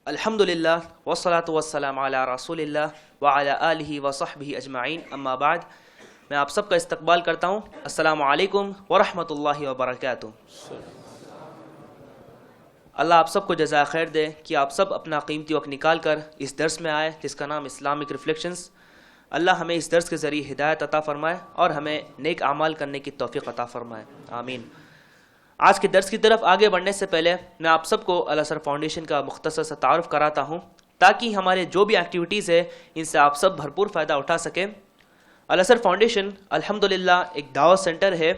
الحمدللہ والصلاۃ والسلام علی رسول اللہ وعلی آلہ وصحبہ اجمعین، اما بعد۔ میں آپ سب کا استقبال کرتا ہوں۔ السلام علیکم ورحمۃ اللہ وبرکاتہ۔ اللہ آپ سب کو جزائے خیر دے کہ آپ سب اپنا قیمتی وقت نکال کر اس درس میں آئے جس کا نام اسلامک ریفلیکشنز۔ اللہ ہمیں اس درس کے ذریعے ہدایت عطا فرمائے اور ہمیں نیک اعمال کرنے کی توفیق عطا فرمائے، آمین۔ آج کے درس کی طرف آگے بڑھنے سے پہلے میں آپ سب کو الازہر فاؤنڈیشن کا مختصر سا تعارف کراتا ہوں تاکہ ہمارے جو بھی ایکٹیویٹیز ہیں ان سے آپ سب بھرپور فائدہ اٹھا سکیں۔ الازہر فاؤنڈیشن الحمدللہ ایک دعوت سینٹر ہے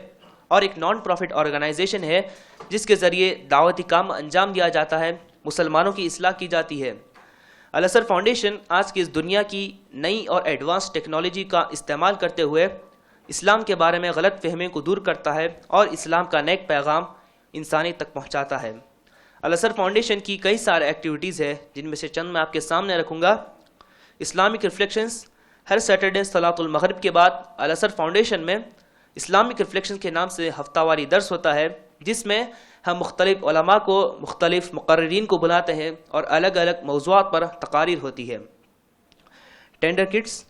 اور ایک نان پروفٹ آرگنائزیشن ہے جس کے ذریعے دعوتی کام انجام دیا جاتا ہے، مسلمانوں کی اصلاح کی جاتی ہے۔ الازہر فاؤنڈیشن آج کی اس دنیا کی نئی اور ایڈوانس ٹیکنالوجی کا استعمال کرتے ہوئے اسلام کے بارے میں غلط فہمی کو دور کرتا ہے اور اسلام کا نیک پیغام انسانی تک پہنچاتا ہے۔ الازہر فاؤنڈیشن کی کئی سارے ایکٹیویٹیز ہیں جن میں سے چند میں آپ کے سامنے رکھوں گا۔ اسلامک ریفلیکشنز، ہر سیٹرڈے صلاۃ المغرب کے بعد الازہر فاؤنڈیشن میں اسلامک ریفلیکشن کے نام سے ہفتہ واری درس ہوتا ہے جس میں ہم مختلف علماء کو، مختلف مقررین کو بلاتے ہیں اور الگ الگ موضوعات پر تقاریر ہوتی ہے۔ ٹینڈر کڈس،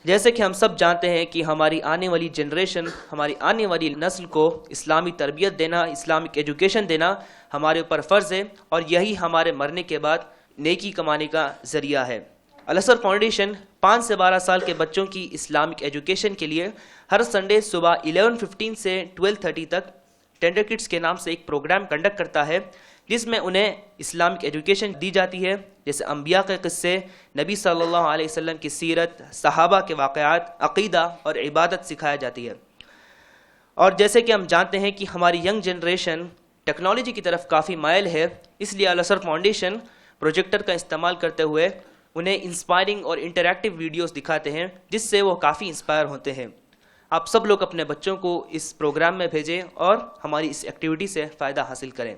جیسے کہ ہم سب جانتے ہیں کہ ہماری آنے والی جنریشن، ہماری آنے والی نسل کو اسلامی تربیت دینا، اسلامک ایجوکیشن دینا ہمارے اوپر فرض ہے اور یہی ہمارے مرنے کے بعد نیکی کمانے کا ذریعہ ہے۔ الازہر فاؤنڈیشن 5 سے 12 سال کے بچوں کی اسلامک ایجوکیشن کے لیے ہر سنڈے صبح 11:15 سے 12:30 تک ٹینڈر کڈس کے نام سے ایک پروگرام کنڈکٹ کرتا ہے جس میں انہیں اسلامک ایجوکیشن دی جاتی ہے، جیسے انبیاء کے قصے، نبی صلی اللہ علیہ وسلم کی سیرت، صحابہ کے واقعات، عقیدہ اور عبادت سکھایا جاتی ہے۔ اور جیسے کہ ہم جانتے ہیں کہ ہماری ینگ جنریشن ٹیکنالوجی کی طرف کافی مائل ہے، اس لیے الازہر فاؤنڈیشن پروجیکٹر کا استعمال کرتے ہوئے انہیں انسپائرنگ اور انٹریکٹیو ویڈیوز دکھاتے ہیں جس سے وہ کافی انسپائر ہوتے ہیں۔ آپ سب لوگ اپنے بچوں کو اس پروگرام میں بھیجیں اور ہماری اس ایکٹیویٹی سے فائدہ حاصل کریں۔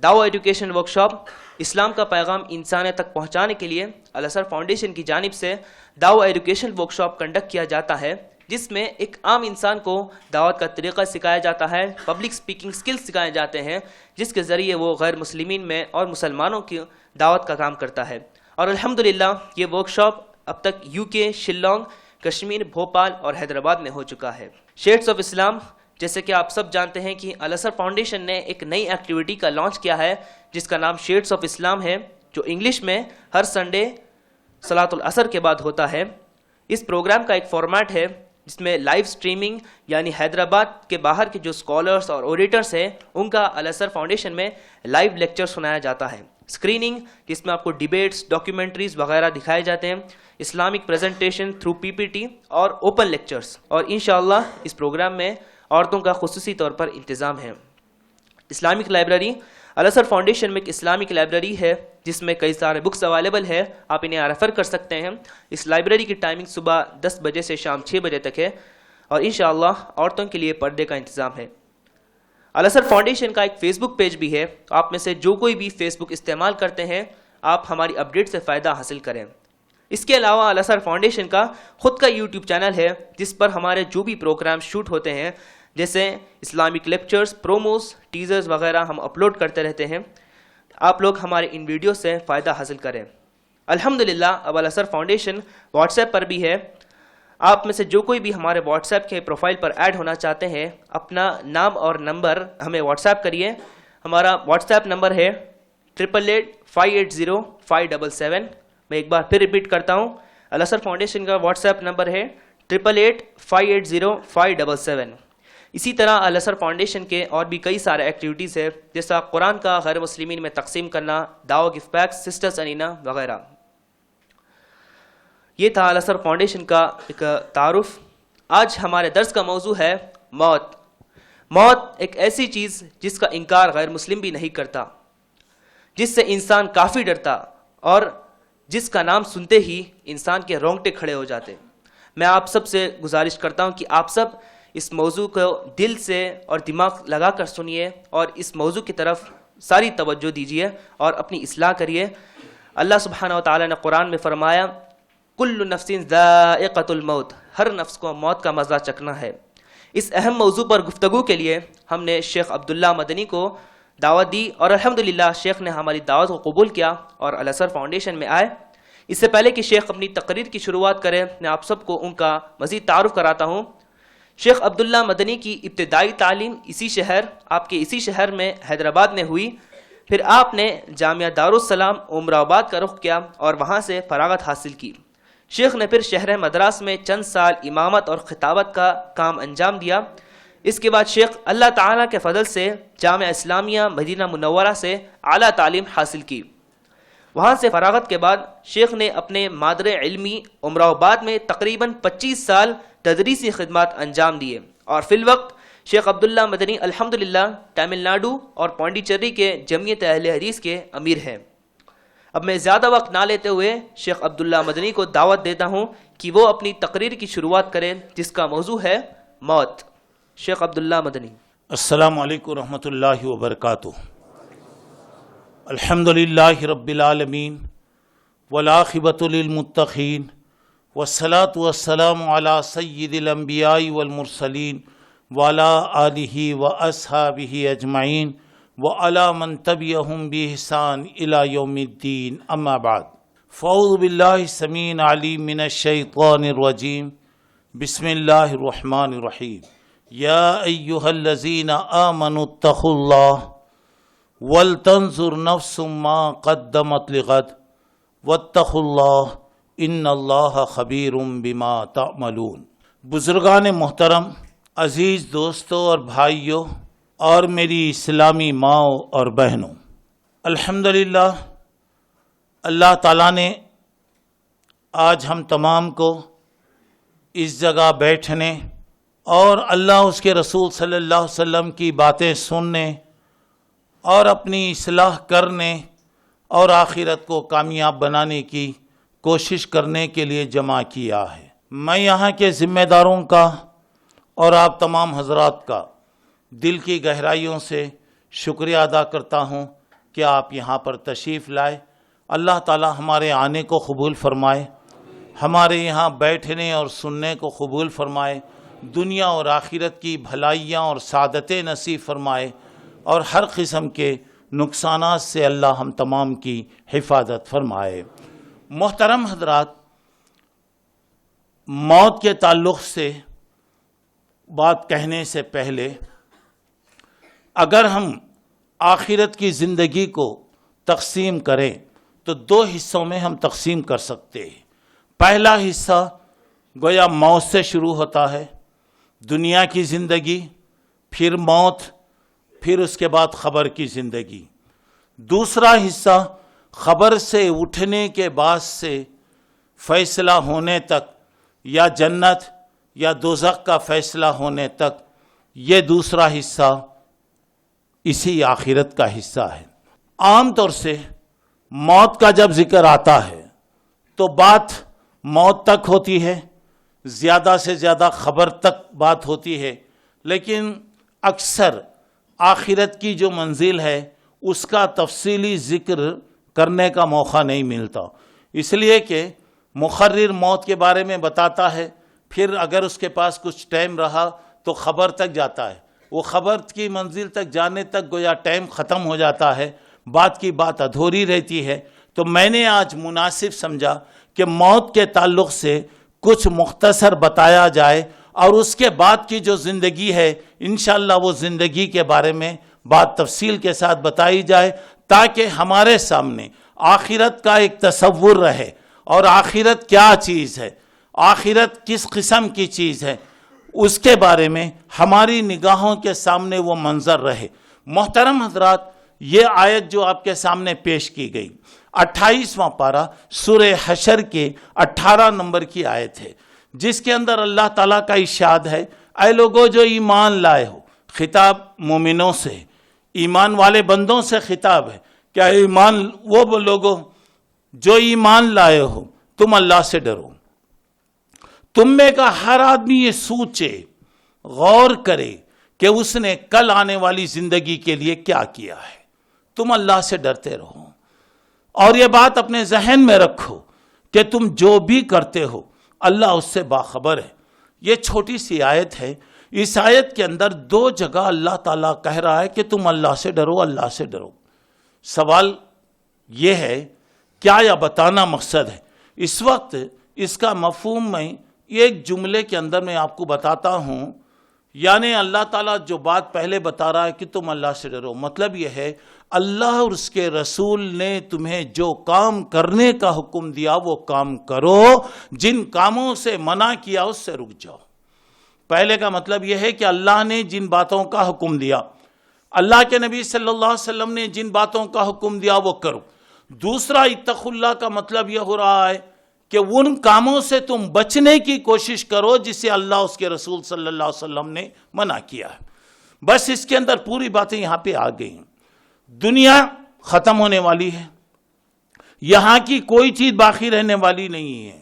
دعوت ایجوکیشن ورکشاپ، اسلام کا پیغام انسان تک پہنچانے کے لیے الازہر فاؤنڈیشن کی جانب سے دعوت ایجوکیشن ورکشاپ کنڈکٹ کیا جاتا ہے جس میں ایک عام انسان کو دعوت کا طریقہ سکھایا جاتا ہے، پبلک سپیکنگ سکلز سکھائے جاتے ہیں جس کے ذریعے وہ غیر مسلمین میں اور مسلمانوں کی دعوت کا کام کرتا ہے۔ اور الحمدللہ یہ ورکشاپ اب تک UK، شیلانگ، کشمیر، بھوپال اور حیدرآباد میں ہو چکا ہے۔ شیڈز آف اسلام، جیسے کہ آپ سب جانتے ہیں کہ الازہر فاؤنڈیشن نے ایک نئی ایکٹیویٹی کا لانچ کیا ہے جس کا نام شیڈز آف اسلام ہے، جو انگلش میں ہر سنڈے صلاۃ العصر کے بعد ہوتا ہے۔ اس پروگرام کا ایک فارمیٹ ہے جس میں لائیو سٹریمنگ، یعنی حیدرآباد کے باہر کے جو اسکالرس اور اوریٹرس ہیں ان کا الازہر فاؤنڈیشن میں لائیو لیکچر سنایا جاتا ہے۔ اسکریننگ، جس میں آپ کو ڈیبیٹس، ڈاکیومنٹریز وغیرہ دکھائے جاتے ہیں، اسلامک پریزنٹیشن تھرو PPT اور اوپن لیکچرز، اور انشاءاللہ اس پروگرام میں عورتوں کا خصوصی طور پر انتظام ہے۔ اسلامک لائبریری، الازہر فاؤنڈیشن میں ایک اسلامک لائبریری ہے جس میں کئی سارے بکس اویلیبل ہے، آپ انہیں ریفر کر سکتے ہیں۔ اس لائبریری کی ٹائمنگ صبح 10 بجے سے شام 6 بجے تک ہے اور انشاءاللہ عورتوں کے لیے پردے کا انتظام ہے۔ الازہر فاؤنڈیشن کا ایک فیس بک پیج بھی ہے، آپ میں سے جو کوئی بھی فیس بک استعمال کرتے ہیں آپ ہماری اپڈیٹ سے فائدہ حاصل کریں۔ اس کے علاوہ الازہر فاؤنڈیشن کا خود کا YouTube چینل ہے جس پر ہمارے جو بھی پروگرام شوٹ ہوتے ہیں جیسے اسلامک لیکچرز، پروموز، ٹیزرز وغیرہ ہم اپلوڈ کرتے رہتے ہیں۔ آپ لوگ ہمارے ان ویڈیو سے فائدہ حاصل کریں۔ الحمدللہ اب الازہر فاؤنڈیشن واٹس ایپ پر بھی ہے، آپ میں سے جو کوئی بھی ہمارے واٹس ایپ کے پروفائل پر ایڈ ہونا چاہتے ہیں اپنا نام اور نمبر ہمیں واٹس ایپ کریے۔ ہمارا واٹس ایپ نمبر ہے 8885805777۔ میں ایک بار پھر ریپیٹ کرتا ہوں، الازہر فاؤنڈیشن کا واٹس ایپ نمبر ہے 8885805777۔ اسی طرح الازہر فاؤنڈیشن کے اور بھی کئی سارے ایکٹیویٹیز ہیں جیسا قرآن کا غیر مسلمین میں تقسیم کرنا، دعوت گفٹ پیکس، سسٹرز انینا وغیرہ۔ یہ تھا الازہر فاؤنڈیشن کا ایک تعارف۔ آج ہمارے درس کا موضوع ہے موت۔ موت ایک ایسی چیز جس کا انکار غیر مسلم بھی نہیں کرتا، جس سے انسان کافی ڈرتا اور جس کا نام سنتے ہی انسان کے رونگٹے کھڑے ہو جاتے۔ میں آپ سب سے گزارش کرتا ہوں کہ آپ سب اس موضوع کو دل سے اور دماغ لگا کر سنیے اور اس موضوع کی طرف ساری توجہ دیجیے اور اپنی اصلاح کریے۔ اللہ سبحانہ و تعالیٰ نے قرآن میں فرمایا کل نفس ذائقۃ الموت، ہر نفس کو موت کا مزہ چکھنا ہے۔ اس اہم موضوع پر گفتگو کے لیے ہم نے شیخ عبداللہ مدنی کو دعوت دی اور الحمدللہ شیخ نے ہماری دعوت کو قبول کیا اور الازہر فاؤنڈیشن میں آئے۔ اس سے پہلے کہ شیخ اپنی تقریر کی شروعات کرے، میں آپ سب کو ان کا مزید تعارف کراتا ہوں۔ شیخ عبداللہ مدنی کی ابتدائی تعلیم آپ کے اسی شہر میں حیدرآباد میں ہوئی، پھر آپ نے جامعہ دارالسلام عمر آباد کا رخ کیا اور وہاں سے فراغت حاصل کی۔ شیخ نے پھر شہر مدراس میں چند سال امامت اور خطابت کا کام انجام دیا۔ اس کے بعد شیخ اللہ تعالیٰ کے فضل سے جامعہ اسلامیہ مدینہ منورہ سے اعلیٰ تعلیم حاصل کی۔ وہاں سے فراغت کے بعد شیخ نے اپنے مادر علمی عمر آباد میں تقریباً 25 سال تدریسی خدمات انجام دیے اور فی الوقت شیخ عبداللہ مدنی الحمدللہ تمل ناڈو اور پانڈیچری کے جمعیت اہل حدیث کے امیر ہیں۔ اب میں زیادہ وقت نہ لیتے ہوئے شیخ عبداللہ مدنی کو دعوت دیتا ہوں کہ وہ اپنی تقریر کی شروعات کریں جس کا موضوع ہے موت۔ شیخ عبداللہ مدنی۔ السلام علیکم ورحمۃ اللہ وبرکاتہ۔ الحمدللہ رب العالمین والعاقبۃ للمتقین والصلاۃ والسلام علی سید الانبیاء والمرسلین وعلی آلہ واصحابہ اجمعین وعلی من تبعہم بإحسان الی یوم الدین، اما بعد فاعوذ باللہ السمیع العلیم من الشیطان الرجیم، بسم اللہ الرحمن الرحیم۔ یا ایہا الذین آمنوا اتقوا اللہ ولتنظر نفس ما قدمت لغد واتقوا اللہ ان اللہ خبیر بما تعملون۔ بزرگان محترم، عزیز دوستوں اور بھائیوں اور میری اسلامی ماؤں اور بہنوں، الحمدللہ اللہ تعالیٰ نے آج ہم تمام کو اس جگہ بیٹھنے اور اللہ اس کے رسول صلی اللہ علیہ وسلم کی باتیں سننے اور اپنی اصلاح کرنے اور آخرت کو کامیاب بنانے کی کوشش کرنے کے لیے جمع کیا ہے۔ میں یہاں کے ذمہ داروں کا اور آپ تمام حضرات کا دل کی گہرائیوں سے شکریہ ادا کرتا ہوں کہ آپ یہاں پر تشریف لائے۔ اللہ تعالی ہمارے آنے کو قبول فرمائے، ہمارے یہاں بیٹھنے اور سننے کو قبول فرمائے، دنیا اور آخرت کی بھلائیاں اور سعادتیں نصیب فرمائے اور ہر قسم کے نقصانات سے اللہ ہم تمام کی حفاظت فرمائے۔ محترم حضرات، موت کے تعلق سے بات کہنے سے پہلے اگر ہم آخرت کی زندگی کو تقسیم کریں تو 2 حصوں میں ہم تقسیم کر سکتے ہیں۔ پہلا حصہ گویا موت سے شروع ہوتا ہے، دنیا کی زندگی، پھر موت، پھر اس کے بعد قبر کی زندگی۔ دوسرا حصہ قبر سے اٹھنے کے بعد سے فیصلہ ہونے تک، یا جنت یا دوزخ کا فیصلہ ہونے تک، یہ دوسرا حصہ اسی آخرت کا حصہ ہے۔ عام طور سے موت کا جب ذکر آتا ہے تو بات موت تک ہوتی ہے، زیادہ سے زیادہ قبر تک بات ہوتی ہے، لیکن اکثر آخرت کی جو منزل ہے اس کا تفصیلی ذکر کرنے کا موقع نہیں ملتا، اس لیے کہ مقرر موت کے بارے میں بتاتا ہے، پھر اگر اس کے پاس کچھ ٹائم رہا تو خبر تک جاتا ہے، وہ خبر کی منزل تک جانے تک گویا ٹائم ختم ہو جاتا ہے، بات کی بات ادھوری رہتی ہے۔ تو میں نے آج مناسب سمجھا کہ موت کے تعلق سے کچھ مختصر بتایا جائے اور اس کے بعد کی جو زندگی ہے انشاءاللہ وہ زندگی کے بارے میں بات تفصیل کے ساتھ بتائی جائے، تاکہ ہمارے سامنے آخرت کا ایک تصور رہے اور آخرت کیا چیز ہے، آخرت کس قسم کی چیز ہے، اس کے بارے میں ہماری نگاہوں کے سامنے وہ منظر رہے۔ محترم حضرات، یہ آیت جو آپ کے سامنے پیش کی گئی 28واں پارہ سورہ حشر کے 18 نمبر کی آیت ہے، جس کے اندر اللہ تعالیٰ کا ارشاد ہے، اے لوگوں جو ایمان لائے ہو، خطاب مومنوں سے، ایمان والے بندوں سے خطاب ہے، کیا ایمان وہ لوگوں جو ایمان لائے ہو تم اللہ سے ڈرو، تم میں کا ہر آدمی یہ سوچے، غور کرے کہ اس نے کل آنے والی زندگی کے لیے کیا کیا ہے، تم اللہ سے ڈرتے رہو، اور یہ بات اپنے ذہن میں رکھو کہ تم جو بھی کرتے ہو اللہ اس سے باخبر ہے۔ یہ چھوٹی سی آیت ہے، اس آیت کے اندر 2 جگہ اللہ تعالیٰ کہہ رہا ہے کہ تم اللہ سے ڈرو، اللہ سے ڈرو۔ سوال یہ ہے کیا یہ بتانا مقصد ہے؟ اس وقت اس کا مفہوم میں ایک جملے کے اندر میں آپ کو بتاتا ہوں، یعنی اللہ تعالیٰ جو بات پہلے بتا رہا ہے کہ تم اللہ سے ڈرو، مطلب یہ ہے اللہ اور اس کے رسول نے تمہیں جو کام کرنے کا حکم دیا وہ کام کرو، جن کاموں سے منع کیا اس سے رک جاؤ۔ پہلے کا مطلب یہ ہے کہ اللہ نے جن باتوں کا حکم دیا، اللہ کے نبی صلی اللہ علیہ وسلم نے جن باتوں کا حکم دیا وہ کرو۔ دوسرا اتقوا اللہ کا مطلب یہ ہو رہا ہے کہ ان کاموں سے تم بچنے کی کوشش کرو جسے اللہ اس کے رسول صلی اللہ علیہ وسلم نے منع کیا ہے۔ بس اس کے اندر پوری باتیں یہاں پہ آ گئی ہیں۔ دنیا ختم ہونے والی ہے، یہاں کی کوئی چیز باقی رہنے والی نہیں ہے،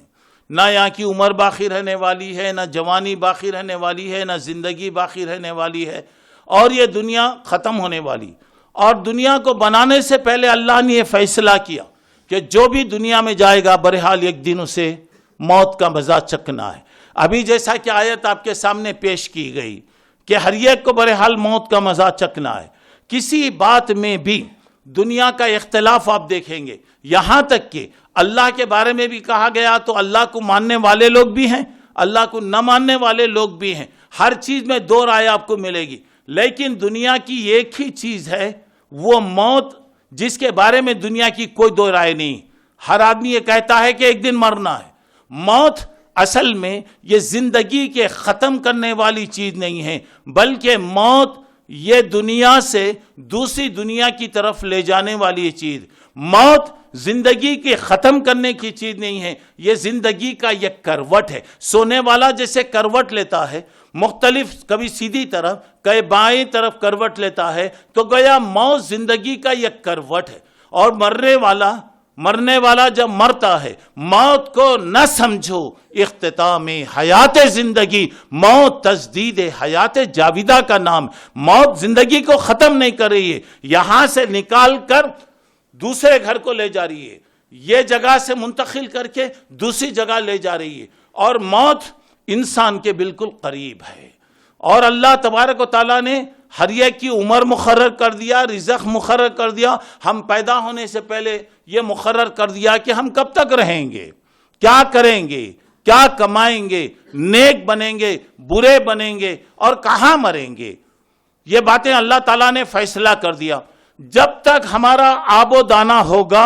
نہ یہاں کی عمر باقی رہنے والی ہے، نہ جوانی باقی رہنے والی ہے، نہ زندگی باقی رہنے والی ہے، اور یہ دنیا ختم ہونے والی۔ اور دنیا کو بنانے سے پہلے اللہ نے یہ فیصلہ کیا کہ جو بھی دنیا میں جائے گا بہرحال ایک دن اسے موت کا مزہ چکھنا ہے۔ ابھی جیسا کہ آیت آپ کے سامنے پیش کی گئی کہ ہر ایک کو بہرحال موت کا مزہ چکھنا ہے۔ کسی بات میں بھی دنیا کا اختلاف آپ دیکھیں گے، یہاں تک کہ اللہ کے بارے میں بھی کہا گیا تو اللہ کو ماننے والے لوگ بھی ہیں، اللہ کو نہ ماننے والے لوگ بھی ہیں۔ ہر چیز میں 2 رائے آپ کو ملے گی، لیکن دنیا کی ایک ہی چیز ہے وہ موت، جس کے بارے میں دنیا کی کوئی 2 رائے نہیں۔ ہر آدمی یہ کہتا ہے کہ ایک دن مرنا ہے۔ موت اصل میں یہ زندگی کے ختم کرنے والی چیز نہیں ہے، بلکہ موت یہ دنیا سے دوسری دنیا کی طرف لے جانے والی چیز۔ موت زندگی کے ختم کرنے کی چیز نہیں ہے، یہ زندگی کا ایک کروٹ ہے۔ سونے والا جیسے کروٹ لیتا ہے مختلف، کبھی سیدھی طرف کبھی بائیں طرف کروٹ لیتا ہے، تو گویا موت زندگی کا ایک کروٹ ہے۔ اور مرنے والا جب مرتا ہے، موت کو نہ سمجھو اختتام حیات زندگی، موت تجدید حیات جاویدہ کا نام۔ موت زندگی کو ختم نہیں کر رہی ہے، یہاں سے نکال کر دوسرے گھر کو لے جا رہی ہے، یہ جگہ سے منتقل کر کے دوسری جگہ لے جا رہی ہے۔ اور موت انسان کے بالکل قریب ہے، اور اللہ تبارک و تعالیٰ نے ہر ایک کی عمر مقرر کر دیا، رزق مقرر کر دیا۔ ہم پیدا ہونے سے پہلے یہ مقرر کر دیا کہ ہم کب تک رہیں گے، کیا کریں گے، کیا کمائیں گے، نیک بنیں گے، برے بنیں گے، اور کہاں مریں گے۔ یہ باتیں اللہ تعالیٰ نے فیصلہ کر دیا۔ جب تک ہمارا آب و دانہ ہوگا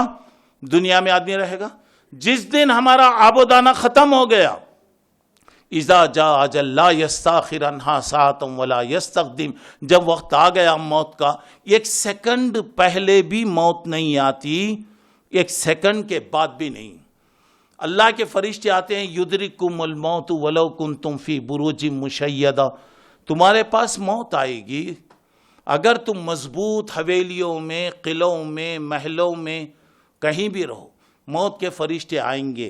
دنیا میں آدمی رہے گا، جس دن ہمارا آب و دانہ ختم ہو گیا، اذا جاء اجل لا یستاخر عنہا ساعۃ ولا یستقدم، جب وقت آ گیا موت کا، 1 سیکنڈ پہلے بھی موت نہیں آتی، 1 سیکنڈ کے بعد بھی نہیں۔ اللہ کے فرشتے آتے ہیں، یدرککم الموت ولو کنتم فی بروج مشیدہ، تمہارے پاس موت آئے گی اگر تم مضبوط حویلیوں میں، قلعوں میں، محلوں میں کہیں بھی رہو، موت کے فرشتے آئیں گے۔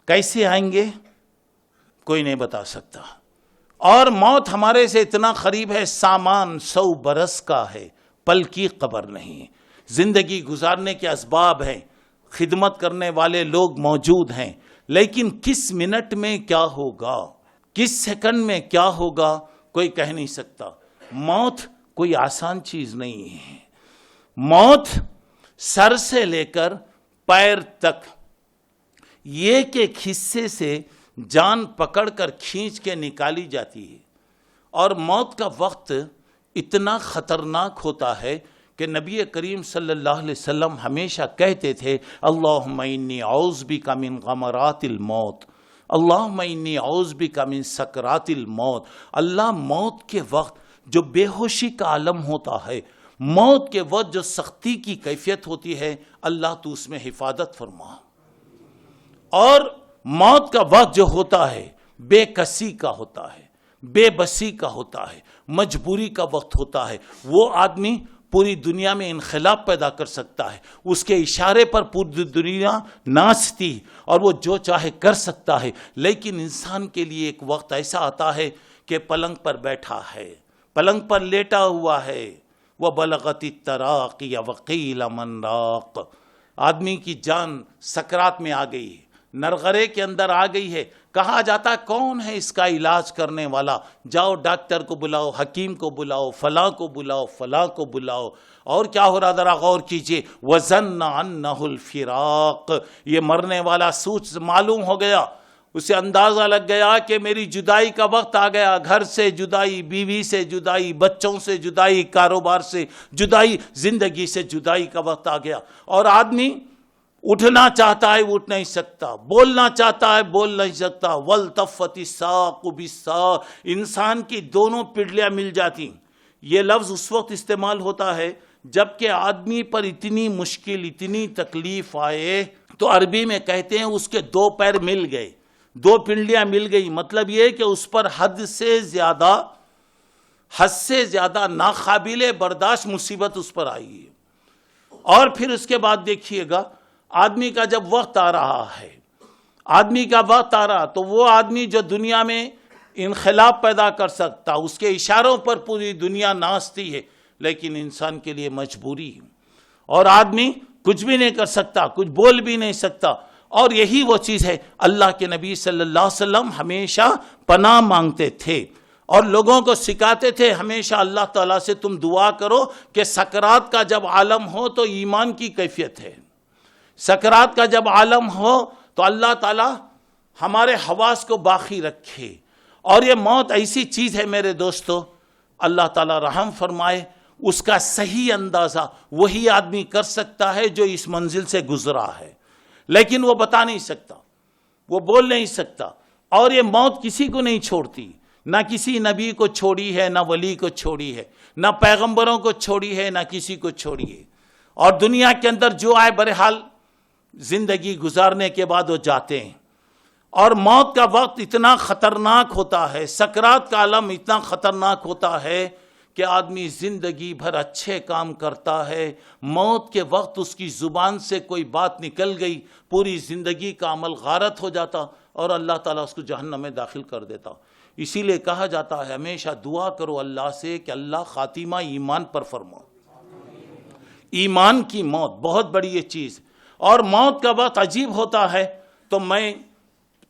کیسے آئیں گے کوئی نہیں بتا سکتا۔ اور موت ہمارے سے اتنا قریب ہے، سامان 100 برس کا ہے، پل کی قبر نہیں۔ زندگی گزارنے کے اسباب ہیں، خدمت کرنے والے لوگ موجود ہیں، لیکن کس منٹ میں کیا ہوگا، کس سیکنڈ میں کیا ہوگا کوئی کہہ نہیں سکتا۔ موت کوئی آسان چیز نہیں ہے۔ موت سر سے لے کر پیر تک ایک ایک حصے سے جان پکڑ کر کھینچ کے نکالی جاتی ہے، اور موت کا وقت اتنا خطرناک ہوتا ہے کہ نبی کریم صلی اللہ علیہ وسلم ہمیشہ کہتے تھے، اللہم انی اعوذ بک من غمرات الموت، اللہم انی اعوذ بک من سکرات الموت۔ اللہ موت کے وقت جو بے ہوشی کا عالم ہوتا ہے، موت کے وقت جو سختی کی کیفیت ہوتی ہے، اللہ تو اس میں حفاظت فرما۔ اور موت کا وقت جو ہوتا ہے بے کسی کا ہوتا ہے، بے بسی کا ہوتا ہے، مجبوری کا وقت ہوتا ہے۔ وہ آدمی پوری دنیا میں انقلاب پیدا کر سکتا ہے، اس کے اشارے پر پوری دنیا ناچتی اور وہ جو چاہے کر سکتا ہے، لیکن انسان کے لیے ایک وقت ایسا آتا ہے کہ پلنگ پر بیٹھا ہے، پلنگ پر لیٹا ہوا ہے، وبلغت التراقی وقیل من راق. آدمی کی جان سکرات میں آ گئی ہے، نرغرے کے اندر آ گئی ہے. کہا جاتا کون ہے اس کا علاج کرنے والا؟ جاؤ ڈاکٹر کو بلاؤ، حکیم کو بلاؤ، فلاں کو بلاؤ، فلاں کو بلاؤ. اور کیا ہو رہا ذرا غور کیجئے. وَظَنَّ أَنَّهُ الْفِرَاقُ، یہ مرنے والا سوچ معلوم ہو گیا، اسے اندازہ لگ گیا کہ میری جدائی کا وقت آ گیا. گھر سے جدائی، بیوی سے جدائی، بچوں سے جدائی، کاروبار سے جدائی، زندگی سے جدائی کا وقت آ گیا. اور آدمی اٹھنا چاہتا ہے اٹھ نہیں سکتا، بولنا چاہتا ہے بول نہیں سکتا. وَالْتَفَّتِ السَّاقُ بِالسَّاقِ، انسان کی دونوں پنڈلیاں مل جاتی. یہ لفظ اس وقت استعمال ہوتا ہے جبکہ آدمی پر اتنی مشکل، اتنی تکلیف آئے تو عربی میں کہتے ہیں اس کے دو پیر مل گئے، دو پنڈلیاں مل گئی. مطلب یہ کہ اس پر حد سے زیادہ ناقابل برداشت مصیبت اس پر آئی ہے. اور پھر اس کے بعد دیکھیے گا آدمی کا جب وقت آ رہا ہے، آدمی کا وقت آ رہا تو وہ آدمی جو دنیا میں انقلاب پیدا کر سکتا، اس کے اشاروں پر پوری دنیا ناچتی ہے، لیکن انسان کے لیے مجبوری ہے اور آدمی کچھ بھی نہیں کر سکتا، کچھ بول بھی نہیں سکتا. اور یہی وہ چیز ہے اللہ کے نبی صلی اللہ علیہ وسلم ہمیشہ پناہ مانگتے تھے اور لوگوں کو سکھاتے تھے ہمیشہ اللہ تعالیٰ سے تم دعا کرو کہ سکرات کا جب عالم ہو تو ایمان کی کیفیت ہے. سکرات کا جب عالم ہو تو اللہ تعالیٰ ہمارے حواس کو باقی رکھے. اور یہ موت ایسی چیز ہے میرے دوستو، اللہ تعالیٰ رحم فرمائے، اس کا صحیح اندازہ وہی آدمی کر سکتا ہے جو اس منزل سے گزرا ہے، لیکن وہ بتا نہیں سکتا، وہ بول نہیں سکتا. اور یہ موت کسی کو نہیں چھوڑتی، نہ کسی نبی کو چھوڑی ہے، نہ ولی کو چھوڑی ہے، نہ پیغمبروں کو چھوڑی ہے، نہ کسی کو چھوڑی ہے. اور دنیا کے اندر جو آئے بہرحال زندگی گزارنے کے بعد وہ جاتے ہیں. اور موت کا وقت اتنا خطرناک ہوتا ہے، سکرات کا عالم اتنا خطرناک ہوتا ہے کہ آدمی زندگی بھر اچھے کام کرتا ہے، موت کے وقت اس کی زبان سے کوئی بات نکل گئی، پوری زندگی کا عمل غارت ہو جاتا اور اللہ تعالیٰ اس کو جہنم میں داخل کر دیتا. اسی لیے کہا جاتا ہے ہمیشہ دعا کرو اللہ سے کہ اللہ خاتمہ ایمان پر فرما. ایمان کی موت بہت بڑی یہ چیز. اور موت کا وقت عجیب ہوتا ہے تو میں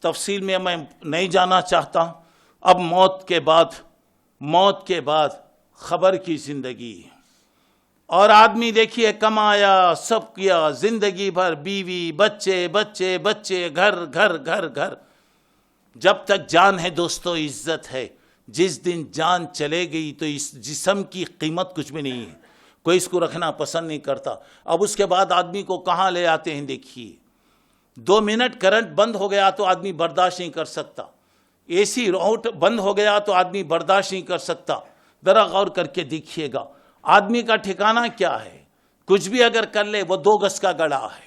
تفصیل میں نہیں جانا چاہتا. اب موت کے بعد خبر کی زندگی. اور آدمی دیکھیے کمایا، سب کیا، زندگی بھر بیوی، بچے، گھر. جب تک جان ہے دوستو عزت ہے. جس دن جان چلے گئی تو اس جسم کی قیمت کچھ بھی نہیں ہے، کوئی اس کو رکھنا پسند نہیں کرتا. اب اس کے بعد آدمی کو کہاں لے آتے ہیں دیکھیے. 2 منٹ کرنٹ بند ہو گیا تو آدمی برداشت نہیں کر سکتا، اے سی آؤٹ بند ہو گیا تو آدمی برداشت نہیں کر سکتا. ذرا غور کر کے دیکھیے گا آدمی کا ٹھکانہ کیا ہے. کچھ بھی اگر کر لے وہ 2 گز کا گڑا ہے،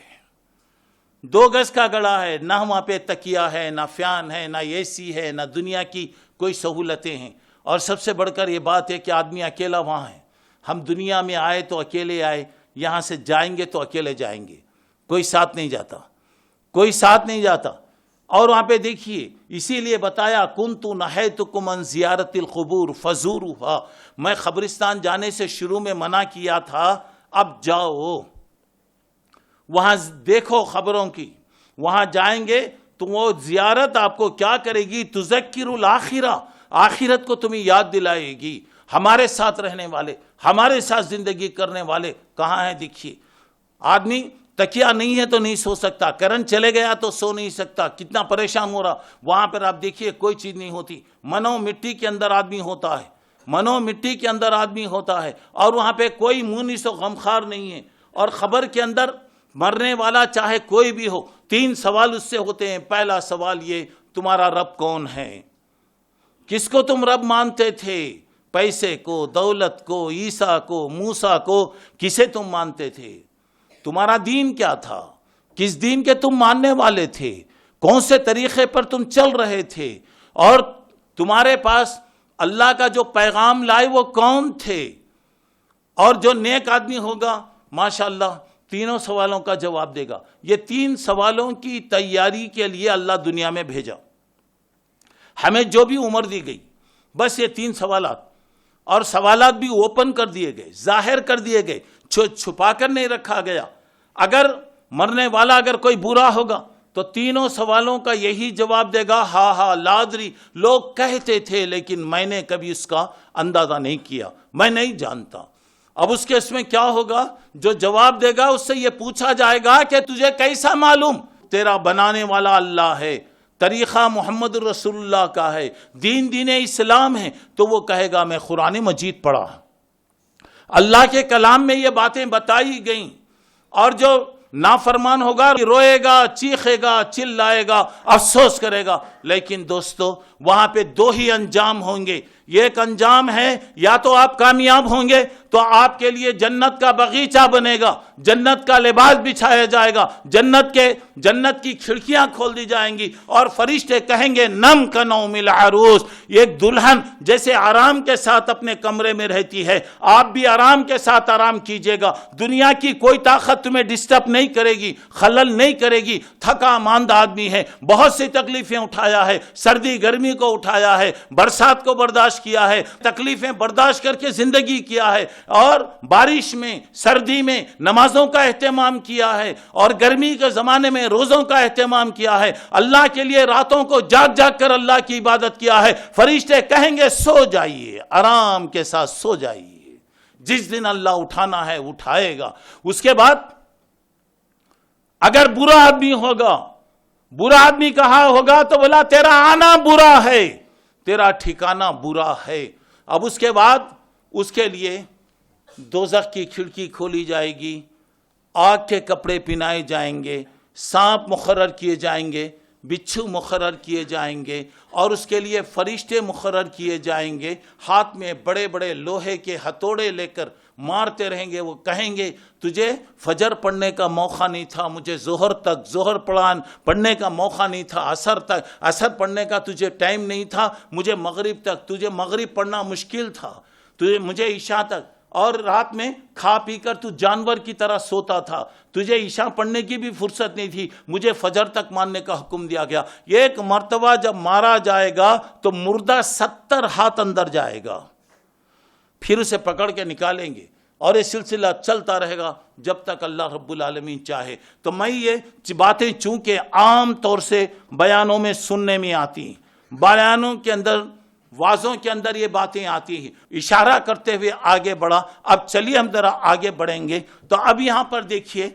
2 گز کا گڑا ہے. نہ وہاں پہ تکیہ ہے، نہ فین ہے، نہ اے سی ہے، نہ دنیا کی کوئی سہولتیں ہیں. اور سب سے بڑھ کر یہ بات ہے کہ آدمی اکیلا وہاں ہے. ہم دنیا میں آئے تو اکیلے آئے، یہاں سے جائیں گے تو اکیلے جائیں گے، کوئی ساتھ نہیں جاتا. اور وہاں پہ دیکھیے اسی لیے بتایا کنت نہیتکم عن زیارت القبور فزوروها، میں قبرستان جانے سے شروع میں منع کیا تھا، اب جاؤ وہاں دیکھو قبروں کی. وہاں جائیں گے تو وہ زیارت آپ کو کیا کرے گی؟ تذکر الآخرہ، آخرت کو تمہیں یاد دلائے گی. ہمارے ساتھ رہنے والے، ہمارے ساتھ زندگی کرنے والے کہاں ہیں دیکھیے. آدمی تکیہ نہیں ہے تو نہیں سو سکتا، کرنٹ چلے گیا تو سو نہیں سکتا، کتنا پریشان ہو رہا. وہاں پر آپ دیکھیے کوئی چیز نہیں ہوتی، منو مٹی کے اندر آدمی ہوتا ہے، اور وہاں پہ کوئی مونس و غمخوار نہیں ہے. اور خبر کے اندر مرنے والا چاہے کوئی بھی ہو 3 سوال اس سے ہوتے ہیں. پہلا سوال یہ، تمہارا رب کون ہے؟ کس کو تم رب مانتے تھے؟ پیسے کو، دولت کو، عیسیٰ کو، موسیٰ کو، کسے تم مانتے تھے؟ تمہارا دین کیا تھا؟ کس دین کے تم ماننے والے تھے؟ کون سے طریقے پر تم چل رہے تھے؟ اور تمہارے پاس اللہ کا جو پیغام لائے وہ کون تھے؟ اور جو نیک آدمی ہوگا ماشاءاللہ 3 سوالوں کا جواب دے گا. یہ 3 سوالوں کی تیاری کے لیے اللہ دنیا میں بھیجا. ہمیں جو بھی عمر دی گئی بس یہ 3 سوالات. اور سوالات بھی اوپن کر دیے گئے، ظاہر کر دیے گئے، چھپا کر نہیں رکھا گیا۔ اگر مرنے والا اگر کوئی برا ہوگا تو تینوں سوالوں کا یہی جواب دے گا، ہاں ہاں لادری، لوگ کہتے تھے لیکن میں نے کبھی اس کا اندازہ نہیں کیا، میں نہیں جانتا۔ اب اس کیس میں کیا ہوگا؟ جو جواب دے گا اس سے یہ پوچھا جائے گا کہ تجھے کیسا معلوم؟ تیرا بنانے والا اللہ ہے، طریقہ محمد رسول اللہ کا ہے، دین اسلام ہے، تو وہ کہے گا میں قرآن مجید پڑھا، اللہ کے کلام میں یہ باتیں بتائی گئیں۔ اور جو نافرمان ہوگا روئے گا، چیخے گا، چلائے گا، افسوس کرے گا۔ لیکن دوستو وہاں پہ دو ہی انجام ہوں گے۔ ایک انجام ہے یا تو آپ کامیاب ہوں گے تو آپ کے لیے جنت کا باغیچہ بنے گا، جنت کا لباس بچھایا جائے گا، جنت کی کھڑکیاں کھول دی جائیں گی اور فرشتے کہیں گے نم کا نوم العروس۔ ایک دلہن جیسے آرام کے ساتھ اپنے کمرے میں رہتی ہے، آپ بھی آرام کے ساتھ آرام کیجئے گا۔ دنیا کی کوئی طاقت تمہیں ڈسٹرب نہیں کرے گی، خلل نہیں کرے گی۔ تھکا ماندہ آدمی ہے، بہت سی تکلیفیں اٹھایا ہے، سردی گرمی کو اٹھایا ہے، برسات کو برداشت کیا ہے، تکلیفیں برداشت کر کے زندگی کیا ہے، اور بارش میں سردی میں نمازوں کا اہتمام کیا ہے، اور گرمی کے زمانے میں روزوں کا اہتمام کیا ہے، اللہ کے لیے راتوں کو جاگ جاگ کر اللہ کی عبادت کیا ہے۔ فرشتے کہیں گے سو جائیے، آرام کے ساتھ سو جائیے، جس دن اللہ اٹھانا ہے اٹھائے گا۔ اس کے بعد اگر برا آدمی ہوگا، برا آدمی کہا ہوگا تو بولا تیرا آنا برا ہے، تیرا ٹھکانہ برا ہے۔ اب اس کے بعد اس کے لیے دوزخ کی کھڑکی کھولی جائے گی، آگ کے کپڑے پہنائے جائیں گے، سانپ مقرر کیے جائیں گے، بچھو مقرر کیے جائیں گے، اور اس کے لیے فرشتے مقرر کیے جائیں گے، ہاتھ میں بڑے بڑے لوہے کے ہتھوڑے لے کر مارتے رہیں گے۔ وہ کہیں گے تجھے فجر پڑھنے کا موقع نہیں تھا، مجھے ظہر پڑھنے کا موقع نہیں تھا، عصر پڑھنے کا تجھے ٹائم نہیں تھا، مجھے مغرب تک، تجھے مغرب پڑھنا مشکل تھا، مجھے عشاء تک، اور رات میں کھا پی کر تو جانور کی طرح سوتا تھا، تجھے عشاء پڑھنے کی بھی فرصت نہیں تھی، مجھے فجر تک ماننے کا حکم دیا گیا۔ ایک مرتبہ جب مارا جائے گا تو مردہ 70 ہاتھ اندر جائے گا، پھر اسے پکڑ کے نکالیں گے، اور یہ سلسلہ چلتا رہے گا جب تک اللہ رب العالمین چاہے۔ تو میں یہ باتیں چونکہ عام طور سے بیانوں میں سننے میں آتی ہیں، بیانوں کے اندر، وعظوں کے اندر یہ باتیں آتی ہیں، اشارہ کرتے ہوئے آگے بڑھا۔ اب چلیے ہم ذرا آگے بڑھیں گے۔ تو اب یہاں پر دیکھیے،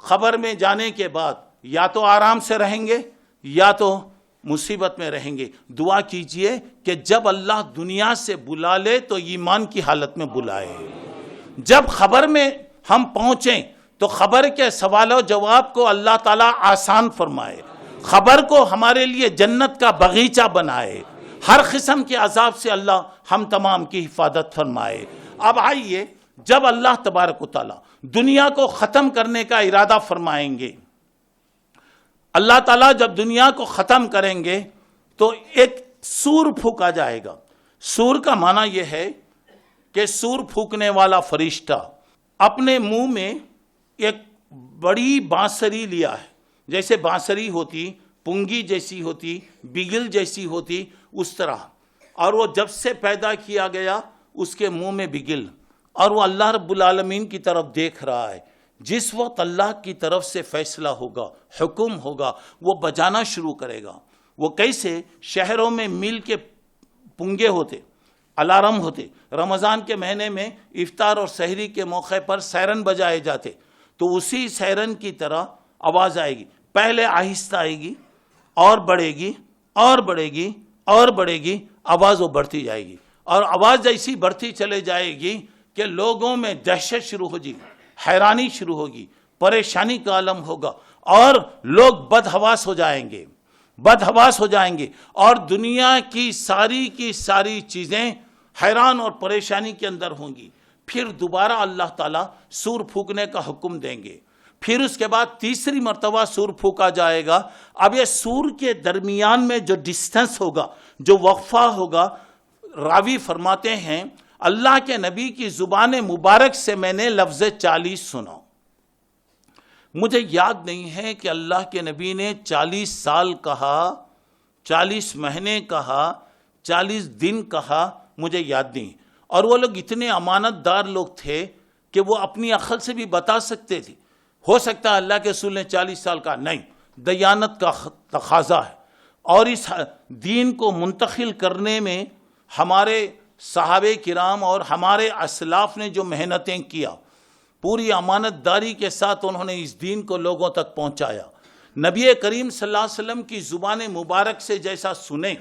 خبر میں جانے کے بعد یا تو آرام سے رہیں گے یا تو مصیبت میں رہیں گے۔ دعا کیجئے کہ جب اللہ دنیا سے بلا لے تو ایمان کی حالت میں بلائے۔ جب خبر میں ہم پہنچیں تو خبر کے سوال و جواب کو اللہ تعالیٰ آسان فرمائے، خبر کو ہمارے لیے جنت کا باغیچہ بنائے، ہر قسم کے عذاب سے اللہ ہم تمام کی حفاظت فرمائے۔ اب آئیے، جب اللہ تبارک و تعالیٰ دنیا کو ختم کرنے کا ارادہ فرمائیں گے، اللہ تعالیٰ جب دنیا کو ختم کریں گے تو ایک سور پھونکا جائے گا۔ سور کا معنی یہ ہے کہ سور پھونکنے والا فرشتہ اپنے منہ میں ایک بڑی بانسری لیا ہے، جیسے بانسری ہوتی، پنگی جیسی ہوتی، بگل جیسی ہوتی، اس طرح، اور وہ جب سے پیدا کیا گیا اس کے منہ میں بگل، اور وہ اللہ رب العالمین کی طرف دیکھ رہا ہے۔ جس وقت اللہ کی طرف سے فیصلہ ہوگا، حکم ہوگا، وہ بجانا شروع کرے گا۔ وہ کیسے؟ شہروں میں میل کے پنگے ہوتے، الارم ہوتے، رمضان کے مہینے میں افطار اور سحری کے موقع پر سائرن بجائے جاتے، تو اسی سائرن کی طرح آواز آئے گی، پہلے آہستہ آئے گی اور بڑھے گی اور بڑھے گی اور بڑھے گی، آواز وہ بڑھتی جائے گی، اور آواز ایسی بڑھتی چلے جائے گی کہ لوگوں میں دہشت شروع ہو جائے گی، حیرانی شروع ہوگی، پریشانی کا عالم ہوگا، اور لوگ بدحواس ہو جائیں گے، بدحواس ہو جائیں گے، اور دنیا کی ساری چیزیں حیران اور پریشانی کے اندر ہوں گی۔ پھر دوبارہ اللہ تعالیٰ سور پھونکنے کا حکم دیں گے، پھر اس کے بعد تیسری مرتبہ سور پھونکا جائے گا۔ اب یہ سور کے درمیان میں جو ڈسٹنس ہوگا، جو وقفہ ہوگا، راوی فرماتے ہیں اللہ کے نبی کی زبان مبارک سے میں نے لفظ 40 سنا۔ مجھے یاد نہیں ہے کہ اللہ کے نبی نے 40 سال کہا، 40 مہینے کہا، 40 دن کہا، مجھے یاد نہیں۔ اور وہ لوگ اتنے امانت دار لوگ تھے کہ وہ اپنی عقل سے بھی بتا سکتے تھے. ہو سکتا ہے اللہ کے رسول نے 40 سال کا نہیں، دیانت کا تقاضا ہے. اور اس دین کو منتقل کرنے میں ہمارے صحابہ کرام اور ہمارے اسلاف نے جو محنتیں کیا، پوری امانت داری کے ساتھ انہوں نے اس دین کو لوگوں تک پہنچایا. نبی کریم صلی اللہ علیہ وسلم کی زبان مبارک سے جیسا سنے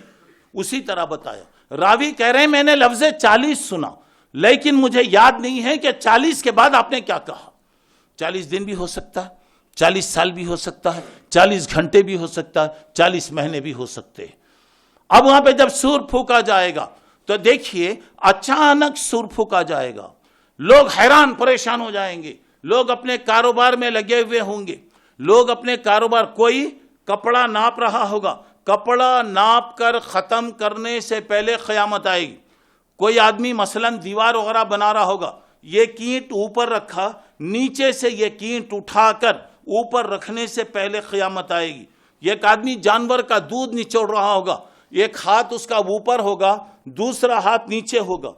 اسی طرح بتایا. راوی کہہ رہے ہیں میں نے لفظ 40 سنا، لیکن مجھے یاد نہیں ہے کہ 40 کے بعد آپ نے کیا کہا. 40 دن بھی ہو سکتا ہے، 40 سال بھی ہو سکتا ہے، 40 گھنٹے بھی ہو سکتا ہے، 40 مہینے بھی ہو سکتے ہیں. اب وہاں پہ جب سور پھونکا جائے گا تو دیکھیے اچانک سور پھونکا جائے گا، لوگ حیران پریشان ہو جائیں گے، لوگ اپنے کاروبار میں لگے ہوئے ہوں گے، لوگ اپنے کاروبار، کوئی کپڑا ناپ رہا ہوگا، کپڑا ناپ کر ختم کرنے سے پہلے قیامت آئے گی. کوئی آدمی مثلاً دیوار وغیرہ بنا رہا ہوگا، یہ کینٹ اوپر رکھا، نیچے سے یہ کینٹ اٹھا کر اوپر رکھنے سے پہلے قیامت آئے گی. ایک آدمی جانور کا دودھ نچوڑ رہا ہوگا، ایک ہاتھ اس کا اوپر ہوگا، دوسرا ہاتھ نیچے ہوگا.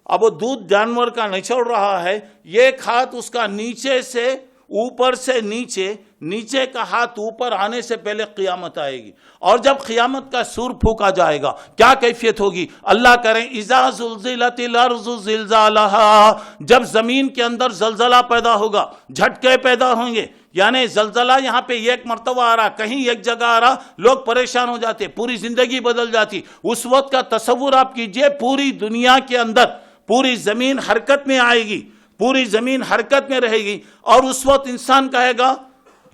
اب وہ دودھ جانور کا نچوڑ رہا ہے، ایک ہاتھ اس کا نیچے سے اوپر سے نیچے، نیچے کا ہاتھ اوپر آنے سے پہلے قیامت آئے گی. اور جب قیامت کا سور پھونکا جائے گا کیا کیفیت ہوگی؟ اللہ کریں اذا زلزلت الارض زلزالہا، جب زمین کے اندر زلزلہ پیدا ہوگا، جھٹکے پیدا ہوں گے. یعنی زلزلہ یہاں پہ ایک مرتبہ آ رہا، کہیں ایک جگہ آ رہا، لوگ پریشان ہو جاتے، پوری زندگی بدل جاتی. اس وقت کا تصور آپ کیجئے، پوری دنیا کے اندر پوری زمین حرکت میں آئے گی، پوری زمین حرکت میں رہے گی. اور اس وقت انسان کہے گا،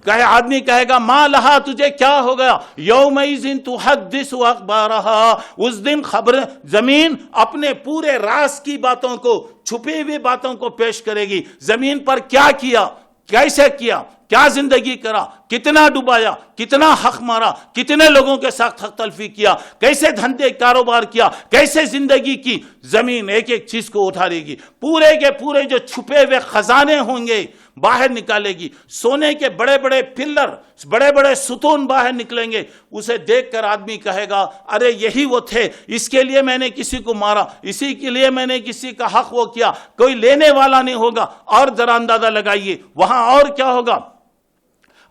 آدمی کہے گا ما لہا، تجھے کیا ہو گیا؟ یومئذ تحدث اخبارہا، اس دن خبر زمین اپنے پورے راز کی باتوں کو، چھپی ہوئی باتوں کو پیش کرے گی. زمین پر کیا کیا، کیسے کیا، کیا زندگی کرا، کتنا ڈبایا، کتنا حق مارا، کتنے لوگوں کے ساتھ حق تلفی کیا، کیسے دھندے کاروبار کیا، کیسے زندگی کی. زمین ایک ایک چیز کو اٹھا لے گی، پورے کے پورے جو چھپے ہوئے خزانے ہوں گے باہر نکالے گی. سونے کے بڑے بڑے پلر، بڑے بڑے ستون باہر نکلیں گے. اسے دیکھ کر آدمی کہے گا ارے یہی وہ تھے، اس کے لیے میں نے کسی کو مارا، اسی کے لیے میں نے کسی کا حق وہ کیا. کوئی لینے والا نہیں ہوگا. اور ذرا اندازہ لگائیے وہاں اور کیا ہوگا.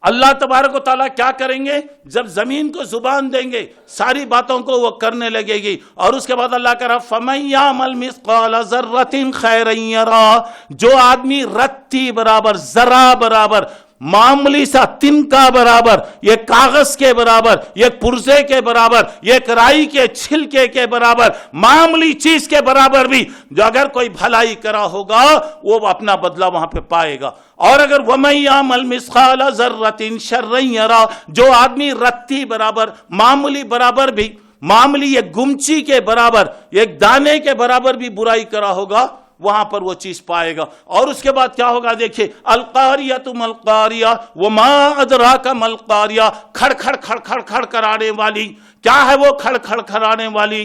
اللہ تبارک و تعالیٰ کیا کریں گے؟ جب زمین کو زبان دیں گے ساری باتوں کو وہ کرنے لگے گی. اور اس کے بعد اللہ کہہ رہا فَمَن يَعْمَلْ مِثْقَالَ ذَرَّةٍ خَيْرًا يَرَهُ، جو آدمی رتی برابر، ذرہ برابر، معمولی سا تنکا برابر، یہ کاغذ کے برابر، یہ پرزے کے برابر، یہ رائی کے چھلکے کے برابر، معمولی چیز کے برابر بھی جو اگر کوئی بھلائی کرا ہوگا وہ اپنا بدلہ وہاں پہ پائے گا. اور اگر وَمَن يَعْمَلْ مِثْقَالَ ذَرَّةٍ شَرًّا يَرَهُ، جو آدمی رتی برابر، معمولی برابر بھی، معمولی ایک گمچی کے برابر، ایک دانے کے برابر بھی برائی کرا ہوگا وہاں پر وہ چیز پائے گا. اور اس کے بعد کیا ہوگا دیکھیں القاریۃ ما القاریہ وما ادراک ما القاریہ، کھڑ کھڑ کھڑ کھڑ کھڑ کرانے والی. کیا ہے وہ کھڑ کھڑ کرانے والی؟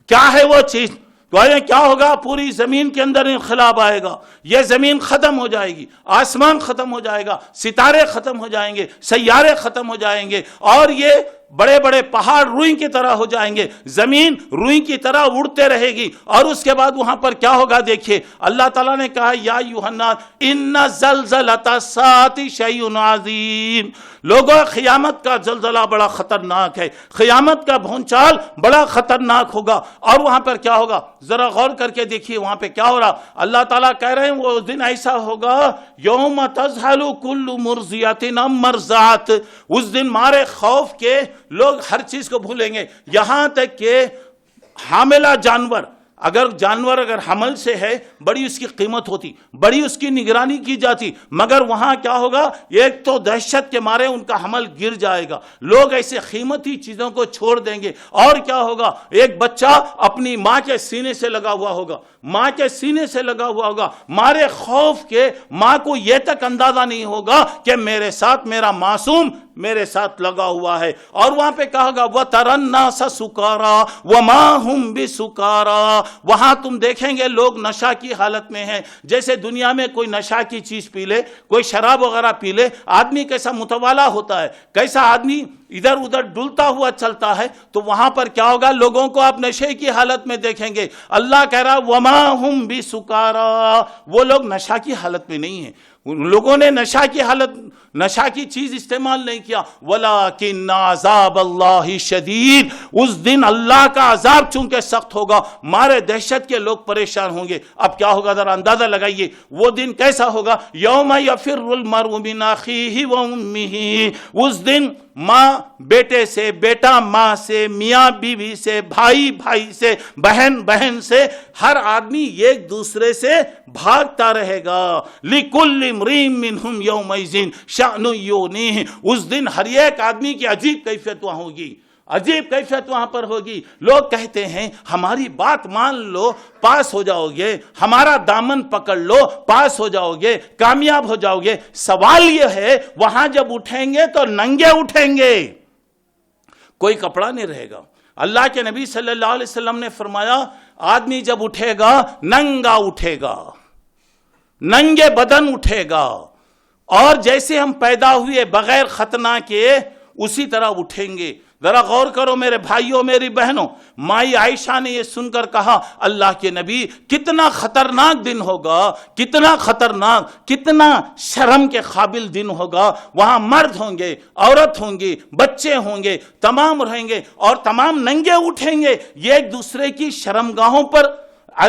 کیا ہے وہ چیز؟ کیا ہوگا؟ پوری زمین کے اندر انقلاب آئے گا، یہ زمین ختم ہو جائے گی، آسمان ختم ہو جائے گا، ستارے ختم ہو جائیں گے، سیارے ختم ہو جائیں گے، اور یہ بڑے بڑے پہاڑ روئی کی طرح ہو جائیں گے، زمین روئی کی طرح اڑتے رہے گی. اور اس کے بعد وہاں پر کیا ہوگا دیکھیے اللہ تعالیٰ نے کہا یا ایھا الناس ان زلزلۃ الساعۃ شیء عظیم. لوگوں قیامت کا زلزلہ بڑا خطرناک ہے، قیامت کا بھونچال بڑا خطرناک ہوگا. اور وہاں پر کیا ہوگا ذرا غور کر کے دیکھیے وہاں پہ کیا ہو رہا. اللہ تعالیٰ کہہ رہے ہیں وہ دن ایسا ہوگا یوم تذہل کل مرضیۃ عما ارضعت، اس دن مارے خوف کے لوگ ہر چیز کو بھولیں گے، یہاں تک کہ حاملہ جانور، اگر جانور اگر حمل سے ہے بڑی اس کی قیمت ہوتی، بڑی اس کی نگرانی کی جاتی، مگر وہاں کیا ہوگا ایک تو دہشت کے مارے ان کا حمل گر جائے گا، لوگ ایسے قیمتی چیزوں کو چھوڑ دیں گے. اور کیا ہوگا ایک بچہ اپنی ماں کے سینے سے لگا ہوا ہوگا، ماں کے سینے سے لگا ہوا ہوگا، مارے خوف کے ماں کو یہ تک اندازہ نہیں ہوگا کہ میرے ساتھ میرا معصوم میرے ساتھ لگا ہوا ہے. اور وہاں پہ کہا گا وَتَرَى النَّاسَ سُكَارَىٰ وَمَا هُمْ بِسُكَارَىٰ، وہاں تم دیکھیں گے لوگ نشہ کی حالت میں ہیں. جیسے دنیا میں کوئی نشہ کی چیز پی لے، کوئی شراب وغیرہ پی لے، آدمی کیسا متوالا ہوتا ہے، کیسا آدمی ادھر ادھر ڈلتا ہوا چلتا ہے تو وہاں پر کیا ہوگا؟ لوگوں کو آپ نشے کی حالت میں دیکھیں گے. اللہ کہہ رہا وما ہم بسکارا، وہ لوگ نشہ کی حالت میں نہیں ہیں. لوگوں نے نشہ کی چیز استعمال نہیں کیا. ولیکن عذاب اللہ شدید، اس دن اللہ کا عذاب چونکہ سخت ہوگا، مارے دہشت کے لوگ پریشان ہوں گے. اب کیا ہوگا ذرا اندازہ لگائیے وہ دن کیسا ہوگا. یوم یفر المرء من اخیہ و امہ، اس دن ماں بیٹے سے، بیٹا ماں سے، میاں بیوی سے، بھائی بھائی سے، بہن بہن سے، ہر آدمی ایک دوسرے سے بھاگتا رہے گا. لِكُلِّ امْرِئٍ مِّنْهُمْ يَوْمَئِذٍ شَأْنٌ يُغْنِيهِ، اس دن ہر ایک آدمی کی عجیب کیفیت وہاں ہوگی، عجیب کیفیت وہاں پر ہوگی. لوگ کہتے ہیں ہماری بات مان لو پاس ہو جاؤ گے، ہمارا دامن پکڑ لو پاس ہو جاؤ گے، کامیاب ہو جاؤ گے. سوال یہ ہے وہاں جب اٹھیں گے تو ننگے اٹھیں گے، کوئی کپڑا نہیں رہے گا. اللہ کے نبی صلی اللہ علیہ وسلم نے فرمایا آدمی جب اٹھے گا ننگا اٹھے گا، ننگے بدن اٹھے گا، اور جیسے ہم پیدا ہوئے بغیر ختنہ کے اسی طرح اٹھیں گے. ذرا غور کرو میرے بھائیوں میری بہنوں. مائی عائشہ نے یہ سن کر کہا اللہ کے نبی کتنا خطرناک دن ہوگا، کتنا خطرناک، کتنا شرم کے قابل دن ہوگا. وہاں مرد ہوں گے، عورت ہوں گی، بچے ہوں گے، تمام رہیں گے اور تمام ننگے اٹھیں گے. یہ ایک دوسرے کی شرمگاہوں پر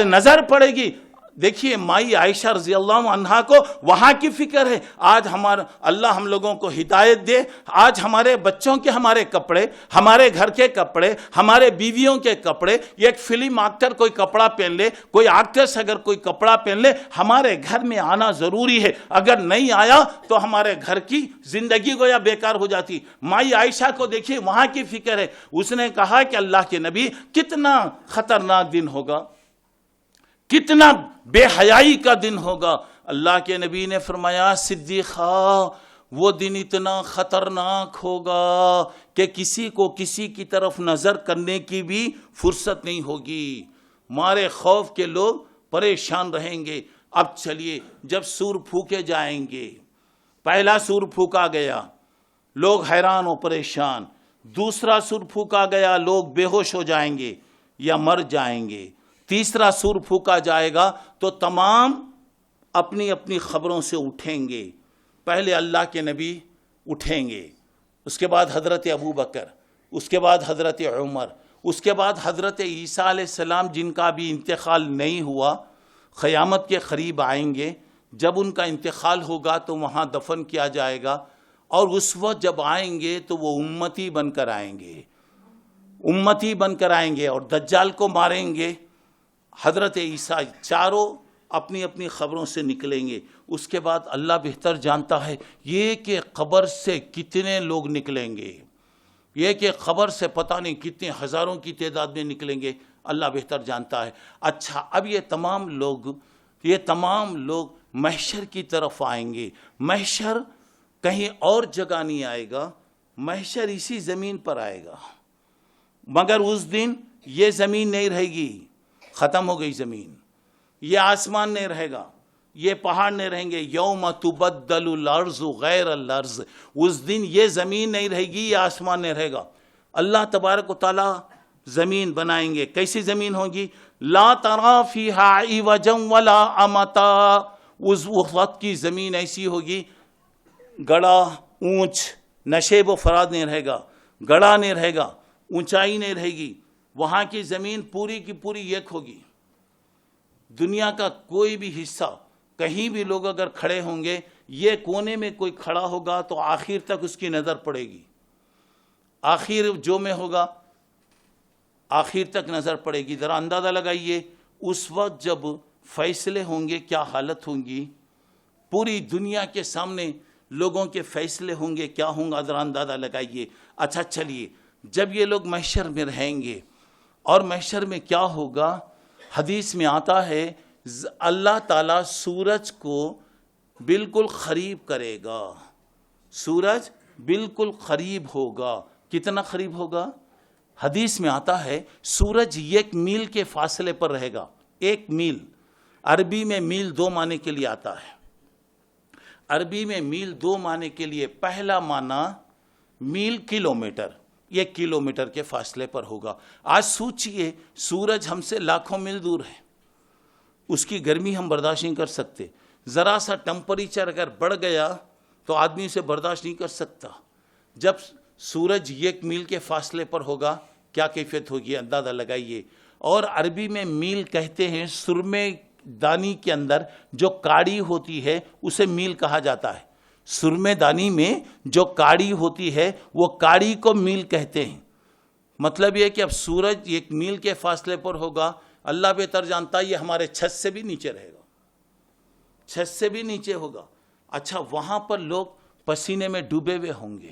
نظر پڑے گی. دیکھیے مائی عائشہ رضی اللہ عنہا کو وہاں کی فکر ہے. آج اللہ ہم لوگوں کو ہدایت دے. آج ہمارے بچوں کے ہمارے کپڑے، ہمارے گھر کے کپڑے، ہمارے بیویوں کے کپڑے، ایک فلم ایکٹر کوئی کپڑا پہن لے، کوئی ایکٹریس اگر کوئی کپڑا پہن لے، ہمارے گھر میں آنا ضروری ہے. اگر نہیں آیا تو ہمارے گھر کی زندگی گویا بیکار ہو جاتی. مائی عائشہ کو دیکھیے وہاں کی فکر ہے. اس نے کہا کہ اللہ کے نبی کتنا خطرناک دن ہوگا، کتنا بے حیائی کا دن ہوگا. اللہ کے نبی نے فرمایا صدیقہ وہ دن اتنا خطرناک ہوگا کہ کسی کو کسی کی طرف نظر کرنے کی بھی فرصت نہیں ہوگی. مارے خوف کے لوگ پریشان رہیں گے. اب چلیے جب سور پھونکے جائیں گے، پہلا سور پھونکا گیا لوگ حیران و پریشان، دوسرا سور پھونکا گیا لوگ بے ہوش ہو جائیں گے یا مر جائیں گے، تیسرا سور پھونکا جائے گا تو تمام اپنی اپنی خبروں سے اٹھیں گے. پہلے اللہ کے نبی اٹھیں گے، اس کے بعد حضرت ابو بکر، اس کے بعد حضرت عمر، اس کے بعد حضرت عیسیٰ علیہ السلام جن کا بھی انتقال نہیں ہوا قیامت کے قریب آئیں گے. جب ان کا انتقال ہوگا تو وہاں دفن کیا جائے گا، اور اس وقت جب آئیں گے تو وہ امتی بن کر آئیں گے، امتی بن کر آئیں گے اور دجال کو ماریں گے. حضرت عیسیٰ چاروں اپنی اپنی خبروں سے نکلیں گے. اس کے بعد اللہ بہتر جانتا ہے یہ کہ قبر سے کتنے لوگ نکلیں گے، یہ کہ قبر سے پتہ نہیں کتنے ہزاروں کی تعداد میں نکلیں گے، اللہ بہتر جانتا ہے. اچھا اب یہ تمام لوگ محشر کی طرف آئیں گے. محشر کہیں اور جگہ نہیں آئے گا، محشر اسی زمین پر آئے گا. مگر اس دن یہ زمین نہیں رہے گی، ختم ہو گئی زمین. یہ آسمان نہیں رہے گا، یہ پہاڑ نہیں رہیں گے. یوم تبدل الارض غیر الارض، اس دن یہ زمین نہیں رہے گی، یہ آسمان نہیں رہے گا. اللہ تبارک و تعالی زمین بنائیں گے. کیسی زمین ہوگی؟ لا ترى فيها عوجا ولا امتا. اس وقت کی زمین ایسی ہوگی گڑا اونچ نشیب و فراد نہیں رہے گا، گڑا نہیں رہے گا، اونچائی نہیں رہے گی. وہاں کی زمین پوری کی پوری ایک ہوگی. دنیا کا کوئی بھی حصہ کہیں بھی لوگ اگر کھڑے ہوں گے، یہ کونے میں کوئی کھڑا ہوگا تو آخر تک اس کی نظر پڑے گی، آخر جو میں ہوگا آخر تک نظر پڑے گی. ذرا اندازہ لگائیے اس وقت جب فیصلے ہوں گے کیا حالت ہوں گی. پوری دنیا کے سامنے لوگوں کے فیصلے ہوں گے، کیا ہوں گا ذرا اندازہ لگائیے. اچھا چلیے جب یہ لوگ محشر میں رہیں گے اور محشر میں کیا ہوگا، حدیث میں آتا ہے اللہ تعالیٰ سورج کو بالکل قریب کرے گا. سورج بالکل قریب ہوگا. کتنا قریب ہوگا؟ حدیث میں آتا ہے سورج 1 میل کے فاصلے پر رہے گا. 1 میل، عربی میں میل 2 معنی کے لیے آتا ہے. عربی میں میل 2 معنی کے لیے پہلا معنی میل کلومیٹر، 1 کلومیٹر کے فاصلے پر ہوگا۔ آج سوچئے سورج ہم سے لاکھوں میل دور ہے، اس کی گرمی ہم برداشت نہیں کر سکتے، ذرا سا ٹمپریچر اگر بڑھ گیا تو آدمی اسے برداشت نہیں کر سکتا۔ جب سورج 1 میل کے فاصلے پر ہوگا کیا کیفیت ہوگی اندازہ لگائیے۔ اور عربی میں میل کہتے ہیں، سرمے دانی کے اندر جو کاڑی ہوتی ہے اسے میل کہا جاتا ہے۔ سرمے دانی میں جو کاڑی ہوتی ہے وہ کاڑی کو میل کہتے ہیں۔ مطلب یہ کہ اب سورج 1 میل کے فاصلے پر ہوگا، اللہ بہتر جانتا ہے یہ ہمارے چھت سے بھی نیچے رہے گا، چھت سے بھی نیچے ہوگا۔ اچھا، وہاں پر لوگ پسینے میں ڈوبے ہوئے ہوں گے،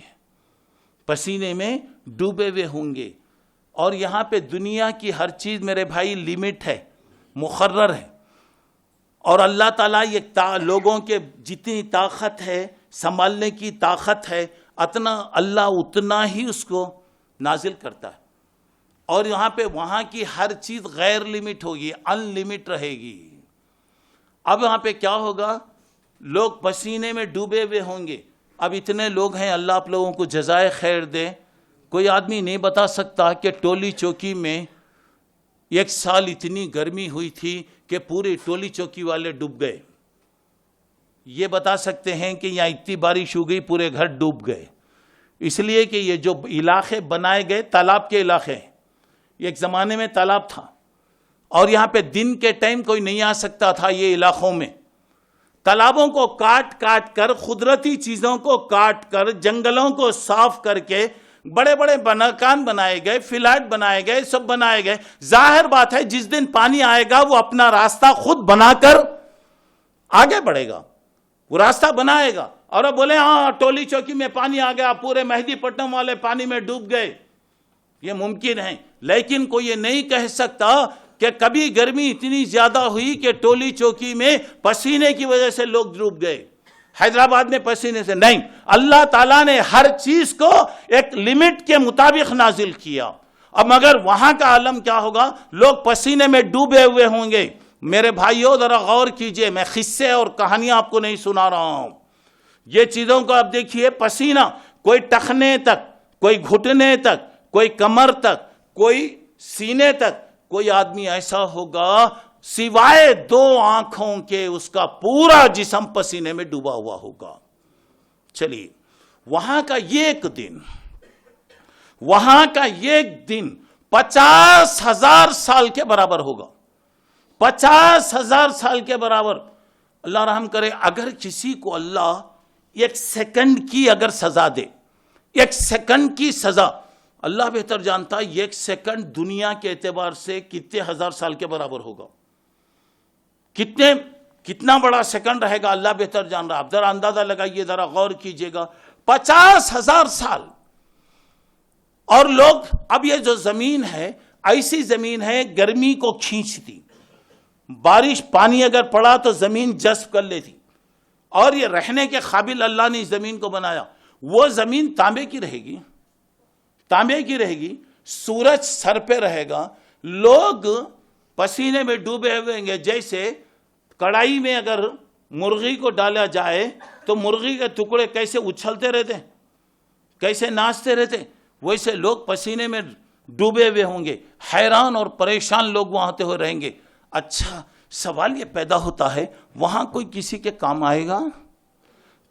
پسینے میں ڈوبے ہوئے ہوں گے۔ اور یہاں پہ دنیا کی ہر چیز میرے بھائی لمٹ ہے، مقرر ہے، اور اللہ تعالیٰ یہ لوگوں کے جتنی طاقت ہے، سنبھالنے کی طاقت ہے، اللہ اتنا ہی اس کو نازل کرتا ہے۔ اور یہاں پہ وہاں کی ہر چیز غیر لمٹ ہوگی، ان لمٹ رہے گی۔ اب یہاں پہ کیا ہوگا؟ لوگ پسینے میں ڈوبے ہوئے ہوں گے۔ اب اتنے لوگ ہیں، اللہ آپ لوگوں کو جزائے خیر دے۔ کوئی آدمی نہیں بتا سکتا کہ ٹولی چوکی میں 1 سال اتنی گرمی ہوئی تھی کہ پوری ٹولی چوکی والے ڈوب گئے۔ یہ بتا سکتے ہیں کہ یہاں اتنی بارش ہو گئی پورے گھر ڈوب گئے، اس لیے کہ یہ جو علاقے بنائے گئے تالاب کے علاقے ہیں، ایک زمانے میں تالاب تھا، اور یہاں پہ دن کے ٹائم کوئی نہیں آ سکتا تھا یہ علاقوں میں۔ تالابوں کو کاٹ کاٹ کر، قدرتی چیزوں کو کاٹ کر، جنگلوں کو صاف کر کے بڑے بڑے مکان بنائے گئے، فلیٹ بنائے گئے، سب بنائے گئے۔ ظاہر بات ہے جس دن پانی آئے گا وہ اپنا راستہ خود بنا کر آگے بڑھے گا، وہ راستہ بنائے گا۔ اور اب بولے ہاں ٹولی چوکی میں پانی آ گیا، پورے مہدی پٹنم والے پانی میں ڈوب گئے، یہ ممکن ہے۔ لیکن کوئی یہ نہیں کہہ سکتا کہ کبھی گرمی اتنی زیادہ ہوئی کہ ٹولی چوکی میں پسینے کی وجہ سے لوگ ڈوب گئے، حیدرآباد میں پسینے سے نہیں۔ اللہ تعالیٰ نے ہر چیز کو ایک لمٹ کے مطابق نازل کیا۔ اب مگر وہاں کا عالم کیا ہوگا؟ لوگ پسینے میں ڈوبے ہوئے ہوں گے۔ میرے بھائیوں ذرا غور کیجئے، میں قصے اور کہانیاں آپ کو نہیں سنا رہا ہوں، یہ چیزوں کو آپ دیکھیے۔ پسینہ کوئی ٹخنے تک، کوئی گھٹنے تک، کوئی کمر تک، کوئی سینے تک، کوئی آدمی ایسا ہوگا سوائے 2 آنکھوں کے اس کا پورا جسم پسینے میں ڈوبا ہوا ہوگا۔ چلیے، وہاں کا ایک دن، وہاں کا ایک دن 50,000 سال کے برابر ہوگا، 50,000 سال کے برابر۔ اللہ رحم کرے، اگر کسی کو اللہ 1 سیکنڈ کی اگر سزا دے، 1 سیکنڈ کی سزا، اللہ بہتر جانتا ہے 1 سیکنڈ دنیا کے اعتبار سے کتنے 1000 سال کے برابر ہوگا، کتنا بڑا سیکنڈ رہے گا اللہ بہتر جان رہا۔ آپ ذرا اندازہ لگائیے، ذرا غور کیجئے گا، 50,000 سال۔ اور لوگ، اب یہ جو زمین ہے ایسی زمین ہے گرمی کو کھینچتی، بارش پانی اگر پڑا تو زمین جذب کر لیتی، اور یہ رہنے کے قابل اللہ نے زمین کو بنایا۔ وہ زمین تانبے کی رہے گی، تانبے کی رہے گی، سورج سر پہ رہے گا، لوگ پسینے میں ڈوبے ہوئے ہیں گے۔ جیسے کڑائی میں اگر مرغی کو ڈالا جائے تو مرغی کے ٹکڑے کیسے اچھلتے رہتے، کیسے ناچتے رہتے، ویسے لوگ پسینے میں ڈوبے ہوئے ہوں گے، حیران اور پریشان لوگ وہاں ہوتے ہوئے رہیں گے۔ اچھا، سوال یہ پیدا ہوتا ہے، وہاں کوئی کسی کے کام آئے گا؟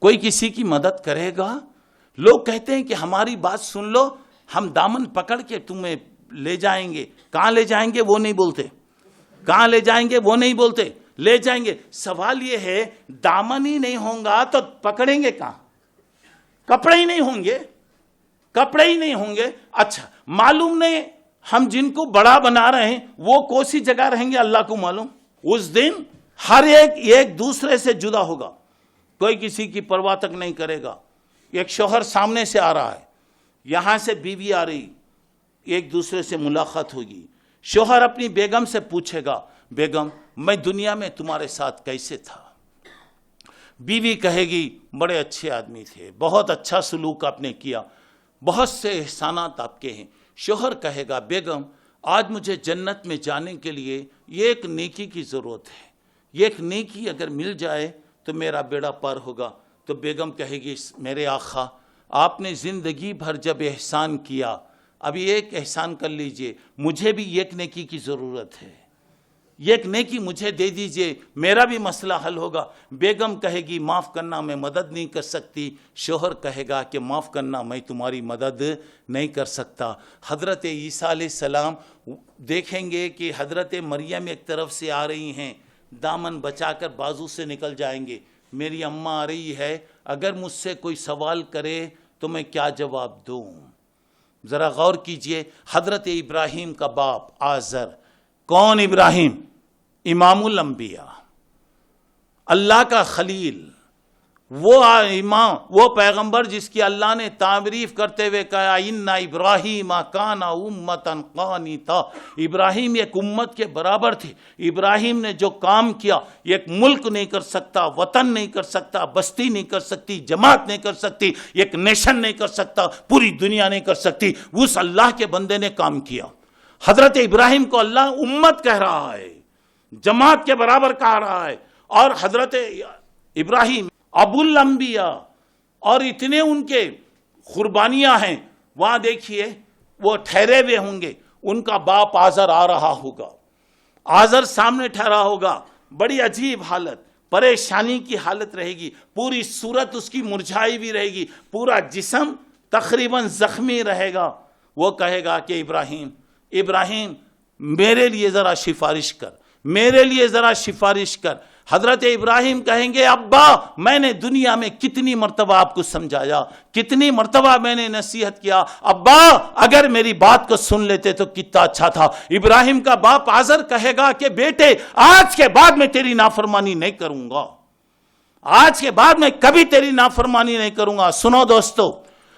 کوئی کسی کی مدد کرے گا؟ لوگ کہتے ہیں کہ ہماری بات سن لو، ہم دامن پکڑ کے تمہیں لے جائیں گے۔ کہاں لے جائیں گے وہ نہیں بولتے، کہاں لے جائیں گے وہ نہیں بولتے، لے جائیں گے۔ سوال یہ ہے، دامن ہی نہیں ہوگا تو پکڑیں گے کہاں؟ کپڑے ہی نہیں ہوں گے، کپڑے ہی نہیں ہوں گے۔ اچھا، معلوم نہیں ہم جن کو بڑا بنا رہے ہیں وہ کوسی جگہ رہیں گے، اللہ کو معلوم۔ اس دن ہر ایک دوسرے سے جدا ہوگا، کوئی کسی کی پرواہ تک نہیں کرے گا۔ ایک شوہر سامنے سے آ رہا ہے، یہاں سے بیوی آ رہی، ایک دوسرے سے ملاقات ہوگی۔ شوہر اپنی بیگم سے پوچھے گا، بیگم میں دنیا میں تمہارے ساتھ کیسے تھا؟ بیوی کہے گی بڑے اچھے آدمی تھے، بہت اچھا سلوک آپ نے کیا، بہت سے احسانات آپ کے ہیں۔ شوہر کہے گا، بیگم آج مجھے جنت میں جانے کے لیے یہ ایک نیکی کی ضرورت ہے، یہ ایک نیکی اگر مل جائے تو میرا بیڑا پار ہوگا۔ تو بیگم کہے گی، میرے آقا آپ نے زندگی بھر جب احسان کیا، ابھی ایک احسان کر لیجئے، مجھے بھی ایک نیکی کی ضرورت ہے، ایک نیکی مجھے دے دیجئے، میرا بھی مسئلہ حل ہوگا۔ بیگم کہے گی معاف کرنا میں مدد نہیں کر سکتی، شوہر کہے گا کہ معاف کرنا میں تمہاری مدد نہیں کر سکتا۔ حضرت عیسیٰ علیہ السلام دیکھیں گے کہ حضرت مریم ایک طرف سے آ رہی ہیں، دامن بچا کر بازو سے نکل جائیں گے، میری اماں آ رہی ہے، اگر مجھ سے کوئی سوال کرے تو میں کیا جواب دوں؟ ذرا غور کیجئے، حضرت ابراہیم کا باپ آزر، کون ابراہیم؟ امام الانبیاء، اللہ کا خلیل، وہ امام، وہ پیغمبر جس کی اللہ نے تعریف کرتے ہوئے کہا ان ابراہیم کان امۃ قانتا، ابراہیم ایک امت کے برابر تھے۔ ابراہیم نے جو کام کیا، ایک ملک نہیں کر سکتا، وطن نہیں کر سکتا، بستی نہیں کر سکتی، جماعت نہیں کر سکتی، ایک نیشن نہیں کر سکتا، پوری دنیا نہیں کر سکتی، اس اللہ کے بندے نے کام کیا۔ حضرت ابراہیم کو اللہ امت کہہ رہا ہے، جماعت کے برابر کہہ رہا ہے، اور حضرت ابراہیم ابو الانبیاء، اور اتنے ان کے قربانیاں ہیں۔ وہاں دیکھیے وہ ٹھہرے ہوئے ہوں گے، ان کا باپ آزر آ رہا ہوگا، آزر سامنے ٹھہرا ہوگا، بڑی عجیب حالت، پریشانی کی حالت رہے گی، پوری صورت اس کی مرجھائی بھی رہے گی، پورا جسم تقریباً زخمی رہے گا۔ وہ کہے گا کہ ابراہیم میرے لیے ذرا سفارش کر، میرے لیے ذرا سفارش کر۔ حضرت ابراہیم کہیں گے ابا میں نے دنیا میں کتنی مرتبہ آپ کو سمجھایا، کتنی مرتبہ میں نے نصیحت کیا، ابا اگر میری بات کو سن لیتے تو کتنا اچھا تھا۔ ابراہیم کا باپ آزر کہے گا کہ بیٹے آج کے بعد میں تیری نافرمانی نہیں کروں گا، آج کے بعد میں کبھی تیری نافرمانی نہیں کروں گا۔ سنو دوستو،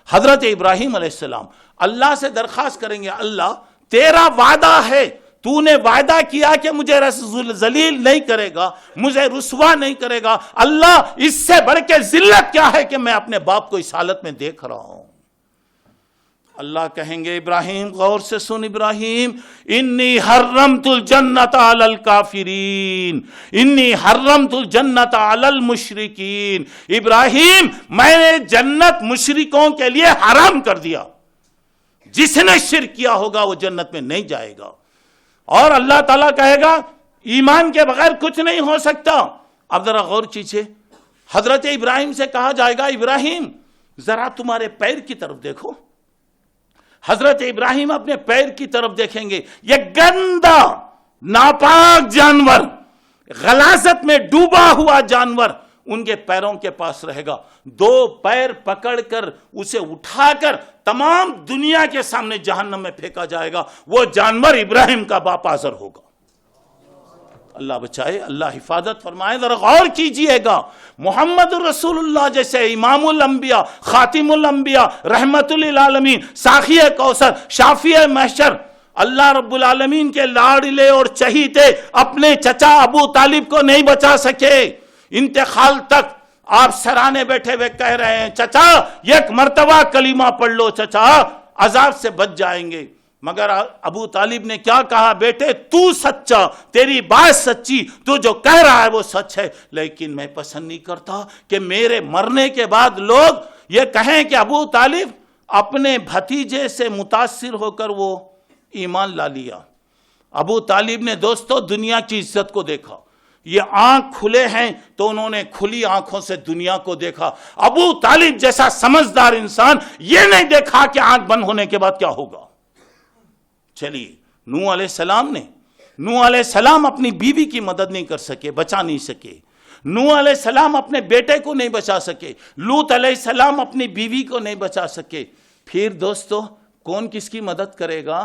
حضرت ابراہیم علیہ السلام اللہ سے درخواست کریں گے، اللہ تیرا وعدہ ہے، تو نے وعدہ کیا کہ مجھے ذلیل نہیں کرے گا، مجھے رسوا نہیں کرے گا، اللہ اس سے بڑھ کے ذلت کیا ہے کہ میں اپنے باپ کو اس حالت میں دیکھ رہا ہوں۔ اللہ کہیں گے ابراہیم غور سے سن، ابراہیم انی حرمت الجنت علی الکافرین، انی حرمت الجنت علی المشرکین، ابراہیم میں نے جنت مشرکوں کے لیے حرام کر دیا، جس نے شرک کیا ہوگا وہ جنت میں نہیں جائے گا۔ اور اللہ تعالیٰ کہے گا ایمان کے بغیر کچھ نہیں ہو سکتا۔ اب ذرا غور کیجئے، حضرت ابراہیم سے کہا جائے گا ابراہیم ذرا تمہارے پیر کی طرف دیکھو۔ حضرت ابراہیم اپنے پیر کی طرف دیکھیں گے، یہ گندا ناپاک جانور، غلاظت میں ڈوبا ہوا جانور ان کے پیروں کے پاس رہے گا، دو پیر پکڑ کر اسے اٹھا کر تمام دنیا کے سامنے جہنم میں پھینکا جائے گا، وہ جانور ابراہیم کا باپ آزر ہوگا۔ اللہ بچائے، اللہ حفاظت فرمائے۔ ذرا غور کیجئے گا، محمد رسول اللہ جیسے امام الانبیاء، خاتم الانبیاء، رحمت للعالمین، ساقی کوثر، شافی محشر، اللہ رب العالمین کے لاڈلے اور چہیتے اپنے چچا ابو طالب کو نہیں بچا سکے، انتقال تک آپ سرانے بیٹھے ہوئے کہہ رہے ہیں چچا ایک مرتبہ کلمہ پڑھ لو، چچا عذاب سے بچ جائیں گے، مگر ابو طالب نے کیا کہا، بیٹے تو سچا، تیری بات سچی، تو جو کہہ رہا ہے وہ سچ ہے، لیکن میں پسند نہیں کرتا کہ میرے مرنے کے بعد لوگ یہ کہیں کہ ابو طالب اپنے بھتیجے سے متاثر ہو کر وہ ایمان لا لیا۔ ابو طالب نے دوستو دنیا کی عزت کو دیکھا، یہ آنکھ کھلے ہیں تو انہوں نے کھلی آنکھوں سے دنیا کو دیکھا۔ ابو طالب جیسا سمجھدار انسان یہ نہیں دیکھا کہ آنکھ بند ہونے کے بعد کیا ہوگا۔ چلیے نوح علیہ السلام اپنی بیوی کی مدد نہیں کر سکے، بچا نہیں سکے، نوح علیہ السلام اپنے بیٹے کو نہیں بچا سکے، لوط علیہ السلام اپنی بیوی کو نہیں بچا سکے، پھر دوستو کون کس کی مدد کرے گا؟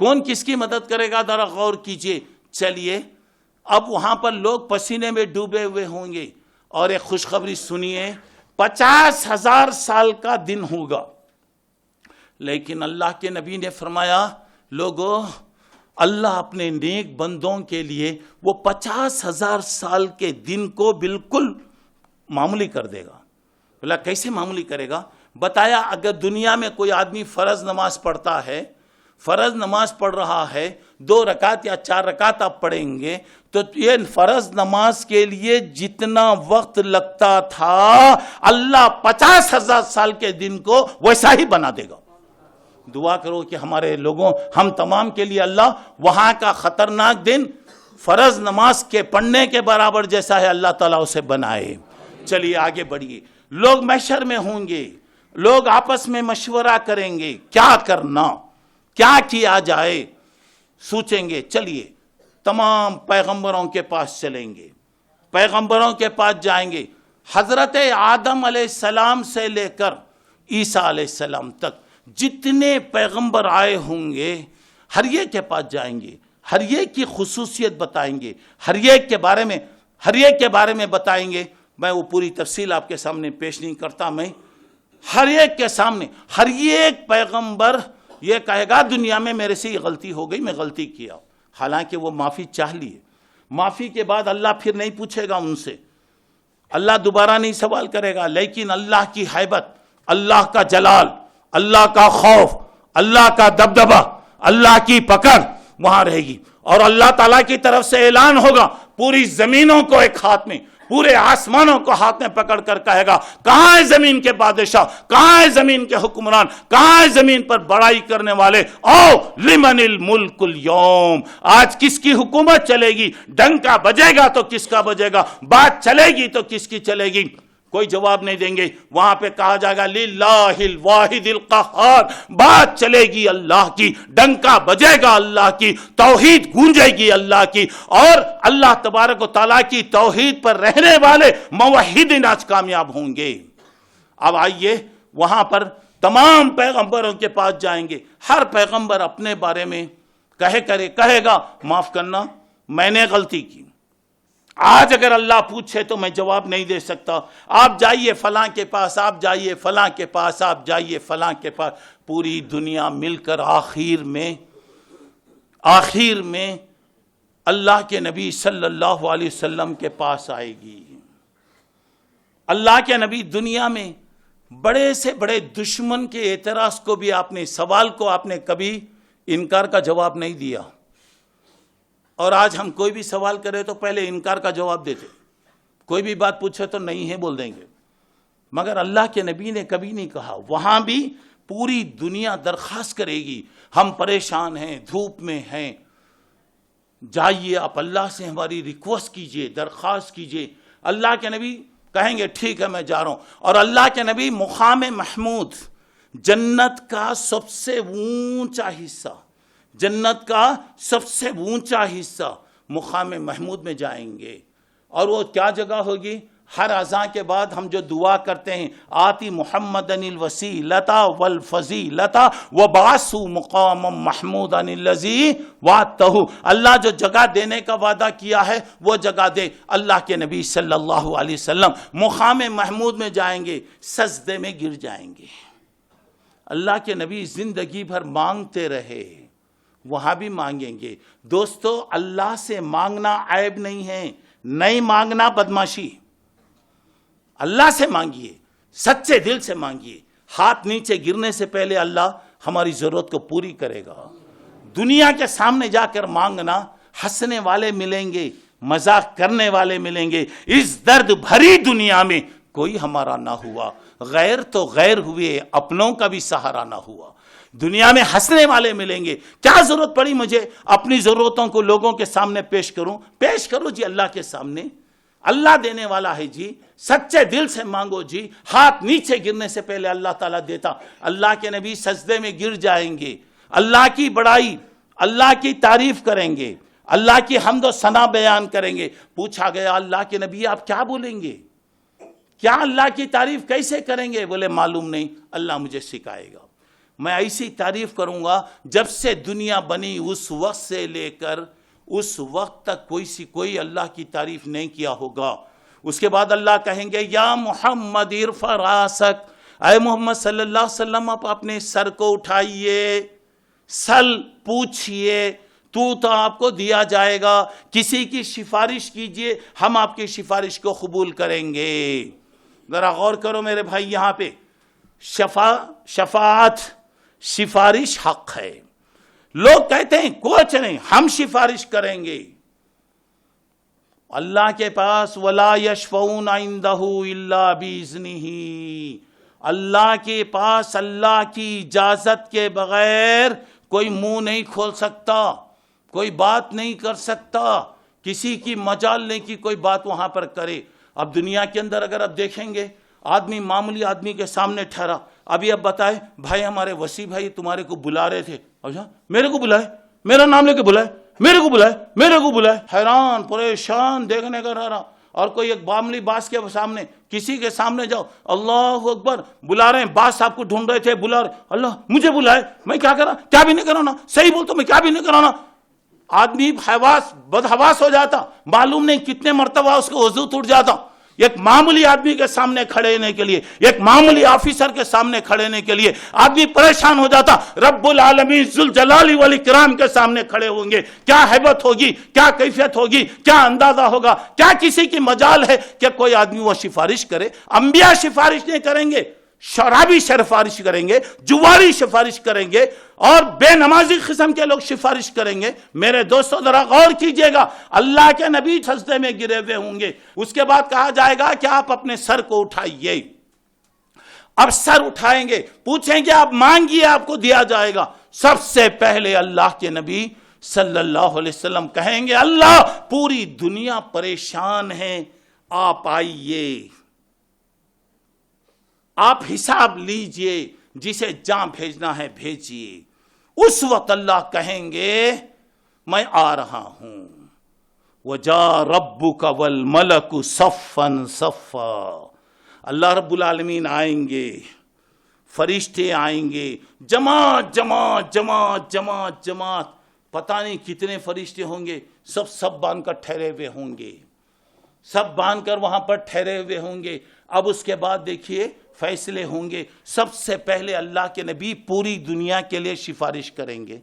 کون کس کی مدد کرے گا؟ ذرا غور کیجئے۔ چلیے اب وہاں پر لوگ پسینے میں ڈوبے ہوئے ہوں گے، اور ایک خوشخبری سنیے، 50,000 سال کا دن ہوگا، لیکن اللہ کے نبی نے فرمایا لوگوں اللہ اپنے نیک بندوں کے لیے وہ 50,000 سال کے دن کو بالکل معمولی کر دے گا۔ بولا کیسے معمولی کرے گا؟ بتایا اگر دنیا میں کوئی آدمی فرض نماز پڑھتا ہے فرض نماز پڑھ رہا ہے 2 رکعت یا 4 رکعت آپ پڑھیں گے تو یہ فرض نماز کے لیے جتنا وقت لگتا تھا اللہ 50,000 سال کے دن کو ویسا ہی بنا دے گا. دعا کرو کہ ہمارے لوگوں ہم تمام کے لیے اللہ وہاں کا خطرناک دن فرض نماز کے پڑھنے کے برابر جیسا ہے اللہ تعالیٰ اسے بنائے. چلیے آگے بڑھیے. لوگ محشر میں ہوں گے, لوگ آپس میں مشورہ کریں گے کیا کرنا, کیا کیا جائے, سوچیں گے. چلیے تمام پیغمبروں کے پاس چلیں گے, پیغمبروں کے پاس جائیں گے. حضرت آدم علیہ السلام سے لے کر عیسیٰ علیہ السلام تک جتنے پیغمبر آئے ہوں گے ہر ایک کے پاس جائیں گے, ہر ایک کی خصوصیت بتائیں گے, ہر ایک کے بارے میں بتائیں گے. میں وہ پوری تفصیل آپ کے سامنے پیش نہیں کرتا. میں ہر ایک کے سامنے ہر ایک پیغمبر یہ کہے گا دنیا میں میرے سے یہ غلطی ہو گئی, میں غلطی کیا. حالانکہ وہ معافی چاہ لیے. معافی کے بعد اللہ پھر نہیں پوچھے گا ان سے, اللہ دوبارہ نہیں سوال کرے گا. لیکن اللہ کی ہیبت, اللہ کا جلال, اللہ کا خوف, اللہ کا دبدبہ, اللہ کی پکڑ وہاں رہے گی. اور اللہ تعالیٰ کی طرف سے اعلان ہوگا, پوری زمینوں کو ایک ہاتھ میں, پورے آسمانوں کو ہاتھ میں پکڑ کر کہے گا کہاں ہے زمین کے بادشاہ, کہاں ہے زمین کے حکمران, کہاں ہے زمین پر بڑائی کرنے والے, او لمن الملک اليوم. آج کس کی حکومت چلے گی, ڈنکا بجے گا تو کس کا بجے گا, بات چلے گی تو کس کی چلے گی. کوئی جواب نہیں دیں گے. وہاں پہ کہا جائے گا للہ الواحد القہار, بات چلے گی اللہ کی, ڈنکا بجے گا اللہ کی, توحید گونجے گی اللہ کی, اور اللہ تبارک و تعالیٰ کی توحید پر رہنے والے موحدین آج کامیاب ہوں گے. اب آئیے وہاں پر تمام پیغمبروں کے پاس جائیں گے. ہر پیغمبر اپنے بارے میں کہے گا معاف کرنا میں نے غلطی کی. آج اگر اللہ پوچھے تو میں جواب نہیں دے سکتا. آپ جائیے فلاں کے پاس, آپ جائیے فلاں کے پاس, آپ جائیے فلاں کے پاس. پوری دنیا مل کر آخر میں اللہ کے نبی صلی اللہ علیہ وسلم کے پاس آئے گی. اللہ کے نبی دنیا میں بڑے سے بڑے دشمن کے اعتراض کو بھی سوال کو آپ نے کبھی انکار کا جواب نہیں دیا. اور آج ہم کوئی بھی سوال کرے تو پہلے انکار کا جواب دیتے, کوئی بھی بات پوچھے تو نہیں ہے بول دیں گے. مگر اللہ کے نبی نے کبھی نہیں کہا. وہاں بھی پوری دنیا درخواست کرے گی, ہم پریشان ہیں, دھوپ میں ہیں, جائیے آپ اللہ سے ہماری ریکویسٹ کیجئے, درخواست کیجئے. اللہ کے نبی کہیں گے ٹھیک ہے میں جا رہا ہوں. اور اللہ کے نبی مقام محمود, جنت کا سب سے اونچا حصہ, جنت کا سب سے اونچا حصہ مقام محمود میں جائیں گے. اور وہ کیا جگہ ہوگی؟ ہر اذان کے بعد ہم جو دعا کرتے ہیں آتی محمدن الوسیلۃ والفضیلۃ وبعثہ مقاما محمودا الذی وعدتہ. اللہ جو جگہ دینے کا وعدہ کیا ہے وہ جگہ دے. اللہ کے نبی صلی اللہ علیہ وسلم مقام محمود میں جائیں گے, سجدے میں گر جائیں گے. اللہ کے نبی زندگی بھر مانگتے رہے, وہاں بھی مانگیں گے. دوستو اللہ سے مانگنا عیب نہیں ہے, نہیں مانگنا بدماشی. اللہ سے مانگیے, سچے دل سے مانگیے. ہاتھ نیچے گرنے سے پہلے اللہ ہماری ضرورت کو پوری کرے گا. دنیا کے سامنے جا کر مانگنا, ہنسنے والے ملیں گے, مذاق کرنے والے ملیں گے. اس درد بھری دنیا میں کوئی ہمارا نہ ہوا, غیر تو غیر ہوئے, اپنوں کا بھی سہارا نہ ہوا. دنیا میں ہنسنے والے ملیں گے. کیا ضرورت پڑی مجھے اپنی ضرورتوں کو لوگوں کے سامنے پیش کروں جی اللہ کے سامنے. اللہ دینے والا ہے جی, سچے دل سے مانگو جی. ہاتھ نیچے گرنے سے پہلے اللہ تعالیٰ دیتا. اللہ کے نبی سجدے میں گر جائیں گے, اللہ کی بڑائی, اللہ کی تعریف کریں گے, اللہ کی حمد و ثنا بیان کریں گے. پوچھا گیا اللہ کے نبی آپ کیا بولیں گے, کیا اللہ کی تعریف کیسے کریں گے؟ بولے معلوم نہیں, اللہ مجھے سکھائے گا. میں ایسی تعریف کروں گا جب سے دنیا بنی اس وقت سے لے کر اس وقت تک کوئی اللہ کی تعریف نہیں کیا ہوگا. اس کے بعد اللہ کہیں گے یا محمد ارفع راسک, اے محمد صلی اللہ علیہ وسلم آپ اپنے سر کو اٹھائیے, سل پوچھئے تو آپ کو دیا جائے گا. کسی کی سفارش کیجئے, ہم آپ کی سفارش کو قبول کریں گے. ذرا غور کرو میرے بھائی, یہاں پہ شفاعت, سفارش حق ہے. لوگ کہتے ہیں کچھ نہیں، ہم سفارش کریں گے اللہ کے پاس، وَلَا يَشْفَعُونَ عِندَهُ إِلَّا بِإِذْنِهِ، اللہ کے پاس اللہ کی اجازت کے بغیر کوئی منہ نہیں کھول سکتا، کوئی بات نہیں کر سکتا، کسی کی مجال نہیں کی کوئی بات وہاں پر کرے۔ اب دنیا کے اندر اگر اب دیکھیں گے، آدمی معمولی آدمی کے سامنے ٹھہرا، ابھی اب بتائے بھائی ہمارے وسیع بھائی تمہارے کو بلا رہے تھے، اچھا میرے کو بلائے، میرا نام لے کے بلائے، میرے کو بلائے، میرے کو بلائے، حیران پریشان دیکھنے کا رہا۔ اور کوئی ایک معمولی باس کے سامنے، کسی کے سامنے جاؤ، اللہ اکبر، بلا رہے ہیں، باس صاحب کو ڈھونڈ رہے تھے، بلا رہے، اللہ مجھے بلائے، میں کیا کرا، کیا بھی نہیں کرانا، صحیح بولتا میں کیا بھی نہیں کرانا۔ آدمی بدحواس ہو جاتا، معلوم نہیں کتنے مرتبہ اس کو وضو ٹوٹ جاتا۔ ایک معمولی آدمی کے سامنے کھڑے ہونے کے لیے، ایک معمولی آفیسر کے سامنے کھڑے ہونے کے لیے آدمی پریشان ہو جاتا۔ رب العالمین ذوالجلال والاکرام کے سامنے کھڑے ہوں گے، کیا ہیبت ہوگی، کیا کیفیت ہوگی، کیا اندازہ ہوگا، کیا کسی کی مجال ہے کہ کوئی آدمی وہ سفارش کرے؟ انبیاء سفارش نہیں کریں گے، شرابی سفارش کریں گے، جواری سفارش کریں گے، اور بے نمازی قسم کے لوگ سفارش کریں گے۔ میرے دوستو ذرا غور کیجئے گا، اللہ کے نبی سجدے میں گرے ہوئے ہوں گے، اس کے بعد کہا جائے گا کہ آپ اپنے سر کو اٹھائیے۔ اب سر اٹھائیں گے، پوچھیں گے آپ مانگیے آپ کو دیا جائے گا۔ سب سے پہلے اللہ کے نبی صلی اللہ علیہ وسلم کہیں گے اللہ پوری دنیا پریشان ہے، آپ آئیے، آپ حساب لیجئے، جسے جہاں بھیجنا ہے بھیجئے۔ اس وقت اللہ کہیں گے میں آ رہا ہوں، وَجَا رَبُّكَ وَالْمَلَكُ صَفًّا صَفًّا، اللہ رب العالمین آئیں گے، فرشتے آئیں گے، جماعت جماعت جماعت جماعت جماعت، پتہ نہیں کتنے فرشتے ہوں گے، سب باندھ کر ٹھہرے ہوئے ہوں گے، سب باندھ کر وہاں پر ٹھہرے ہوئے ہوں گے۔ اب اس کے بعد دیکھیے فیصلے ہوں گے۔ سب سے پہلے اللہ کے نبی پوری دنیا کے لیے سفارش کریں گے،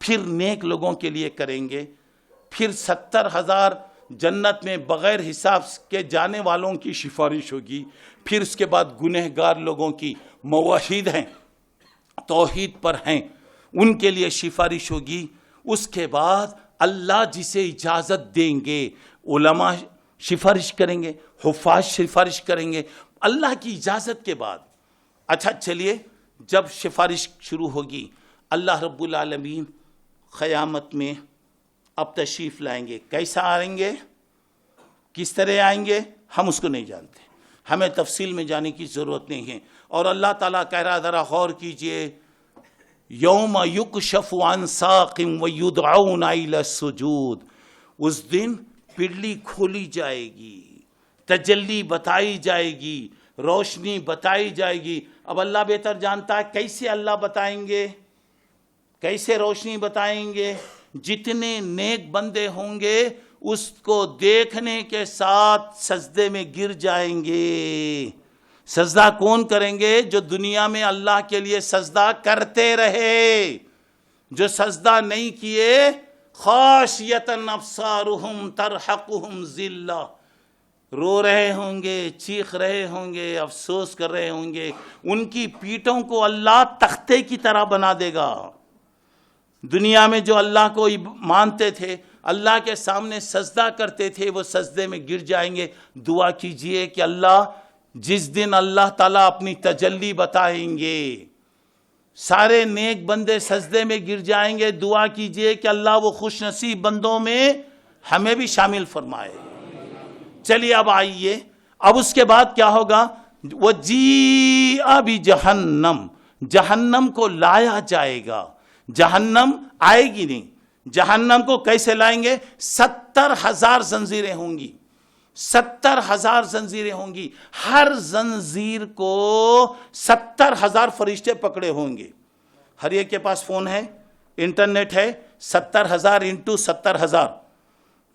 پھر نیک لوگوں کے لیے کریں گے، پھر 70,000 جنت میں بغیر حساب کے جانے والوں کی سفارش ہوگی، پھر اس کے بعد گنہگار لوگوں کی، موحد ہیں، توحید پر ہیں، ان کے لیے سفارش ہوگی۔ اس کے بعد اللہ جسے اجازت دیں گے، علماء سفارش کریں گے، حفاظ سفارش کریں گے اللہ کی اجازت کے بعد۔ اچھا چلیے، جب سفارش شروع ہوگی، اللہ رب العالمین قیامت میں اب تشریف لائیں گے۔ کیسا آئیں گے، کس طرح آئیں گے، ہم اس کو نہیں جانتے، ہمیں تفصیل میں جانے کی ضرورت نہیں ہے۔ اور اللہ تعالیٰ کہہ رہا، ذرا غور کیجئے، یوم یکشف عن ساق ویدعون الی السجود، اس دن پنڈلی کھولی جائے گی، تجلی بتائی جائے گی، روشنی بتائی جائے گی۔ اب اللہ بہتر جانتا ہے کیسے اللہ بتائیں گے، کیسے روشنی بتائیں گے۔ جتنے نیک بندے ہوں گے اس کو دیکھنے کے ساتھ سجدے میں گر جائیں گے۔ سجدہ کون کریں گے؟ جو دنیا میں اللہ کے لیے سجدہ کرتے رہے، جو سجدہ نہیں کیے، خاشیۃ ابصارہم ترہقہم ذلہ، رو رہے ہوں گے، چیخ رہے ہوں گے، افسوس کر رہے ہوں گے۔ ان کی پیٹھوں کو اللہ تختے کی طرح بنا دے گا۔ دنیا میں جو اللہ کو مانتے تھے، اللہ کے سامنے سجدہ کرتے تھے، وہ سجدے میں گر جائیں گے۔ دعا کیجئے کہ اللہ جس دن اللہ تعالیٰ اپنی تجلی بتائیں گے، سارے نیک بندے سجدے میں گر جائیں گے، دعا کیجئے کہ اللہ وہ خوش نصیب بندوں میں ہمیں بھی شامل فرمائے۔ چلیے اب آئیے، اب اس کے بعد کیا ہوگا؟ وَجِیءَ بِجَہَنَّمَ، جہنم کو لایا جائے گا۔ جہنم آئے گی نہیں، جہنم کو کیسے لائیں گے؟ 70,000 زنجیریں ہوں گی، 70,000 زنجیریں ہوں گی، ہر زنجیر کو 70,000 فرشتے پکڑے ہوں گے۔ ہر ایک کے پاس فون ہے، انٹرنیٹ ہے، 70,000 انٹو 70,000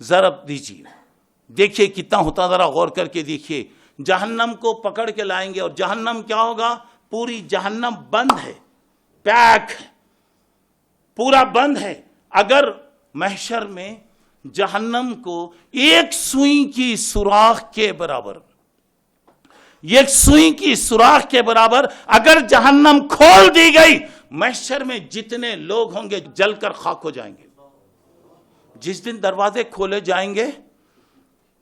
ضرب دیجیے، دیکھیے کتنا ہوتا، ذرا غور کر کے دیکھیے۔ جہنم کو پکڑ کے لائیں گے، اور جہنم کیا ہوگا؟ پوری جہنم بند ہے، پیک، پورا بند ہے۔ اگر محشر میں جہنم کو ایک سوئی کی سوراخ کے برابر، ایک سوئی کی سوراخ کے برابر اگر جہنم کھول دی گئی، محشر میں جتنے لوگ ہوں گے جل کر خاک ہو جائیں گے. جس دن دروازے کھولے جائیں گے،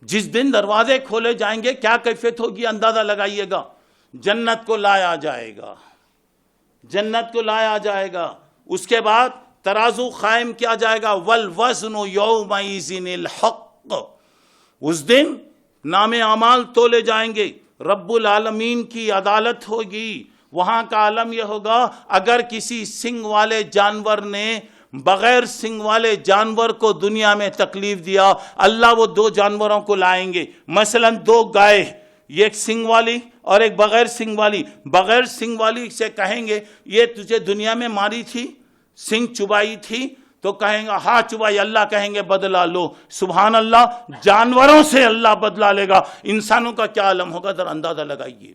جس دن دروازے کھولے جائیں گے کیا کیفیت ہوگی اندازہ لگائیے گا. جنت کو لایا جائے گا، جنت کو لایا جائے گا. اس کے بعد ترازو قائم کیا جائے گا. والوزن یومئذ الحق. اس دن نام اعمال تولے جائیں گے، رب العالمین کی عدالت ہوگی. وہاں کا عالم یہ ہوگا اگر کسی سنگ والے جانور نے بغیر سنگ والے جانور کو دنیا میں تکلیف دیا، اللہ وہ دو جانوروں کو لائیں گے. مثلا دو گائے، ایک سنگ والی اور ایک بغیر سنگ والی. بغیر سنگ والی سے کہیں گے یہ تجھے دنیا میں ماری تھی، سنگ چبائی تھی، تو کہیں گا ہاں چبائی. اللہ کہیں گے بدلہ لو. سبحان اللہ، جانوروں سے اللہ بدلہ لے گا. انسانوں کا کیا عالم ہوگا ذرا اندازہ لگائیے.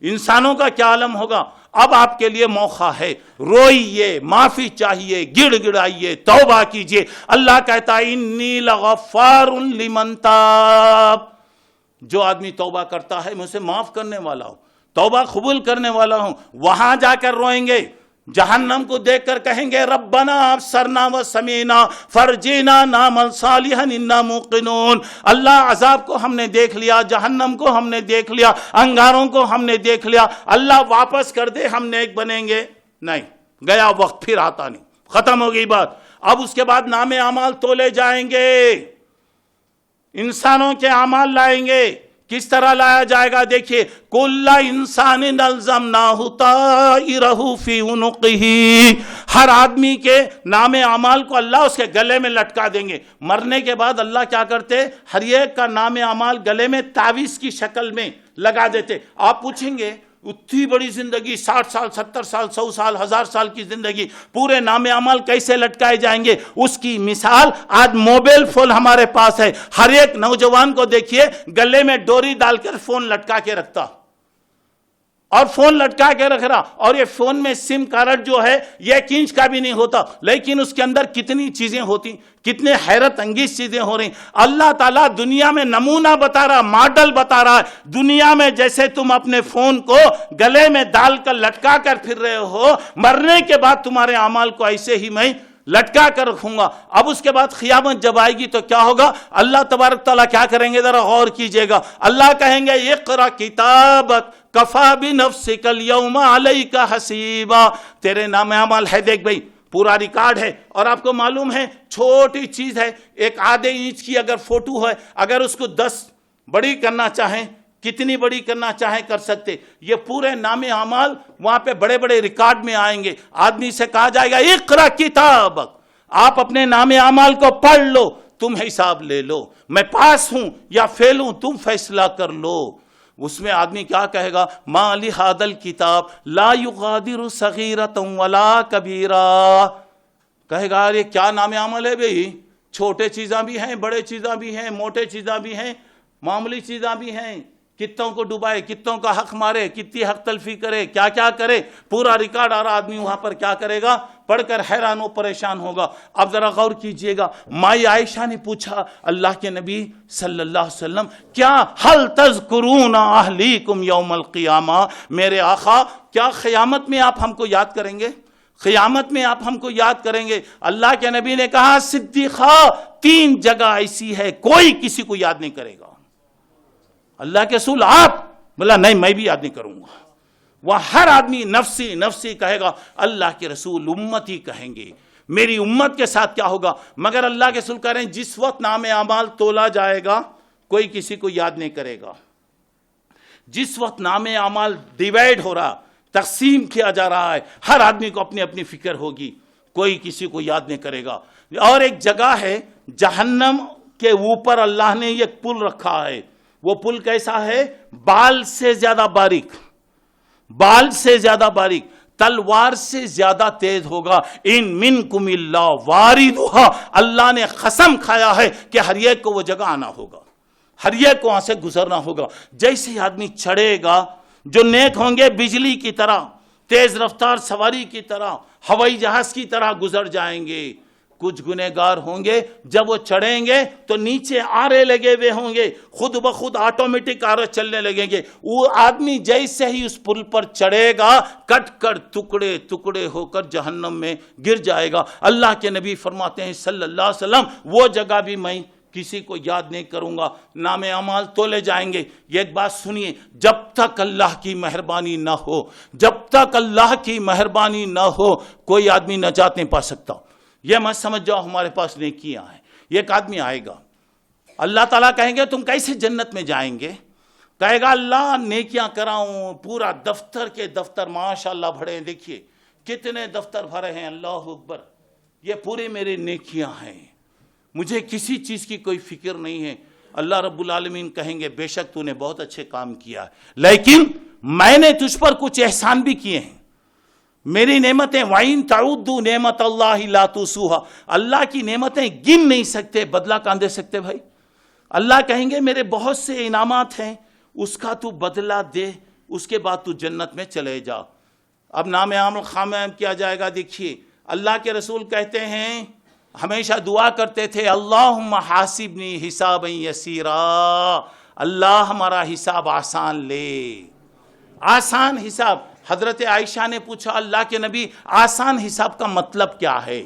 انسانوں کا کیا عالم ہوگا. اب آپ کے لیے موقع ہے، روئیے، معافی چاہیے، گڑ گڑائیے، توبہ کیجئے. اللہ کہتا ہے انی لغفار لمن تاب. جو آدمی توبہ کرتا ہے میں اسے معاف کرنے والا ہوں، توبہ قبول کرنے والا ہوں. وہاں جا کر روئیں گے، جہنم کو دیکھ کر کہیں گے ربنا ابصرنا وسمعنا فرجعنا نعمل صالحا انا موقنون. اللہ عذاب کو ہم نے دیکھ لیا، جہنم کو ہم نے دیکھ لیا، انگاروں کو ہم نے دیکھ لیا. اللہ واپس کر دے ہم نیک بنیں گے. نہیں، گیا وقت، پھر آتا نہیں، ختم ہو گئی بات. اب اس کے بعد نام اعمال تولے جائیں گے، انسانوں کے اعمال لائیں گے. کس طرح لایا جائے گا دیکھیے. کل انسان الزمناہ طائرہ فی عنقہ. ہر آدمی کے نام اعمال کو اللہ اس کے گلے میں لٹکا دیں گے. مرنے کے بعد اللہ کیا کرتے، ہر ایک کا نام اعمال گلے میں تعویذ کی شکل میں لگا دیتے. آپ پوچھیں گے اتنی بڑی زندگی، 60 سال 70 سال 100 سال 1000 سال کی زندگی، پورے نام اعمال کیسے لٹکائے جائیں گے؟ اس کی مثال آج موبائل فون ہمارے پاس ہے. ہر ایک نوجوان کو دیکھیے گلے میں ڈوری ڈال کر فون لٹکا کے رکھتا، اور فون لٹکا کے رکھ رہا. اور یہ فون میں سم کارڈ جو ہے یہ 1 انچ کا بھی نہیں ہوتا، لیکن اس کے اندر کتنی چیزیں ہوتی، کتنے حیرت انگیز چیزیں ہو رہی. اللہ تعالیٰ دنیا میں نمونہ بتا رہا، ماڈل بتا رہا ہے. دنیا میں جیسے تم اپنے فون کو گلے میں ڈال کر لٹکا کر پھر رہے ہو، مرنے کے بعد تمہارے اعمال کو ایسے ہی میں لٹکا کر رکھوں گا. اب اس کے بعد قیامت جب آئے گی تو کیا ہوگا؟ اللہ تبارک تعالیٰ کیا کریں گے ذرا غور کیجئے گا. اللہ کہیں گے اقرا کتابک کفا بنفسک اليوم علیک حسیبا. تیرے نام اعمال ہے، دیکھ بھئی پورا ریکارڈ ہے. اور آپ کو معلوم ہے چھوٹی چیز ہے، ایک آدھے انچ کی اگر فوٹو ہے، اگر اس کو 10 بڑی کرنا چاہیں، کتنی بڑی کرنا چاہیں کر سکتے. یہ پورے نام اعمال وہاں پہ بڑے بڑے ریکارڈ میں آئیں گے. آدمی سے کہا جائے گا اقرا کتابک، آپ اپنے نام اعمال کو پڑھ لو، تم حساب لے لو، میں پاس ہوں یا فیل ہوں تم فیصلہ کر لو. اس میں آدمی کیا کہے گا؟ ما لہذا الکتاب لا یغادر صغیرۃ ولا کبیرہ. کہے گا یہ کیا نام عمل ہے بھئی؟ چھوٹے چیزاں بھی ہیں، بڑے چیزاں بھی ہیں، موٹے چیزاں بھی ہیں، معمولی چیزاں بھی ہیں. کتوں کو ڈبائے، کتوں کا حق مارے، کتنی حق تلفی کرے، کیا کیا کرے، پورا ریکارڈ آ رہا. آدمی وہاں پر کیا کرے گا؟ پڑھ کر حیران و پریشان ہوگا. اب ذرا غور کیجئے گا. مائی عائشہ نے پوچھا اللہ کے نبی صلی اللہ علیہ وسلم، کیا حل تذکرون اہلیکم یوم القیامہ، میرے آقا کیا قیامت میں آپ ہم کو یاد کریں گے؟ قیامت میں آپ ہم کو یاد کریں گے؟ اللہ کے نبی نے کہا صدیقہ 3 جگہ ایسی ہے کوئی کسی کو یاد نہیں کرے گا. اللہ کے رسول آپ؟ بولا نہیں میں بھی یاد نہیں کروں گا. وہ ہر آدمی نفسی نفسی کہے گا. اللہ کے رسول امتی کہیں گے میری امت کے ساتھ کیا ہوگا؟ مگر اللہ کے رسول کہہ رہے ہیں جس وقت نام اعمال تولا جائے گا کوئی کسی کو یاد نہیں کرے گا. جس وقت نام اعمال ڈیوائیڈ ہو رہا، تقسیم کیا جا رہا ہے، ہر آدمی کو اپنی اپنی فکر ہوگی، کوئی کسی کو یاد نہیں کرے گا. اور ایک جگہ ہے جہنم کے اوپر اللہ نے ایک پل رکھا ہے. وہ پل کیسا ہے؟ بال سے زیادہ باریک، بال سے زیادہ باریک، تلوار سے زیادہ تیز ہوگا. ان منکم الا واردھا، اللہ نے قسم کھایا ہے کہ ہر ایک کو وہ جگہ آنا ہوگا، ہر ایک کو وہاں سے گزرنا ہوگا. جیسے ہی آدمی چڑھے گا، جو نیک ہوں گے بجلی کی طرح، تیز رفتار سواری کی طرح، ہوائی جہاز کی طرح گزر جائیں گے. کچھ گنہگار ہوں گے، جب وہ چڑھیں گے تو نیچے آرے لگے ہوئے ہوں گے، خود بخود آٹومیٹک آرے چلنے لگیں گے. وہ آدمی جیسے ہی اس پل پر چڑھے گا کٹ کر ٹکڑے ٹکڑے ہو کر جہنم میں گر جائے گا. اللہ کے نبی فرماتے ہیں صلی اللہ علیہ وسلم وہ جگہ بھی میں کسی کو یاد نہیں کروں گا، نام اعمال تولے جائیں گے. یہ ایک بات سنیے، جب تک اللہ کی مہربانی نہ ہو، جب تک اللہ کی مہربانی نہ ہو، کوئی آدمی نجات نہیں پا سکتا. یہ مت سمجھ جاؤ ہمارے پاس نیکیاں ہیں. ایک آدمی آئے گا، اللہ تعالیٰ کہیں گے تم کیسے جنت میں جائیں گے؟ کہے گا اللہ نیکیاں کراؤں، پورا دفتر کے دفتر ماشاءاللہ بھرے ہیں، دیکھیے کتنے دفتر بھرے ہیں، اللہ اکبر، یہ پورے میرے نیکیاں ہیں، مجھے کسی چیز کی کوئی فکر نہیں ہے. اللہ رب العالمین کہیں گے بے شک تو نے بہت اچھے کام کیا ہے، لیکن میں نے تجھ پر کچھ احسان بھی کیے ہیں. میری نعمتیں وَإِن تَعُدُّوا نِعْمَتَ اللَّهِ لَا تُحْصُوهَا، اللہ کی نعمتیں گن نہیں سکتے، بدلہ کہاں دے سکتے بھائی؟ اللہ کہیں گے میرے بہت سے انعامات ہیں، اس کا تو بدلہ دے، اس کے بعد تو جنت میں چلے جا. اب نام عام خامہ کیا جائے گا. دیکھیے اللہ کے رسول کہتے ہیں، ہمیشہ دعا کرتے تھے اللہم حاسبنی حسابا یسیرا، اللہ ہمارا حساب آسان لے. آسان حساب. حضرت عائشہ نے پوچھا اللہ کے نبی آسان حساب کا مطلب کیا ہے؟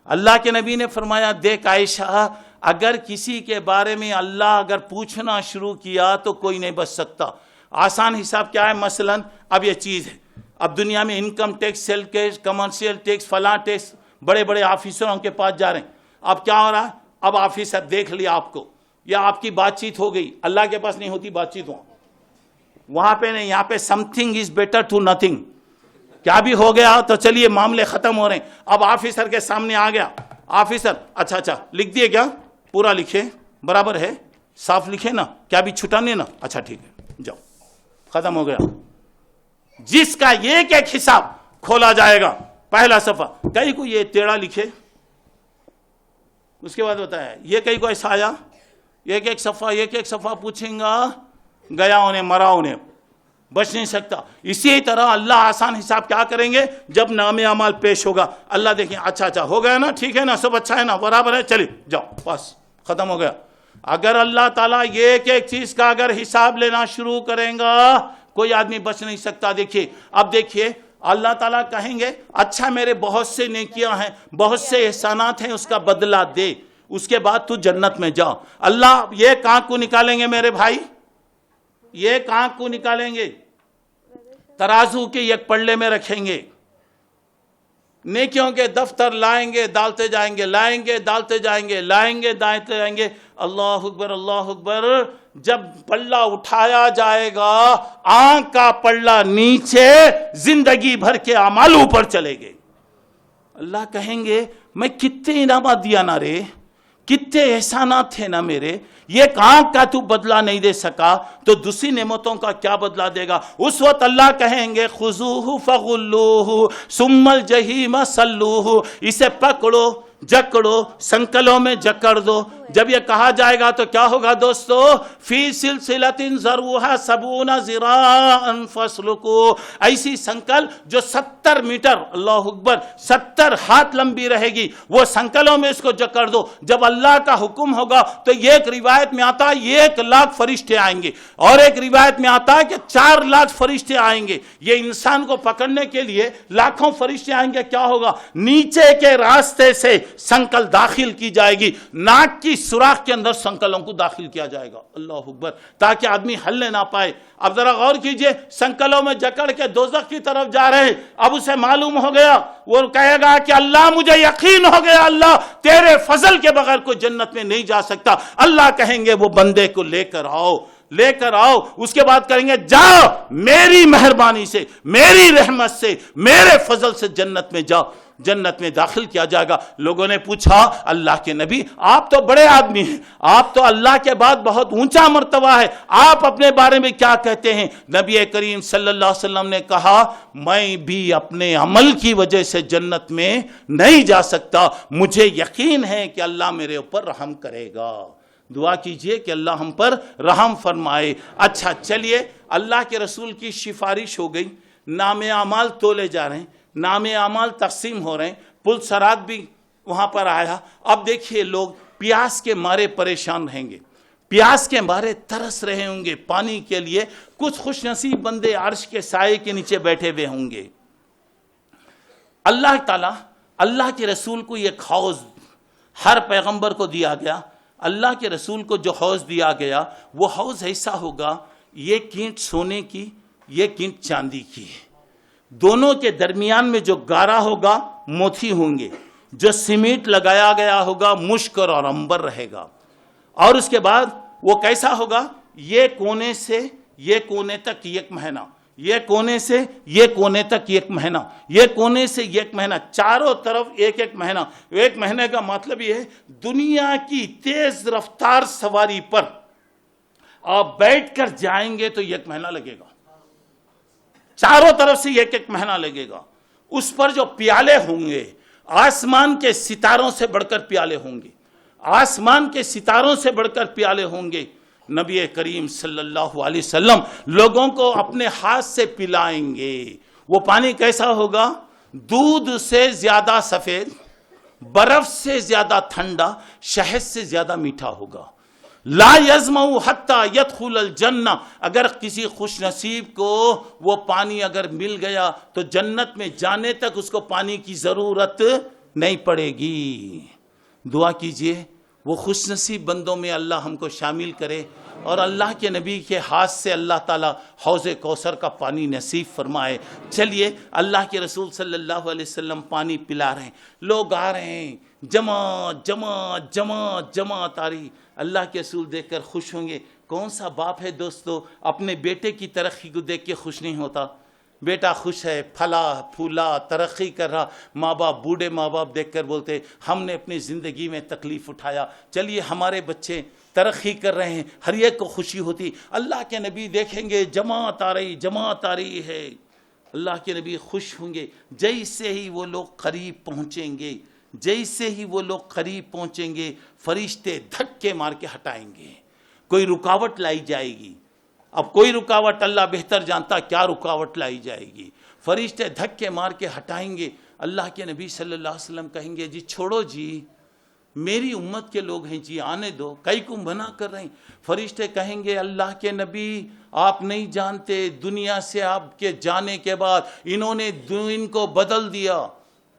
اللہ کے نبی نے فرمایا دیکھ عائشہ، اگر کسی کے بارے میں اللہ اگر پوچھنا شروع کیا تو کوئی نہیں بچ سکتا. آسان حساب کیا ہے؟ مثلا اب یہ چیز ہے، اب دنیا میں income tax, sale tax, commercial tax, فلاں ٹیکس، بڑے بڑے آفیسروں کے پاس جا رہے ہیں. اب کیا ہو رہا ہے؟ اب آفیسر دیکھ لیا آپ کو، یا آپ کی بات چیت ہو گئی. اللہ کے پاس نہیں ہوتی بات چیت، وہاں پہ نہیں، یہاں پہ something is better to nothing. کیا بھی ہو گیا تو چلیے معاملے ختم ہو رہے ہیں. اب آفیسر کے سامنے آ گیا، آفیسر اچھا لکھ دیے کیا؟ پورا لکھے، برابر ہے، صاف لکھے نا، کیا بھی چھٹا نہیں نا؟ اچھا ٹھیک ہے جاؤ، ختم ہو گیا. جس کا ایک ایک حساب کھولا جائے گا، پہلا صفحہ کئی کو یہ ٹیڑھا لکھے، اس کے بعد بتایا یہ کئی کو ایسا آیا، ایک ایک صفحہ پوچھیں گا، گیا انہیں مرا انہیں، بچ نہیں سکتا. اسی طرح اللہ آسان حساب کیا کریں گے؟ جب نام اعمال پیش ہوگا اللہ دیکھیں اچھا ہو گیا نا، ٹھیک ہے نا، سب اچھا ہے نا، برابر ہے، چلیے جاؤ بس ختم ہو گیا. اگر اللہ تعالیٰ ایک ایک چیز کا اگر حساب لینا شروع کریں گا کوئی آدمی بچ نہیں سکتا. دیکھیے اب دیکھیے اللہ تعالیٰ کہیں گے اچھا میرے بہت سے نیکیاں ہیں، بہت سے احسانات ہیں، اس کا بدلہ دے، اس کے بعد تو جنت میں جاؤ. اللہ یہ کہاں کو نکالیں گے میرے بھائی؟ یہ کہاں کو نکالیں گے؟ ترازو کے ایک پلڑے میں رکھیں گے، نیکیوں کے دفتر لائیں گے ڈالتے جائیں گے، لائیں گے ڈالتے جائیں گے، لائیں گے ڈالتے جائیں گے. اللہ اکبر اللہ اکبر. جب پلڑا اٹھایا جائے گا آنکھ کا پلڑا نیچے، زندگی بھر کے اعمال اوپر چلے گے. اللہ کہیں گے میں کتنے انعامات دیا نا رے، کتنے احسانات تھے نا میرے، یہ آنکھ کا تو بدلہ نہیں دے سکا تو دوسری نعمتوں کا کیا بدلہ دے گا؟ اس وقت اللہ کہیں گے خذوہ فغلوہ ثم الجحیم صلوہ، اسے پکڑو جکڑو، سنکلوں میں جکڑ دو. جب یہ کہا جائے گا تو کیا ہوگا دوستو؟ فی سلسلۃ ذرعها 70 ذراعا فاسلکوہ، ایسی سنکل جو 70 میٹر، اللہ اکبر، 70 ہاتھ لمبی رہے گی، وہ سنکلوں میں اس کو جکڑ دو. جب اللہ کا حکم ہوگا تو ایک روایت میں آتا ہے 1 لاکھ فرشتے آئیں گے، اور ایک روایت میں آتا ہے کہ 4 لاکھ فرشتے آئیں گے. یہ انسان کو پکڑنے کے لیے لاکھوں فرشتے آئیں گے. کیا ہوگا؟ نیچے کے راستے سے سنکل داخل کی جائے گی، ناک کی سوراخ کے اندر سنکلوں کو داخل کیا جائے گا، اللہ اکبر، تاکہ آدمی ہلنے نہ پائے. اب ذرا غور کیجئے، سنکلوں میں جکڑ کے دوزخ کی طرف جا رہے ہیں. اب اسے معلوم ہو گیا، وہ کہے گا کہ اللہ مجھے یقین ہو گیا، اللہ تیرے فضل کے بغیر کوئی جنت میں نہیں جا سکتا. اللہ کہیں گے وہ بندے کو لے کر آؤ. اس کے بعد کریں گے جاؤ میری مہربانی سے، میری رحمت سے، میرے فضل سے جنت میں جاؤ. جنت میں داخل کیا جائے گا. لوگوں نے پوچھا اللہ کے نبی آپ تو بڑے آدمی ہیں، آپ تو اللہ کے بعد بہت اونچا مرتبہ ہے، آپ اپنے بارے میں کیا کہتے ہیں؟ نبی کریم صلی اللہ علیہ وسلم نے کہا میں بھی اپنے عمل کی وجہ سے جنت میں نہیں جا سکتا، مجھے یقین ہے کہ اللہ میرے اوپر رحم کرے گا. دعا کیجئے کہ اللہ ہم پر رحم فرمائے. اچھا چلیے، اللہ کے رسول کی سفارش ہو گئی، نام اعمال تولے جا رہے ہیں، نام اعمال تقسیم ہو رہے ہیں، پل صراط بھی وہاں پر آیا. اب دیکھیے لوگ پیاس کے مارے پریشان رہیں گے, پیاس کے مارے ترس رہے ہوں گے پانی کے لیے. کچھ خوش نصیب بندے عرش کے سائے کے نیچے بیٹھے ہوئے ہوں گے. اللہ تعالیٰ, اللہ کے رسول کو یہ حوض ہر پیغمبر کو دیا گیا. اللہ کے رسول کو جو حوض دیا گیا وہ حوض ایسا ہوگا, یہ کینٹ سونے کی, یہ کینٹ چاندی کی. دونوں کے درمیان میں جو گارا ہوگا موتی ہوں گے, جو سیمنٹ لگایا گیا ہوگا مشک اور عنبر رہے گا. اور اس کے بعد وہ کیسا ہوگا, یہ کونے سے یہ کونے تک ایک مہینہ, یہ کونے سے یہ کونے تک ایک مہینہ, یہ کونے سے ایک مہینہ, چاروں طرف ایک ایک مہینہ. ایک مہینے کا مطلب یہ ہے دنیا کی تیز رفتار سواری پر آپ بیٹھ کر جائیں گے تو ایک مہینہ لگے گا, چاروں طرف سے ایک ایک مہینہ لگے گا. اس پر جو پیالے ہوں گے آسمان کے ستاروں سے بڑھ کر پیالے ہوں گے, آسمان کے ستاروں سے بڑھ کر پیالے ہوں گے. نبی کریم صلی اللہ علیہ وسلم لوگوں کو اپنے ہاتھ سے پلائیں گے. وہ پانی کیسا ہوگا, دودھ سے زیادہ سفید, برف سے زیادہ ٹھنڈا, شہد سے زیادہ میٹھا ہوگا. لا یظمأ حتی یدخل الجنہ. اگر کسی خوش نصیب کو وہ پانی اگر مل گیا تو جنت میں جانے تک اس کو پانی کی ضرورت نہیں پڑے گی. دعا کیجئے وہ خوش نصیب بندوں میں اللہ ہم کو شامل کرے, اور اللہ کے نبی کے ہاتھ سے اللہ تعالیٰ حوض کوثر کا پانی نصیب فرمائے. چلیے اللہ کے رسول صلی اللہ علیہ وسلم پانی پلا رہے ہیں, لوگ آ رہے ہیں, جماعت جماعت جماعت جماعت آ رہی. اللہ کے رسول دیکھ کر خوش ہوں گے. کون سا باپ ہے دوستو اپنے بیٹے کی ترقی کو دیکھ کے خوش نہیں ہوتا؟ بیٹا خوش ہے, پھلا پھولا ترقی کر رہا. ماں باپ, بوڑھے ماں باپ دیکھ کر بولتے ہم نے اپنی زندگی میں تکلیف اٹھایا, چلیے ہمارے بچے ترقی کر رہے ہیں, ہر ایک کو خوشی ہوتی. اللہ کے نبی دیکھیں گے جماعت آ رہی, جماعت آ رہی ہے, اللہ کے نبی خوش ہوں گے. جیسے ہی وہ لوگ قریب پہنچیں گے, جیسے ہی وہ لوگ قریب پہنچیں گے فرشتے دھکے مار کے ہٹائیں گے. کوئی رکاوٹ لائی جائے گی. اب کوئی رکاوٹ اللہ بہتر جانتا کیا رکاوٹ لائی جائے گی. فرشتے دھکے مار کے ہٹائیں گے. اللہ کے نبی صلی اللہ علیہ وسلم کہیں گے جی چھوڑو جی, میری امت کے لوگ ہیں جی, آنے دو, کئی کو منع کر رہے ہیں. فرشتے کہیں گے اللہ کے نبی آپ نہیں جانتے دنیا سے آپ کے جانے کے بعد انہوں نے دین کو بدل دیا,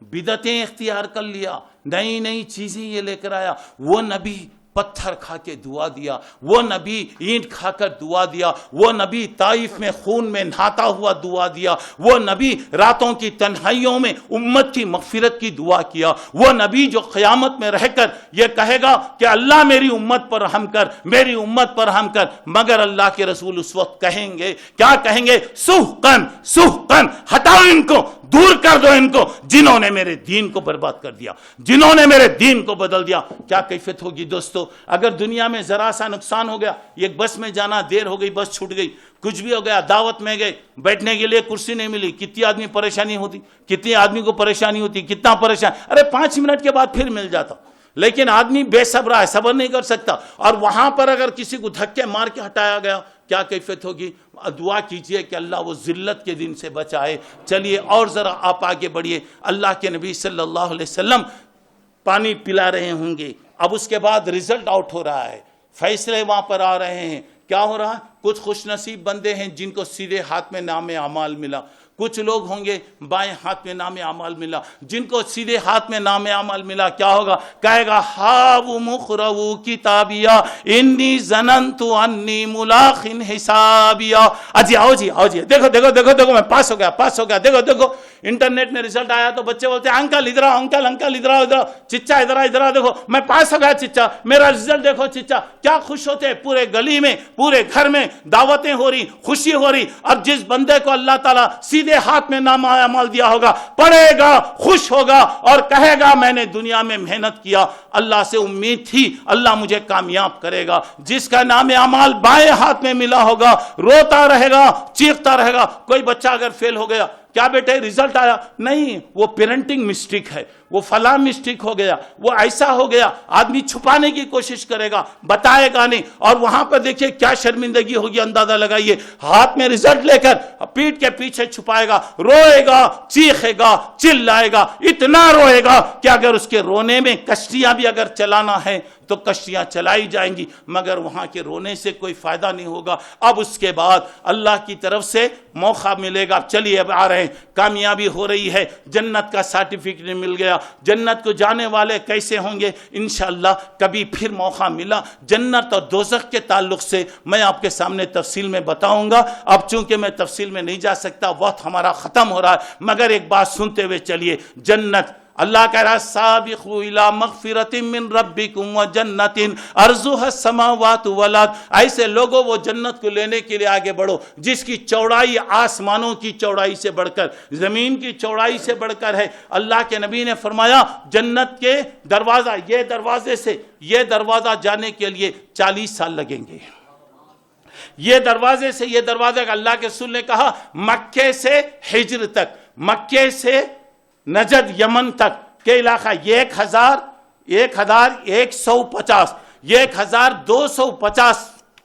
بدعتیں اختیار کر لیا, نئی نئی چیزیں یہ لے کر آیا. وہ نبی پتھر کھا کے دعا دیا, وہ نبی اینٹ کھا کر دعا دیا, وہ نبی طائف میں خون میں نہاتا ہوا دعا دیا, وہ نبی راتوں کی تنہائیوں میں امت کی مغفرت کی دعا کیا, وہ نبی جو قیامت میں رہ کر یہ کہے گا کہ اللہ میری امت پر رحم کر, میری امت پر رحم کر. مگر اللہ کے رسول اس وقت کہیں گے, کیا کہیں گے, سحقاً سحقاً, ہٹاؤ ان کو, دور کر دو ان کو, جنہوں نے میرے دین کو برباد کر دیا, جنہوں نے میرے دین کو بدل دیا. کیا کیفیت ہوگی دوستو اگر دنیا میں ذرا سا نقصان ہو گیا, ایک بس میں جانا دیر ہو گئی, بس چھوٹ گئی, کچھ بھی ہو گیا, دعوت میں گئے, بیٹھنے کے لیے کرسی نہیں ملی, کتنی آدمی پریشانی ہوتی, کتنی آدمی کو پریشانی ہوتی, کتنا پریشان. ارے 5 منٹ کے بعد پھر مل جاتا, لیکن آدمی بے صبر ہے, صبر نہیں کر سکتا. اور وہاں پر اگر کسی کو دھکے مار کے ہٹایا گیا کیا کیفیت ہوگی. دعا کیجئے کہ اللہ وہ ذلت کے دن سے بچائے. چلیے اور ذرا آپ آگے بڑھیے. اللہ کے نبی صلی اللہ علیہ وسلم پانی پلا رہے ہوں گے. اب اس کے بعد رزلٹ آؤٹ ہو رہا ہے, فیصلے وہاں پر آ رہے ہیں. کیا ہو رہا ہے, کچھ خوش نصیب بندے ہیں جن کو سیدھے ہاتھ میں نام اعمال ملا, کچھ لوگ ہوں گے بائیں ہاتھ میں نام اعمال ملا, جن کو سیدھے ہاتھ میں نام اعمال ملا کیا ہوگا, کہے گا ہاؤ مقرؤ کتابیہ انی ظننت انی ملاق حسابیہ. اجی آؤ جی, آؤ جی, دیکھو دیکھو دیکھو دیکھو میں پاس ہو گیا, پاس ہو گیا. دیکھو دیکھو انٹرنیٹ میں رزلٹ آیا تو بچے بولتے ہیں انکل ادھر آؤ, انکل انکل ادھر آؤ, ادھر چچا ادھر آ, ادھر آ, دیکھو میں پاس ہو گیا چچا, میرا رزلٹ دیکھو چچا. کیا خوش ہوتے ہیں, پورے گلی میں پورے گھر میں دعوتیں ہو رہی, خوشی ہو رہی. اب جس بندے کو اللہ تعالیٰ سیدھے ہاتھ میں نام اعمال دیا ہوگا پڑھے گا, خوش ہوگا اور کہے گا میں نے دنیا میں محنت کیا, اللہ سے امید تھی اللہ مجھے کامیاب کرے گا. جس کا نام اعمال بائیں ہاتھ میں ملا ہوگا روتا رہے گا, چیختا رہے گا. کوئی بچہ اگر فیل ہو گیا کیا بیٹے رزلٹ آیا؟ نہیں، وہ پیرنٹنگ مسٹیک ہے، وہ فلاں مسٹیک ہو گیا، وہ ایسا ہو گیا۔ آدمی چھپانے کی کوشش کرے گا، بتائے گا نہیں، اور وہاں پر دیکھیے کیا شرمندگی ہوگی، اندازہ لگائیے۔ ہاتھ میں رزلٹ لے کر پیٹ کے پیچھے چھپائے گا، روئے گا، چیخے گا، چلائے گا، اتنا روئے گا کہ اگر اس کے رونے میں کشتیاں بھی اگر چلانا ہے تو کشتیاں چلائی جائیں گی، مگر وہاں کے رونے سے کوئی فائدہ نہیں ہوگا۔ اب اس کے بعد اللہ کی طرف سے موقع ملے گا، چلیے اب آ رہے ہیں، کامیابی ہو رہی ہے، جنت کا سرٹیفکیٹ مل گیا، جنت کو جانے والے کیسے ہوں گے؟ انشاءاللہ کبھی پھر موقع ملا جنت اور دوزخ کے تعلق سے میں آپ کے سامنے تفصیل میں بتاؤں گا۔ اب چونکہ میں تفصیل میں نہیں جا سکتا، وقت ہمارا ختم ہو رہا ہے، مگر ایک بات سنتے ہوئے چلیے۔ جنت، اللہ کہہ رہا ہے سابقوا الی مغفرۃ من ربکم وجنۃ عرضها السماوات والارض، ایسے لوگوں وہ جنت کو لینے کے لیے آگے بڑھو جس کی چوڑائی آسمانوں کی چوڑائی سے بڑھ کر، زمین کی چوڑائی سے بڑھ کر ہے۔ اللہ کے نبی نے فرمایا جنت کے دروازہ، یہ دروازہ جانے کے لیے 40 سال لگیں گے۔ یہ دروازے سے یہ دروازہ، اللہ کے رسول نے کہا مکے سے ہجر تک، مکے سے نجد یمن تک کے علاقہ 1250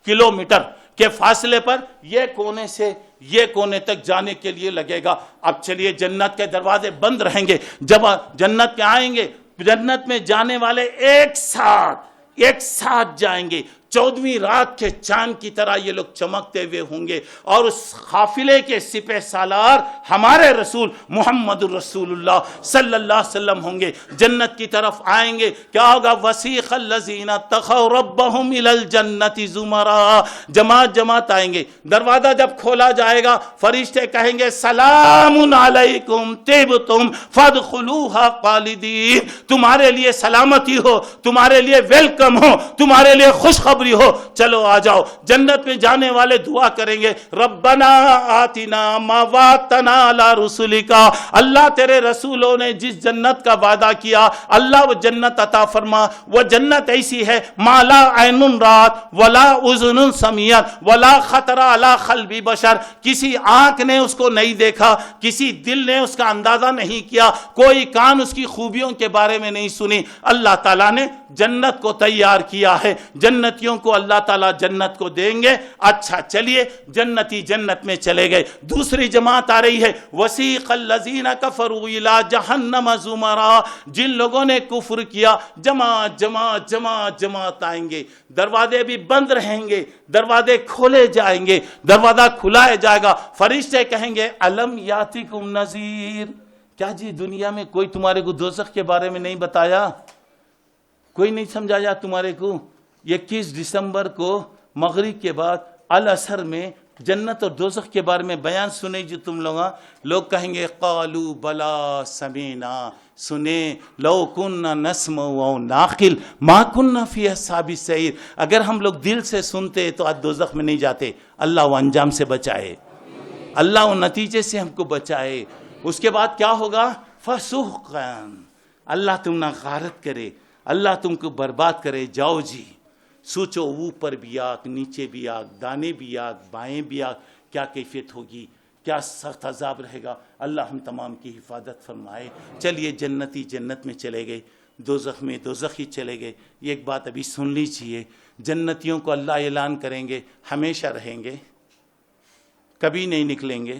کلومیٹر کے فاصلے پر یہ کونے سے یہ کونے تک جانے کے لیے لگے گا۔ اب چلیے جنت کے دروازے بند رہیں گے، جب جنت میں آئیں گے، جنت میں جانے والے ایک ساتھ جائیں گے، 14ویں رات کے چاند کی طرح یہ لوگ چمکتے ہوئے ہوں گے، اور اس قافلے کے سپہ سالار ہمارے رسول محمد الرسول اللہ صلی اللہ علیہ وسلم ہوں گے۔ جنت کی طرف آئیں گے، کیا ہوگا؟ وسیق الذین اتقوا ربهم الی الجنۃ زمرا، جماعت آئیں گے۔ دروازہ جب کھولا جائے گا، فرشتے کہیں گے سلام علیکم طبتم فادخلوها خالدین، تمہارے لیے سلامتی ہو، تمہارے لیے ویلکم ہو، تمہارے لیے خوشخبری ہو، چلو آ جاؤ۔ جنت میں جانے والے دعا کریں گے ربنا آتنا ما وعدتنا علی رسولک، اللہ تیرے رسولوں نے جس جنت کا وعدہ کیا اللہ وہ جنت عطا فرما۔ وہ جنت ایسی ہے ما لا عین رات ولا اذن سمعت ولا خطر علی قلب بشر، کسی آنکھ نے اس کو نہیں دیکھا، کسی دل نے اس کا اندازہ نہیں کیا، کوئی کان اس کی خوبیوں کے بارے میں نہیں سنی۔ اللہ تعالیٰ نے جنت کو تیار کیا ہے، جنتیوں کو اللہ تعالیٰ جنت کو دیں گے۔ اچھا چلیے جنتی جنت میں چلے گئے۔ دوسری جماعت آ رہی ہے وسیق الذین کفروا الی جہنم زمرا، جن لوگوں نے کفر کیا جماعت آئیں گے، دروازے بھی بند رہیں گے، دروازے کھولے جائیں گے، دروازہ کھلایا جائے گا، فرشتے کہیں گے الم یاتکم نذیر، کیا جی دنیا میں کوئی تمہارے کو دوزخ کے بارے میں نہیں بتایا؟ کوئی نہیں سمجھایا تمہارے کو؟ 21 دسمبر کو مغرب کے بعد العصر میں جنت اور دوزخ کے بارے میں بیان سنے جو تم لوگ کہیں گے قالوا بلا سمینا، سنیں لو کننا نسمع و ناقل ما کننا فی اصحاب السعیر، اگر ہم لوگ دل سے سنتے تو آج دوزخ میں نہیں جاتے۔ اللہ وہ انجام سے بچائے، اللہ وہ نتیجے سے ہم کو بچائے۔ اس کے بعد کیا ہوگا؟ فسحقا، اللہ تم نہ غارت کرے، اللہ تم کو برباد کرے۔ جاؤ جی، سوچو اوپر بھی آگ، نیچے بھی آگ، دانے بھی آگ، بائیں بھی آگ، کیا کیفیت ہوگی، کیا سخت عذاب رہے گا۔ اللہ ہم تمام کی حفاظت فرمائے۔ چلیے جنتی جنت میں چلے گئے، دوزخ میں دوزخی چلے گئے۔ ایک بات ابھی سن لیجیے، جنتیوں کو اللہ اعلان کریں گے ہمیشہ رہیں گے، کبھی نہیں نکلیں گے،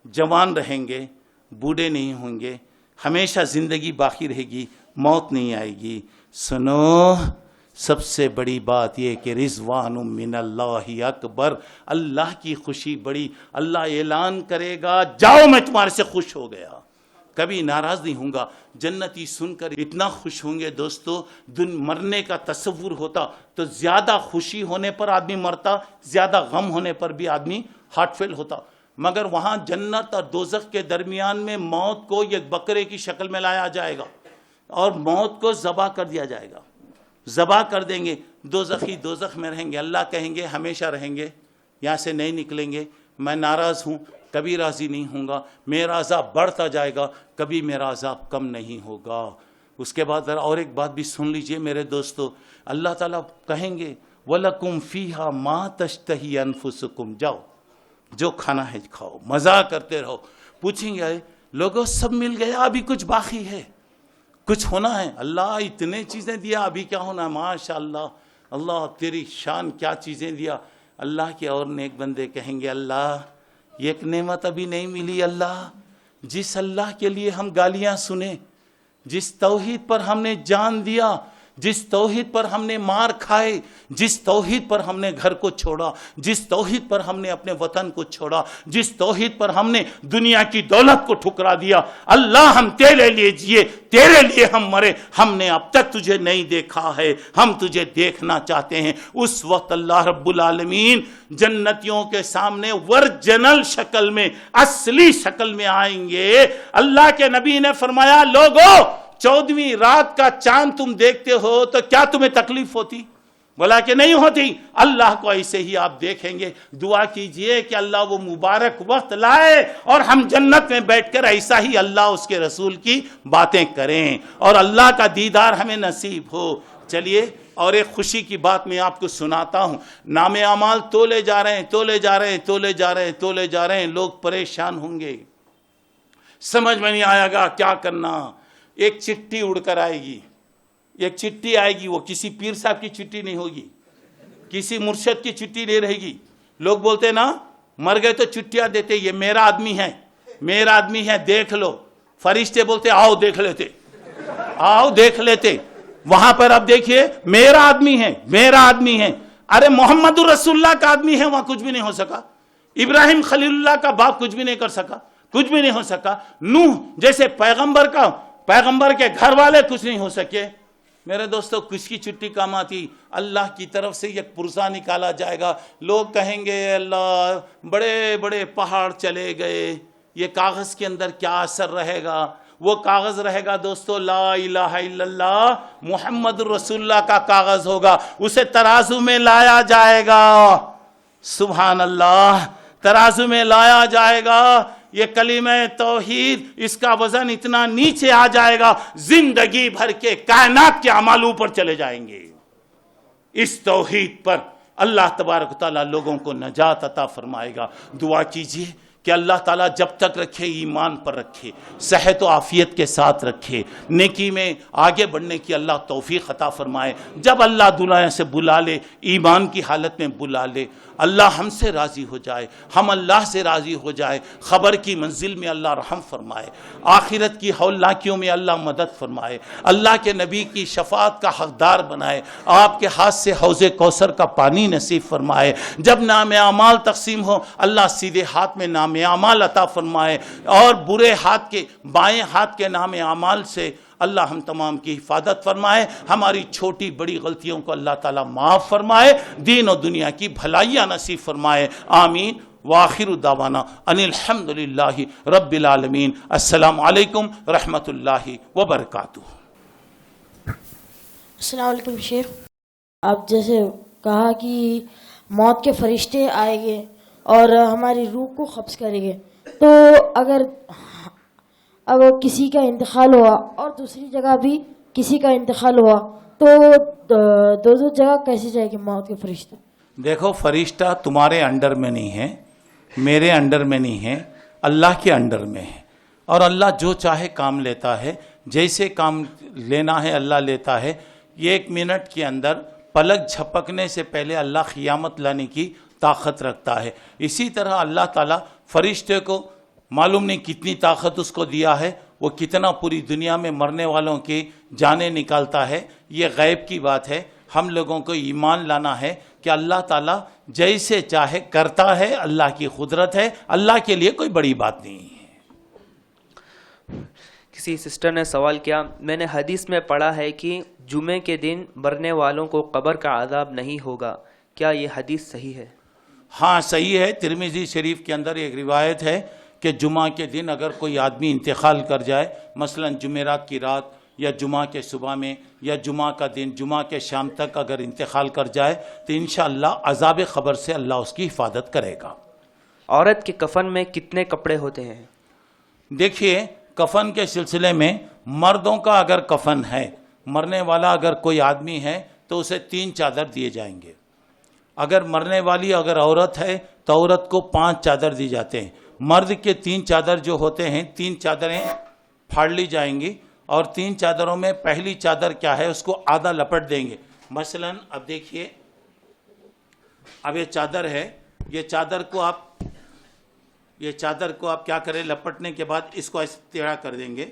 جوان رہیں گے، بوڑھے نہیں ہوں گے، ہمیشہ زندگی باقی رہے گی، موت نہیں آئے گی۔ سنو، سب سے بڑی بات یہ کہ رضوان من اللہ اکبر، اللہ کی خوشی بڑی، اللہ اعلان کرے گا جاؤ میں تمہارے سے خوش ہو گیا، کبھی ناراض نہیں ہوں گا۔ جنتی سن کر اتنا خوش ہوں گے دوستو، مرنے کا تصور ہوتا تو زیادہ خوشی ہونے پر آدمی مرتا، زیادہ غم ہونے پر بھی آدمی ہارٹ فیل ہوتا، مگر وہاں جنت اور دوزخ کے درمیان میں موت کو ایک بکرے کی شکل میں لایا جائے گا اور موت کو ذبح کر دیا جائے گا، ذبح کر دیں گے۔ دوزخی دوزخ میں رہیں گے، اللہ کہیں گے ہمیشہ رہیں گے، یہاں سے نہیں نکلیں گے، میں ناراض ہوں، کبھی راضی نہیں ہوں گا، میرا عذاب بڑھتا جائے گا، کبھی میرا عذاب کم نہیں ہوگا۔ اس کے بعد ذرا اور ایک بات بھی سن لیجئے میرے دوستو، اللہ تعالیٰ کہیں گے وَلَكُمْ فِيهَا مَا تَشْتَهِي أَنفُسُكُمْ، جاؤ جو کھانا ہے کھاؤ، مزہ کرتے رہو۔ پوچھیں گے لوگوں سب مل گیا ابھی کچھ باقی ہے, کچھ ہونا ہے, اللہ اتنے چیزیں دیا ابھی کیا ہونا ہے, ماشاء اللہ اللہ تیری شان کیا چیزیں دیا. اللہ کے اور نیک بندے کہیں گے اللہ یہ ایک نعمت ابھی نہیں ملی, اللہ جس اللہ کے لیے ہم گالیاں سنیں, جس توحید پر ہم نے جان دیا, جس توحید پر ہم نے مار کھائے, جس توحید پر ہم نے گھر کو چھوڑا, جس توحید پر ہم نے اپنے وطن کو چھوڑا, جس توحید پر ہم نے دنیا کی دولت کو ٹھکرا دیا, اللہ ہم تیرے لیے جیے, تیرے لیے ہم مرے, ہم نے اب تک تجھے نہیں دیکھا ہے, ہم تجھے دیکھنا چاہتے ہیں. اس وقت اللہ رب العالمین جنتیوں کے سامنے ورجنل شکل میں, اصلی شکل میں آئیں گے. اللہ کے نبی نے فرمایا لوگو 14ویں رات کا چاند تم دیکھتے ہو تو کیا تمہیں تکلیف ہوتی؟ بولا کہ نہیں ہوتی. اللہ کو ایسے ہی آپ دیکھیں گے. دعا کیجئے کہ اللہ وہ مبارک وقت لائے اور ہم جنت میں بیٹھ کر ایسا ہی اللہ اس کے رسول کی باتیں کریں اور اللہ کا دیدار ہمیں نصیب ہو. چلیے اور ایک خوشی کی بات میں آپ کو سناتا ہوں. نام اعمال تولے جا رہے ہیں, تولے جا رہے ہیں, تولے جا رہے ہیں, تولے جا رہے ہیں. لوگ پریشان ہوں گے, سمجھ میں نہیں آئے گا کیا کرنا. ایک چٹھی اڑ کر آئے گی, ایک چٹھی آئے گی, وہ کسی پیر صاحب کی چٹھی نہیں ہوگی, کسی مرشد کی چٹھی نہیں رہے گی. لوگ بولتے نا مر گئے تو چٹھیاں دیتے, یہ میرا آدمی ہے, میرا آدمی ہے, دیکھ لو. فرشتے بولتے آؤ دیکھ لیتے, آؤ دیکھ لیتے. وہاں پر اب دیکھیے میرا آدمی ہے, میرا آدمی ہے. ارے محمد رسول اللہ کا آدمی ہے, وہاں کچھ بھی نہیں ہو سکا. ابراہیم خلیل اللہ کا باپ کچھ بھی نہیں کر سکا, کچھ بھی نہیں ہو سکا. نوح جیسے پیغمبر کے گھر والے کچھ نہیں ہو سکے. میرے دوستو کس کی چھٹی کام آتی؟ اللہ کی طرف سے ایک پرزہ نکالا جائے گا. لوگ کہیں گے اللہ بڑے بڑے پہاڑ چلے گئے, یہ کاغذ کے اندر کیا اثر رہے گا؟ وہ کاغذ رہے گا دوستو لا الہ الا اللہ محمد رسول اللہ کا کاغذ ہوگا. اسے ترازو میں لایا جائے گا, سبحان اللہ, ترازو میں لایا جائے گا. یہ کلمہ توحید, اس کا وزن اتنا نیچے آ جائے گا, زندگی بھر کے کائنات کے اعمال اوپر چلے جائیں گے. اس توحید پر اللہ تبارک و تعالیٰ لوگوں کو نجات عطا فرمائے گا. دعا کیجئے کہ اللہ تعالیٰ جب تک رکھے ایمان پر رکھے, صحت و عافیت کے ساتھ رکھے, نیکی میں آگے بڑھنے کی اللہ توفیق عطا فرمائے. جب اللہ دنیا سے بلا لے, ایمان کی حالت میں بلا لے, اللہ ہم سے راضی ہو جائے, ہم اللہ سے راضی ہو جائے. خبر کی منزل میں اللہ رحم فرمائے, آخرت کی ہولناکیوں میں اللہ مدد فرمائے, اللہ کے نبی کی شفاعت کا حقدار بنائے, آپ کے ہاتھ سے حوض کوثر کا پانی نصیب فرمائے. جب نام اعمال تقسیم ہو اللہ سیدھے ہاتھ میں نام اعمال عطا فرمائے, اور برے ہاتھ کے بائیں ہاتھ کے نام اعمال سے اللہ ہم تمام کی حفاظت فرمائے. ہماری چھوٹی بڑی غلطیوں کو اللہ تعالیٰ معاف فرمائے, دین و دنیا کی بھلائیاں نصیب فرمائے. آمین. وآخر دعوانا ان الحمدللہ رب العالمین. السلام علیکم رحمت اللہ وبرکاتہ. السلام علیکم شیخ. آپ جیسے کہا کہ موت کے فرشتے آئیں گے اور ہماری روح کو قبض کریں گے, تو اگر اب کسی کا انتقال ہوا اور دوسری جگہ بھی کسی کا انتقال ہوا تو دو جگہ کیسے جائے گی موت کے فرشتے؟ دیکھو فرشتہ تمہارے انڈر میں نہیں ہے, میرے انڈر میں نہیں ہے, اللہ کے انڈر میں ہے. اور اللہ جو چاہے کام لیتا ہے, جیسے کام لینا ہے اللہ لیتا ہے. 1 منٹ کے اندر پلک جھپکنے سے پہلے اللہ قیامت لانے کی طاقت رکھتا ہے. اسی طرح اللہ تعالیٰ فرشتے کو معلوم نہیں کتنی طاقت اس کو دیا ہے, وہ کتنا پوری دنیا میں مرنے والوں کی جانیں نکالتا ہے. یہ غیب کی بات ہے. ہم لوگوں کو ایمان لانا ہے کہ اللہ تعالیٰ جیسے چاہے کرتا ہے, اللہ کی قدرت ہے, اللہ کے لیے کوئی بڑی بات نہیں ہے. کسی سسٹر نے سوال کیا, میں نے حدیث میں پڑھا ہے کہ جمعے کے دن مرنے والوں کو قبر کا عذاب نہیں ہوگا, کیا یہ حدیث صحیح ہے؟ ہاں صحیح ہے. ترمذی شریف کے اندر ایک روایت ہے کہ جمعہ کے دن اگر کوئی آدمی انتقال کر جائے, مثلا جمعرات کی رات یا جمعہ کے صبح میں یا جمعہ کا دن جمعہ کے شام تک اگر انتقال کر جائے تو انشاءاللہ عذاب قبر سے اللہ اس کی حفاظت کرے گا. عورت کے کفن میں کتنے کپڑے ہوتے ہیں؟ دیکھیے کفن کے سلسلے میں مردوں کا اگر کفن ہے, مرنے والا اگر کوئی آدمی ہے تو اسے 3 چادر دیے جائیں گے. اگر مرنے والی اگر عورت ہے تو عورت کو 5 چادر دی جاتے ہیں. مرد کے 3 چادر جو ہوتے ہیں 3 چادریں پھاڑ لی جائیں گی اور 3 چادروں میں پہلی چادر کیا ہے اس کو آدھا لپٹ دیں گے. مثلا اب دیکھیے اب یہ چادر ہے, یہ چادر کو آپ کیا کریں, لپٹنے کے بعد اس کو ایسے ٹیڑھا کر دیں گے,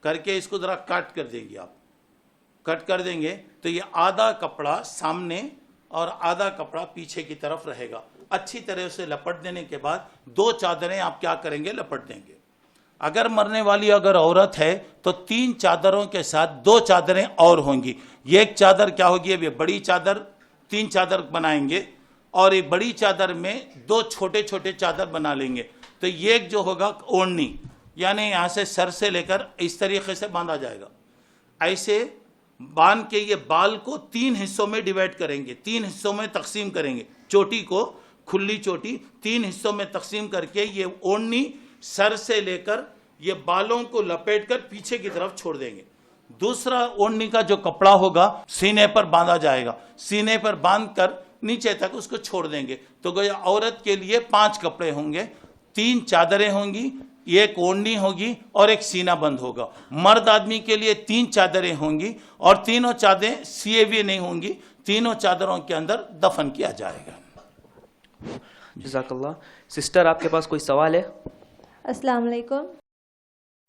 کر کے اس کو ذرا کٹ کر دیں گے. آپ کٹ کر دیں گے تو یہ آدھا کپڑا سامنے اور آدھا کپڑا پیچھے کی طرف رہے گا. اچھی طرح سے لپٹ دینے کے بعد 2 چادریں آپ کیا کریں گے, لپٹ دیں گے. اگر مرنے والی اگر عورت ہے تو 3 چادروں کے ساتھ 2 چادریں اور ہوں گی. یہ ایک چادر کیا ہوگی, اب یہ بڑی چادر 3 چادر بنائیں گے اور ایک بڑی چادر میں 2 چھوٹے چھوٹے چادر بنا لیں گے. تو یہ ایک جو ہوگا اوڑھنی, یعنی یہاں سے سر سے لے کر اس طریقے سے باندھا جائے گا. ایسے باندھ کے یہ بال کو 3 حصوں میں ڈیوائڈ کریں گے, 3 حصوں میں تقسیم کریں گے. چوٹی کو, کھلی چوٹی 3 حصوں میں تقسیم کر کے یہ اوڑھنی سر سے لے کر یہ بالوں کو لپیٹ کر پیچھے کی طرف چھوڑ دیں گے. دوسرا اوڑھنی کا جو کپڑا ہوگا سینے پر باندھا جائے گا, سینے پر باندھ کر نیچے تک اس کو چھوڑ دیں گے. تو گویا عورت کے لیے 5 کپڑے ہوں گے, 3 چادریں ہوں گی, ایک اوڑھنی ہوگی اور ایک سینہ بند ہوگا. مرد آدمی کے لیے 3 چادریں ہوں گی اور تینوں چادریں سیے ہوئے نہیں ہوں گی, تینوں چادروں کے اندر دفن کیا جائے گا. جزاک اللہ. سسٹر آپ کے پاس کوئی سوال ہے؟ السلام علیکم.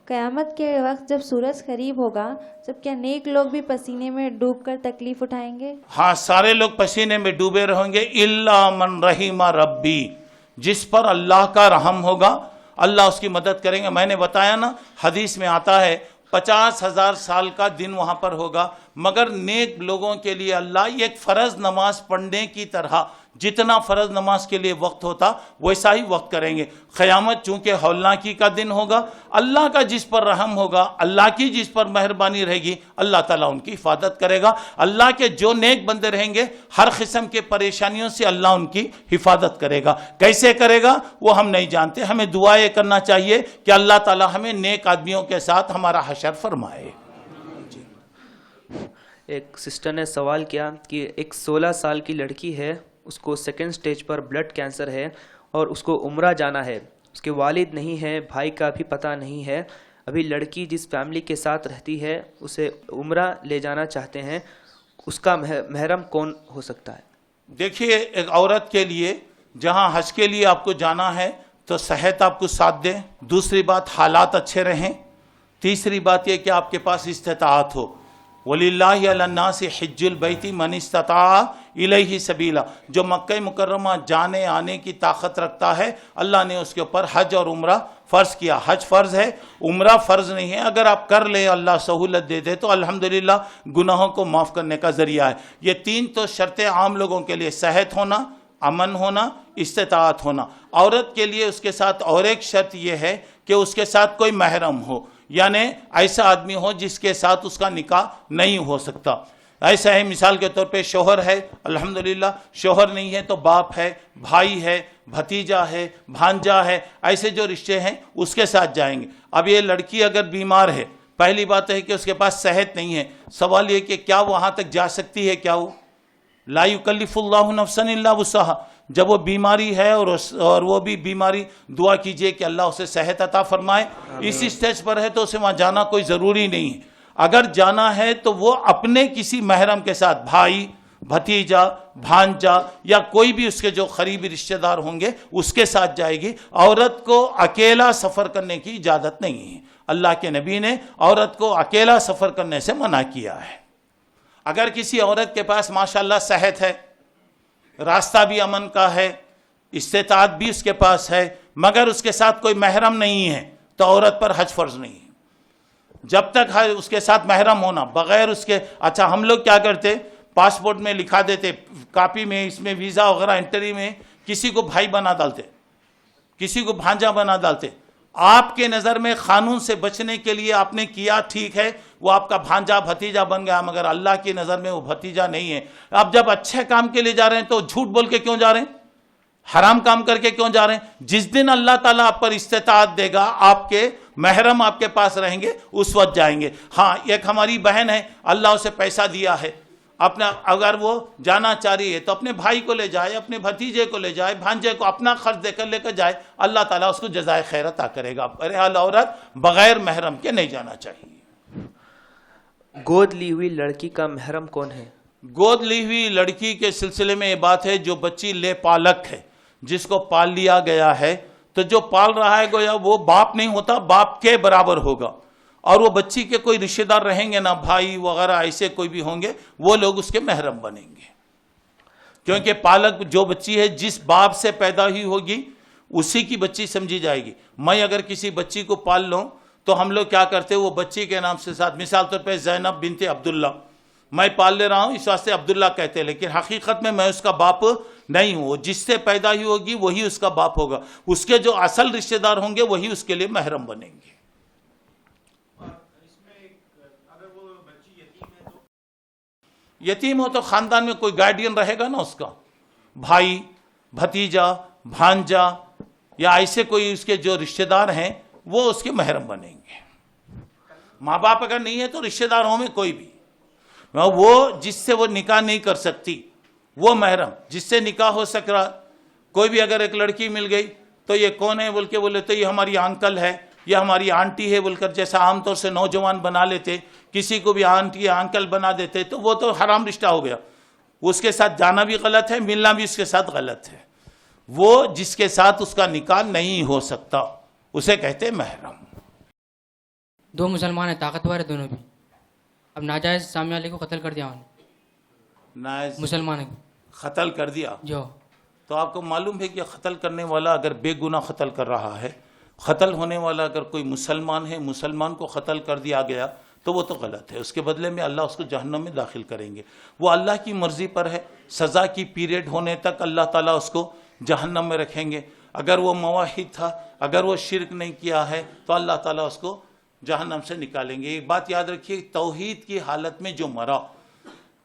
قیامت کے وقت جب سورج قریب ہوگا جب کیا نیک لوگ بھی پسینے میں ڈوب کر تکلیف اٹھائیں گے؟ ہاں, سارے لوگ پسینے میں ڈوبے رہیں گے الا من رحم ربی, جس پر اللہ کا رحم ہوگا اللہ اس کی مدد کریں گے. میں نے بتایا نا, حدیث میں آتا ہے 50,000 سال کا دن وہاں پر ہوگا, مگر نیک لوگوں کے لیے اللہ ایک فرض نماز پڑھنے کی طرح جتنا فرض نماز کے لیے وقت ہوتا ویسا ہی وقت کریں گے. قیامت چونکہ ہولناکی کا دن ہوگا, اللہ کا جس پر رحم ہوگا, اللہ کی جس پر مہربانی رہے گی, اللہ تعالیٰ ان کی حفاظت کرے گا. اللہ کے جو نیک بندے رہیں گے ہر قسم کے پریشانیوں سے اللہ ان کی حفاظت کرے گا. کیسے کرے گا وہ ہم نہیں جانتے, ہمیں دعا یہ کرنا چاہیے کہ اللہ تعالیٰ ہمیں نیک آدمیوں کے ساتھ ہمارا حشر فرمائے. ایک سسٹر نے سوال کیا کہ ایک 16 سال کی لڑکی ہے, اس کو 2nd سٹیج پر بلڈ کینسر ہے اور اس کو عمرہ جانا ہے. اس کے والد نہیں ہے, بھائی کا بھی پتہ نہیں ہے. ابھی لڑکی جس فیملی کے ساتھ رہتی ہے اسے عمرہ لے جانا چاہتے ہیں, اس کا محرم کون ہو سکتا ہے؟ دیکھیے, ایک عورت کے لیے جہاں حج کے لیے آپ کو جانا ہے تو صحت آپ کو ساتھ دے, دوسری بات حالات اچھے رہیں, تیسری بات یہ کہ آپ کے پاس استطاعت ہو. وَلِلَّهِ عَلَى النَّاسِ حِجُّ الْبَيْتِ مَنِ اسْتَطَاعَ إِلَيْهِ سَبِيلًا, جو مکہ مکرمہ جانے آنے کی طاقت رکھتا ہے اللہ نے اس کے اوپر حج اور عمرہ فرض کیا. حج فرض ہے, عمرہ فرض نہیں ہے. اگر آپ کر لیں اللہ سہولت دے دے تو الحمدللہ گناہوں کو معاف کرنے کا ذریعہ ہے. یہ 3 تو شرطیں عام لوگوں کے لیے, صحت ہونا, امن ہونا, استطاعت ہونا. عورت کے لیے اس کے ساتھ اور ایک شرط یہ ہے کہ اس کے ساتھ کوئی محرم ہو, یعنی ایسا آدمی ہو جس کے ساتھ اس کا نکاح نہیں ہو سکتا. ایسا ہے مثال کے طور پہ شوہر ہے, الحمدللہ شوہر نہیں ہے تو باپ ہے, بھائی ہے, بھتیجا ہے, بھانجا ہے, ایسے جو رشتے ہیں اس کے ساتھ جائیں گے. اب یہ لڑکی اگر بیمار ہے, پہلی بات ہے کہ اس کے پاس صحت نہیں ہے. سوال یہ کہ کیا وہاں تک جا سکتی ہے؟ کیا وہ لا یکلف اللہ نفسا الا وسعها, جب وہ بیماری ہے اور وہ بھی بیماری, دعا کیجئے کہ اللہ اسے صحت عطا فرمائے. اس اسٹیج پر ہے تو اسے وہاں جانا کوئی ضروری نہیں ہے. اگر جانا ہے تو وہ اپنے کسی محرم کے ساتھ, بھائی, بھتیجا, بھانجا یا کوئی بھی اس کے جو قریبی رشتہ دار ہوں گے اس کے ساتھ جائے گی. عورت کو اکیلا سفر کرنے کی اجازت نہیں ہے. اللہ کے نبی نے عورت کو اکیلا سفر کرنے سے منع کیا ہے. اگر کسی عورت کے پاس ماشاءاللہ صحت ہے, راستہ بھی امن کا ہے, استطاعت بھی اس کے پاس ہے, مگر اس کے ساتھ کوئی محرم نہیں ہے تو عورت پر حج فرض نہیں ہے. جب تک اس کے ساتھ محرم ہونا بغیر اس کے, اچھا ہم لوگ کیا کرتے, پاسپورٹ میں لکھا دیتے, کاپی میں, اس میں ویزا وغیرہ انٹری میں کسی کو بھائی بنا ڈالتے, کسی کو بھانجا بنا ڈالتے. آپ کے نظر میں قانون سے بچنے کے لیے آپ نے کیا, ٹھیک ہے, وہ آپ کا بھانجا بھتیجا بن گیا, مگر اللہ کی نظر میں وہ بھتیجا نہیں ہے. آپ جب اچھے کام کے لیے جا رہے ہیں تو جھوٹ بول کے کیوں جا رہے ہیں, حرام کام کر کے کیوں جا رہے ہیں؟ جس دن اللہ تعالیٰ آپ پر استطاعت دے گا, آپ کے محرم آپ کے پاس رہیں گے, اس وقت جائیں گے. ہاں, ایک ہماری بہن ہے, اللہ اسے پیسہ دیا ہے, اپنا اگر وہ جانا چاہ رہی ہے تو اپنے بھائی کو لے جائے، اپنے بھتیجے کو لے جائے، بھانجے کو اپنا خرچ دے کر لے کر جائے، اللہ تعالیٰ اس کو جزائے خیر عطا کرے گا۔ بہرحال عورت بغیر محرم کے نہیں جانا چاہیے۔ گود لی ہوئی لڑکی کا محرم کون ہے؟ گود لی ہوئی لڑکی کے سلسلے میں یہ بات ہے، جو بچی لے پالک ہے، جس کو پال لیا گیا ہے، تو جو پال رہا ہے گویا وہ باپ نہیں ہوتا، باپ کے برابر ہوگا، اور وہ بچی کے کوئی رشتہ دار رہیں گے نا، بھائی وغیرہ ایسے کوئی بھی ہوں گے، وہ لوگ اس کے محرم بنیں گے، کیونکہ پالک جو بچی ہے جس باپ سے پیدا ہوئی ہوگی اسی کی بچی سمجھی جائے گی۔ میں اگر کسی بچی کو پال لوں تو ہم لوگ کیا کرتے ہیں، وہ بچی کے نام سے ساتھ، مثال طور پہ زینب بنت عبداللہ میں پال لے رہا ہوں، اس واسطے عبداللہ کہتے ہیں، لیکن حقیقت میں میں اس کا باپ نہیں ہوں، جس سے پیدا ہوئی ہوگی وہی اس کا باپ ہوگا، اس کے جو اصل رشتہ دار ہوں گے وہی اس کے لیے محرم بنیں گے۔ یتیم ہو تو خاندان میں کوئی گارڈین رہے گا نا، اس کا بھائی، بھتیجا، بھانجا یا ایسے کوئی اس کے جو رشتہ دار ہیں وہ اس کے محرم بنیں گے۔ ماں باپ اگر نہیں ہے تو رشتہ داروں میں کوئی بھی، وہ جس سے وہ نکاح نہیں کر سکتی وہ محرم، جس سے نکاح ہو سک رہا، کوئی بھی اگر ایک لڑکی مل گئی تو یہ کون ہے بول کے بولے تو یہ ہماری انکل ہے، یہ ہماری آنٹی ہے بول کر، جیسا عام طور سے نوجوان بنا لیتے، کسی کو بھی آنٹی یا انکل بنا دیتے، تو وہ تو حرام رشتہ ہو گیا، اس کے ساتھ جانا بھی غلط ہے، ملنا بھی اس کے ساتھ غلط ہے۔ وہ جس کے ساتھ اس کا نکاح نہیں ہو سکتا اسے کہتے محرم۔ دو مسلمان ہیں، طاقتور ہیں دونوں بھی، اب ناجائز سامنے والے کو قتل کر دیا انہوں نے، ناجائز مسلمان قتل کر دیا، جو تو آپ کو معلوم ہے کہ قتل کرنے والا اگر بے گناہ قتل کر رہا ہے، قتل ہونے والا اگر کوئی مسلمان ہے، مسلمان کو قتل کر دیا گیا تو وہ تو غلط ہے، اس کے بدلے میں اللہ اس کو جہنم میں داخل کریں گے، وہ اللہ کی مرضی پر ہے، سزا کی پیریڈ ہونے تک اللہ تعالیٰ اس کو جہنم میں رکھیں گے۔ اگر وہ موحد تھا، اگر وہ شرک نہیں کیا ہے تو اللہ تعالیٰ اس کو جہنم سے نکالیں گے۔ ایک بات یاد رکھیے، توحید کی حالت میں جو مرا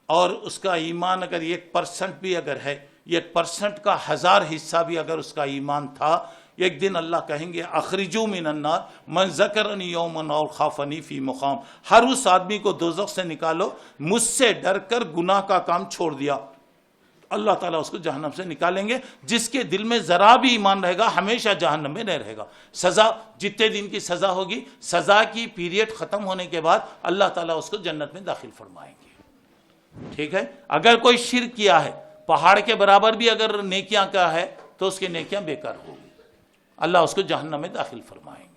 اور اس کا ایمان اگر 1% بھی اگر ہے، 1% کا 1000 حصہ بھی اگر اس کا ایمان تھا، ایک دن اللہ کہیں گے اخرجو من النار من ذکرنی یوما اور خافنی فی مقام، ہر اس آدمی کو دوزخ سے نکالو مجھ سے ڈر کر گناہ کا کام چھوڑ دیا، اللہ تعالیٰ اس کو جہنم سے نکالیں گے۔ جس کے دل میں ذرا بھی ایمان رہے گا ہمیشہ جہنم میں نہیں رہے گا۔ سزا جتنے دن کی سزا ہوگی، سزا کی پیریڈ ختم ہونے کے بعد اللہ تعالیٰ اس کو جنت میں داخل فرمائیں گے۔ ٹھیک ہے، اگر کوئی شرک کیا ہے، پہاڑ کے برابر بھی اگر نیکیاں کا ہے تو اس کی نیکیاں بیکار ہوگی، اللہ اس کو جہنم میں داخل فرمائیں گے۔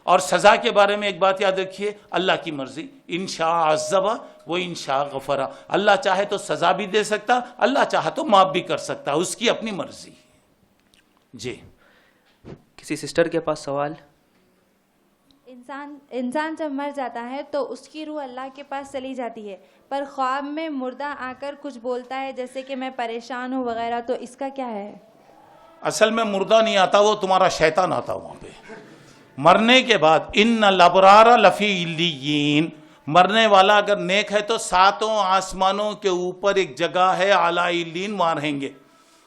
اور سزا کے بارے میں ایک بات یاد رکھیے، اللہ کی مرضی، انشاء عذبہ وہ انشاء غفرہ، اللہ چاہے تو سزا بھی دے سکتا، اللہ چاہے تو معاف بھی کر سکتا، اس کی اپنی مرضی۔ جی کسی سسٹر کے پاس سوال؟ انسان جب مر جاتا ہے تو اس کی روح اللہ کے پاس چلی جاتی ہے، پر خواب میں مردہ آ کر کچھ بولتا ہے جیسے کہ میں پریشان ہوں وغیرہ، تو اس کا کیا ہے؟ اصل میں مردہ نہیں آتا، وہ تمہارا شیطان آتا وہاں پہ۔ مرنے کے بعد ان الابرار لفی علیین، مرنے والا اگر نیک ہے تو 7 آسمانوں کے اوپر ایک جگہ ہے اعلی علیین، وہاں رہیں گے،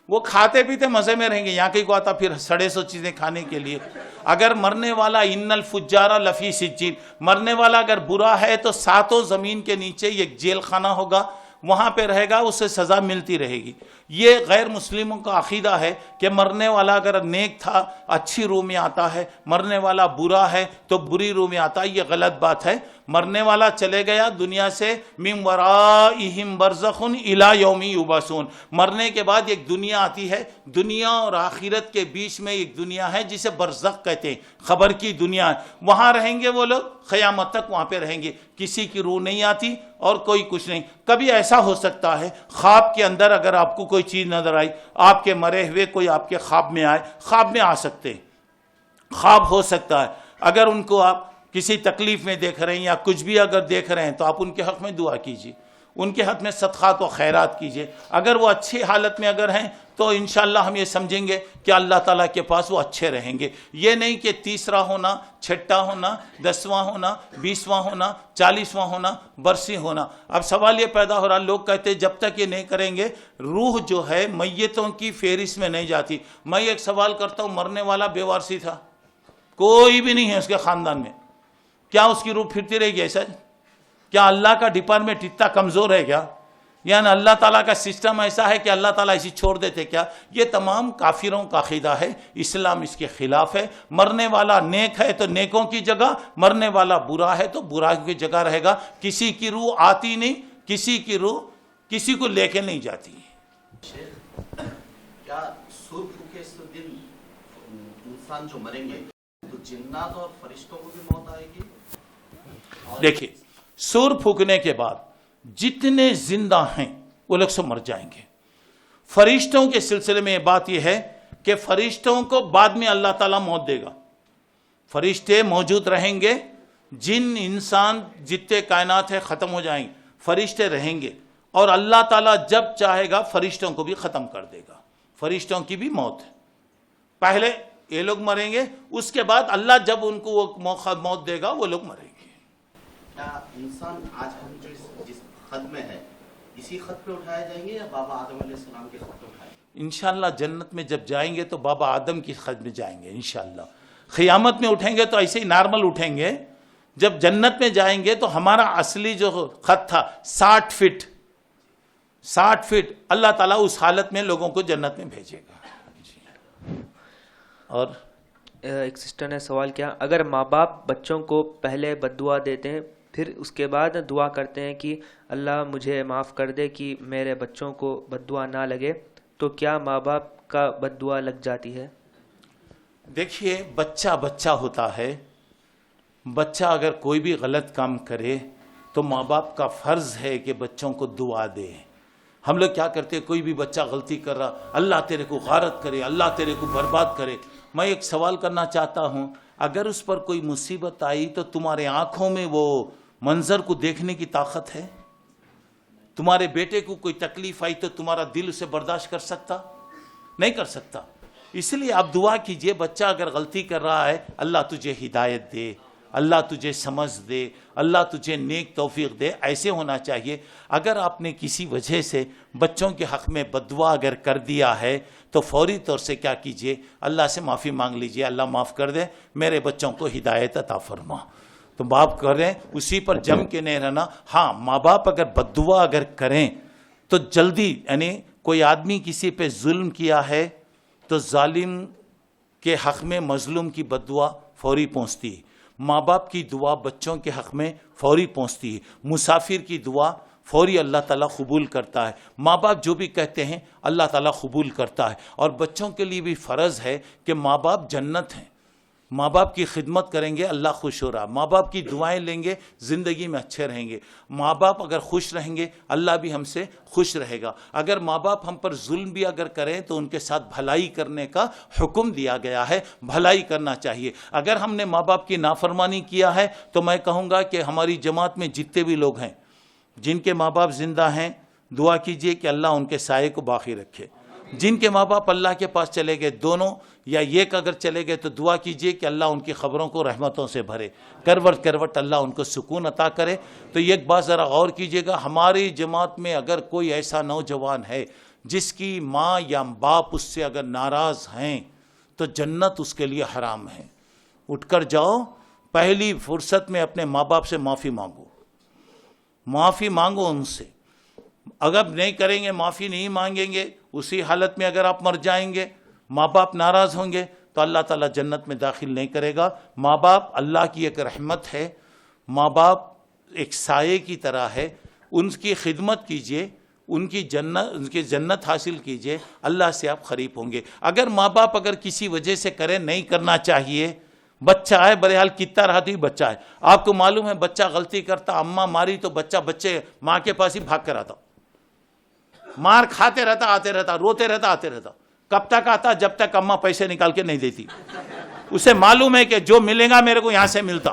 وہ کھاتے پیتے مزے میں رہیں گے، یہاں کہیں کو آتا پھر سڑے سو چیزیں کھانے کے لیے۔ اگر مرنے والا ان الفجار لفی سجین، مرنے والا اگر برا ہے تو 7 زمین کے نیچے ایک جیل خانہ ہوگا، وہاں پہ رہے گا، اسے سزا ملتی رہے گی۔ یہ غیر مسلموں کا عقیدہ ہے کہ مرنے والا اگر نیک تھا اچھی روح میں آتا ہے، مرنے والا برا ہے تو بری روح میں آتا ہے، یہ غلط بات ہے۔ مرنے والا چلے گیا دنیا سے، من ورائہم برزخ الی یوم یبعثون، مرنے کے بعد ایک دنیا آتی ہے، دنیا اور آخرت کے بیچ میں ایک دنیا ہے جسے برزخ کہتے ہیں، خبر کی دنیا ہے، وہاں رہیں گے وہ لوگ قیامت تک، وہاں پہ رہیں گے، کسی کی روح نہیں آتی اور کوئی کچھ نہیں۔ کبھی ایسا ہو سکتا ہے خواب کے اندر اگر آپ کو کوئی چیز نظر آئی، آپ کے مرے ہوئے کوئی آپ کے خواب میں آئے، خواب میں آ سکتے ہیں، خواب ہو سکتا ہے، اگر ان کو آپ کسی تکلیف میں دیکھ رہے ہیں یا کچھ بھی اگر دیکھ رہے ہیں تو آپ ان کے حق میں دعا کیجیے، ان کے حق میں صدقات و خیرات کیجیے۔ اگر وہ اچھی حالت میں اگر ہیں تو انشاءاللہ ہم یہ سمجھیں گے کہ اللہ تعالیٰ کے پاس وہ اچھے رہیں گے۔ یہ نہیں کہ 30واں ہونا، 6واں ہونا، 10واں ہونا، 20واں ہونا، 40واں ہونا، برسی ہونا۔ اب سوال یہ پیدا ہو رہا، لوگ کہتے ہیں جب تک یہ نہیں کریں گے روح جو ہے میتوں کی فہرست میں نہیں جاتی۔ میں ایک سوال کرتا ہوں، مرنے والا بے وارثی تھا، کوئی بھی نہیں ہے اس کے خاندان میں، کیا اس کی روح پھرتی رہے گی ایسا؟ کیا اللہ کا ڈپارٹمنٹ اتنا کمزور ہے کیا؟ یعنی اللہ تعالیٰ کا سسٹم ایسا ہے کہ اللہ تعالیٰ اسے چھوڑ دیتے کیا؟ یہ تمام کافروں کا عقیدہ ہے، اسلام اس کے خلاف ہے۔ مرنے والا نیک ہے تو نیکوں کی جگہ، مرنے والا برا ہے تو برا کی جگہ رہے گا۔ کسی کی روح آتی نہیں، کسی کی روح کسی کو لے کے نہیں جاتی۔ کیا سور پھونکے اس دن انسان جو مریں گے تو جنات اور فرشتوں کو بھی موت آئے گی؟ دیکھیے، سور پھونکنے کے بعد جتنے زندہ ہیں وہ لوگ سب مر جائیں گے۔ فرشتوں کے سلسلے میں یہ بات یہ ہے کہ فرشتوں کو بعد میں اللہ تعالیٰ موت دے گا۔ فرشتے موجود رہیں گے، جن انسان جتنے کائنات ہے ختم ہو جائیں گے، فرشتے رہیں گے، اور اللہ تعالیٰ جب چاہے گا فرشتوں کو بھی ختم کر دے گا۔ فرشتوں کی بھی موت ہے، پہلے یہ لوگ مریں گے، اس کے بعد اللہ جب ان کو وہ موت دے گا وہ لوگ مریں گے۔ کیا انسان آج ہم جو جس خط میں ہے اسی خط پہ اٹھائے جائیں گے یا بابا آدم علیہ السلام کے خط پہ اٹھائے؟ انشاءاللہ جنت میں جب جائیں گے تو بابا آدم کی خط میں جائیں گے انشاءاللہ۔ قیامت میں اٹھیں گے تو ایسے ہی نارمل اٹھیں گے۔ جب جنت میں جائیں گے تو ہمارا اصلی جو خط تھا 60 فٹ اللہ تعالیٰ اس حالت میں لوگوں کو جنت میں بھیجے گا۔ اور ایک سسٹر نے سوال کیا، اگر ماں باپ بچوں کو پہلے بد دعا دیتے ہیں پھر اس کے بعد دعا کرتے ہیں کہ اللہ مجھے معاف کر دے کہ میرے بچوں کو بد دعا نہ لگے، تو کیا ماں باپ کا بد دعا لگ جاتی ہے؟ دیکھیے، بچہ ہوتا ہے، بچہ اگر کوئی بھی غلط کام کرے تو ماں باپ کا فرض ہے کہ بچوں کو دعا دے۔ ہم لوگ کیا کرتے ہیں، کوئی بھی بچہ غلطی کر رہا، اللہ تیرے کو غارت کرے، اللہ تیرے کو برباد کرے۔ میں ایک سوال کرنا چاہتا ہوں، اگر اس پر کوئی مصیبت آئی تو تمہارے آنکھوں میں وہ منظر کو دیکھنے کی طاقت ہے؟ تمہارے بیٹے کو کوئی تکلیف آئی تو تمہارا دل اسے برداشت کر سکتا؟ نہیں کر سکتا۔ اس لیے آپ دعا کیجئے، بچہ اگر غلطی کر رہا ہے اللہ تجھے ہدایت دے، اللہ تجھے سمجھ دے، اللہ تجھے نیک توفیق دے، ایسے ہونا چاہیے۔ اگر آپ نے کسی وجہ سے بچوں کے حق میں بد دعا اگر کر دیا ہے تو فوری طور سے کیا کیجئے، اللہ سے معافی مانگ لیجئے، اللہ معاف کر دے، میرے بچوں کو ہدایت عطا فرما۔ تو باپ کریں اسی پر جم کے نہیں رہنا۔ ہاں، ماں باپ اگر بد دعا اگر کریں تو جلدی، یعنی کوئی آدمی کسی پہ ظلم کیا ہے تو ظالم کے حق میں مظلوم کی بد دعا فوری پہنچتی ہے۔ ماں باپ کی دعا بچوں کے حق میں فوری پہنچتی ہے۔ مسافر کی دعا فوری اللہ تعالیٰ قبول کرتا ہے۔ ماں باپ جو بھی کہتے ہیں اللہ تعالیٰ قبول کرتا ہے۔ اور بچوں کے لیے بھی فرض ہے کہ ماں باپ جنت ہیں، ماں باپ کی خدمت کریں گے اللہ خوش ہو رہا، ماں باپ کی دعائیں لیں گے زندگی میں اچھے رہیں گے۔ ماں باپ اگر خوش رہیں گے اللہ بھی ہم سے خوش رہے گا۔ اگر ماں باپ ہم پر ظلم بھی اگر کریں تو ان کے ساتھ بھلائی کرنے کا حکم دیا گیا ہے، بھلائی کرنا چاہیے۔ اگر ہم نے ماں باپ کی نافرمانی کیا ہے تو میں کہوں گا کہ ہماری جماعت میں جتنے بھی لوگ ہیں جن کے ماں باپ زندہ ہیں، دعا کیجئے کہ اللہ ان کے سائے کو باقی رکھے۔ جن کے ماں باپ اللہ کے پاس چلے گئے، دونوں یا ایک اگر چلے گئے، تو دعا کیجئے کہ اللہ ان کی خبروں کو رحمتوں سے بھرے، کروٹ کروٹ اللہ ان کو سکون عطا کرے۔ تو ایک بات ذرا غور کیجئے گا، ہماری جماعت میں اگر کوئی ایسا نوجوان ہے جس کی ماں یا باپ اس سے اگر ناراض ہیں تو جنت اس کے لیے حرام ہے۔ اٹھ کر جاؤ، پہلی فرصت میں اپنے ماں باپ سے معافی مانگو، معافی مانگو ان سے۔ اگر نہیں کریں گے، معافی نہیں مانگیں گے، اسی حالت میں اگر آپ مر جائیں گے، ماں باپ ناراض ہوں گے تو اللہ تعالیٰ جنت میں داخل نہیں کرے گا۔ ماں باپ اللہ کی ایک رحمت ہے، ماں باپ ایک سائے کی طرح ہے، ان کی خدمت کیجئے، ان کی جنت حاصل کیجئے، اللہ سے آپ قریب ہوں گے۔ اگر ماں باپ اگر کسی وجہ سے کریں، نہیں کرنا چاہیے، بچہ ہے، بہرحال کتنا رہا بھی بچہ ہے، آپ کو معلوم ہے بچہ غلطی کرتا، اماں ماری تو بچے ماں کے پاس ہی بھاگ کر آتا، مار کھاتے رہتا، آتے رہتا، روتے رہتا، آتے رہتا۔ کب تک آتا؟ جب تک اماں پیسے نکال کے نہیں دیتی، اسے معلوم ہے کہ جو ملے گا میرے کو یہاں سے ملتا۔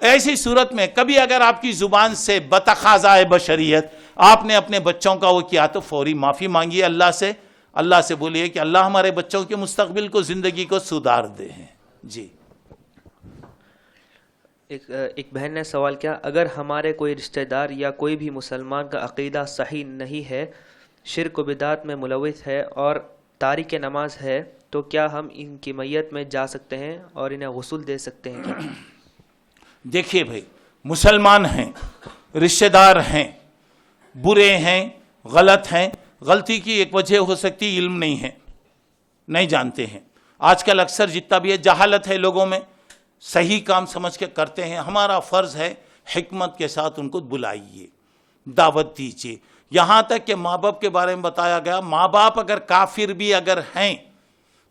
ایسی صورت میں کبھی اگر آپ کی زبان سے بتقاضائے بشریت آپ نے اپنے بچوں کا وہ کیا تو فوری معافی مانگیے اللہ سے بولیے کہ اللہ ہمارے بچوں کے مستقبل کو، زندگی کو سدھار دے۔ جی، ایک بہن نے سوال کیا، اگر ہمارے کوئی رشتہ دار یا کوئی بھی مسلمان کا عقیدہ صحیح نہیں ہے، شرک و بدعت میں ملوث ہے اور تارک نماز ہے، تو کیا ہم ان کی میت میں جا سکتے ہیں اور انہیں غسل دے سکتے ہیں کیا؟ دیکھیے بھائی، مسلمان ہیں، رشتہ دار ہیں، برے ہیں، غلط ہیں. غلطی کی ایک وجہ ہو سکتی علم نہیں ہے, نہیں جانتے ہیں. آج کل اکثر جتنا بھی ہے جہالت ہے لوگوں میں, صحیح کام سمجھ کے کرتے ہیں. ہمارا فرض ہے حکمت کے ساتھ ان کو بلائیے, دعوت دیجیے. یہاں تک کہ ماں باپ کے بارے میں بتایا گیا, ماں باپ اگر کافر بھی اگر ہیں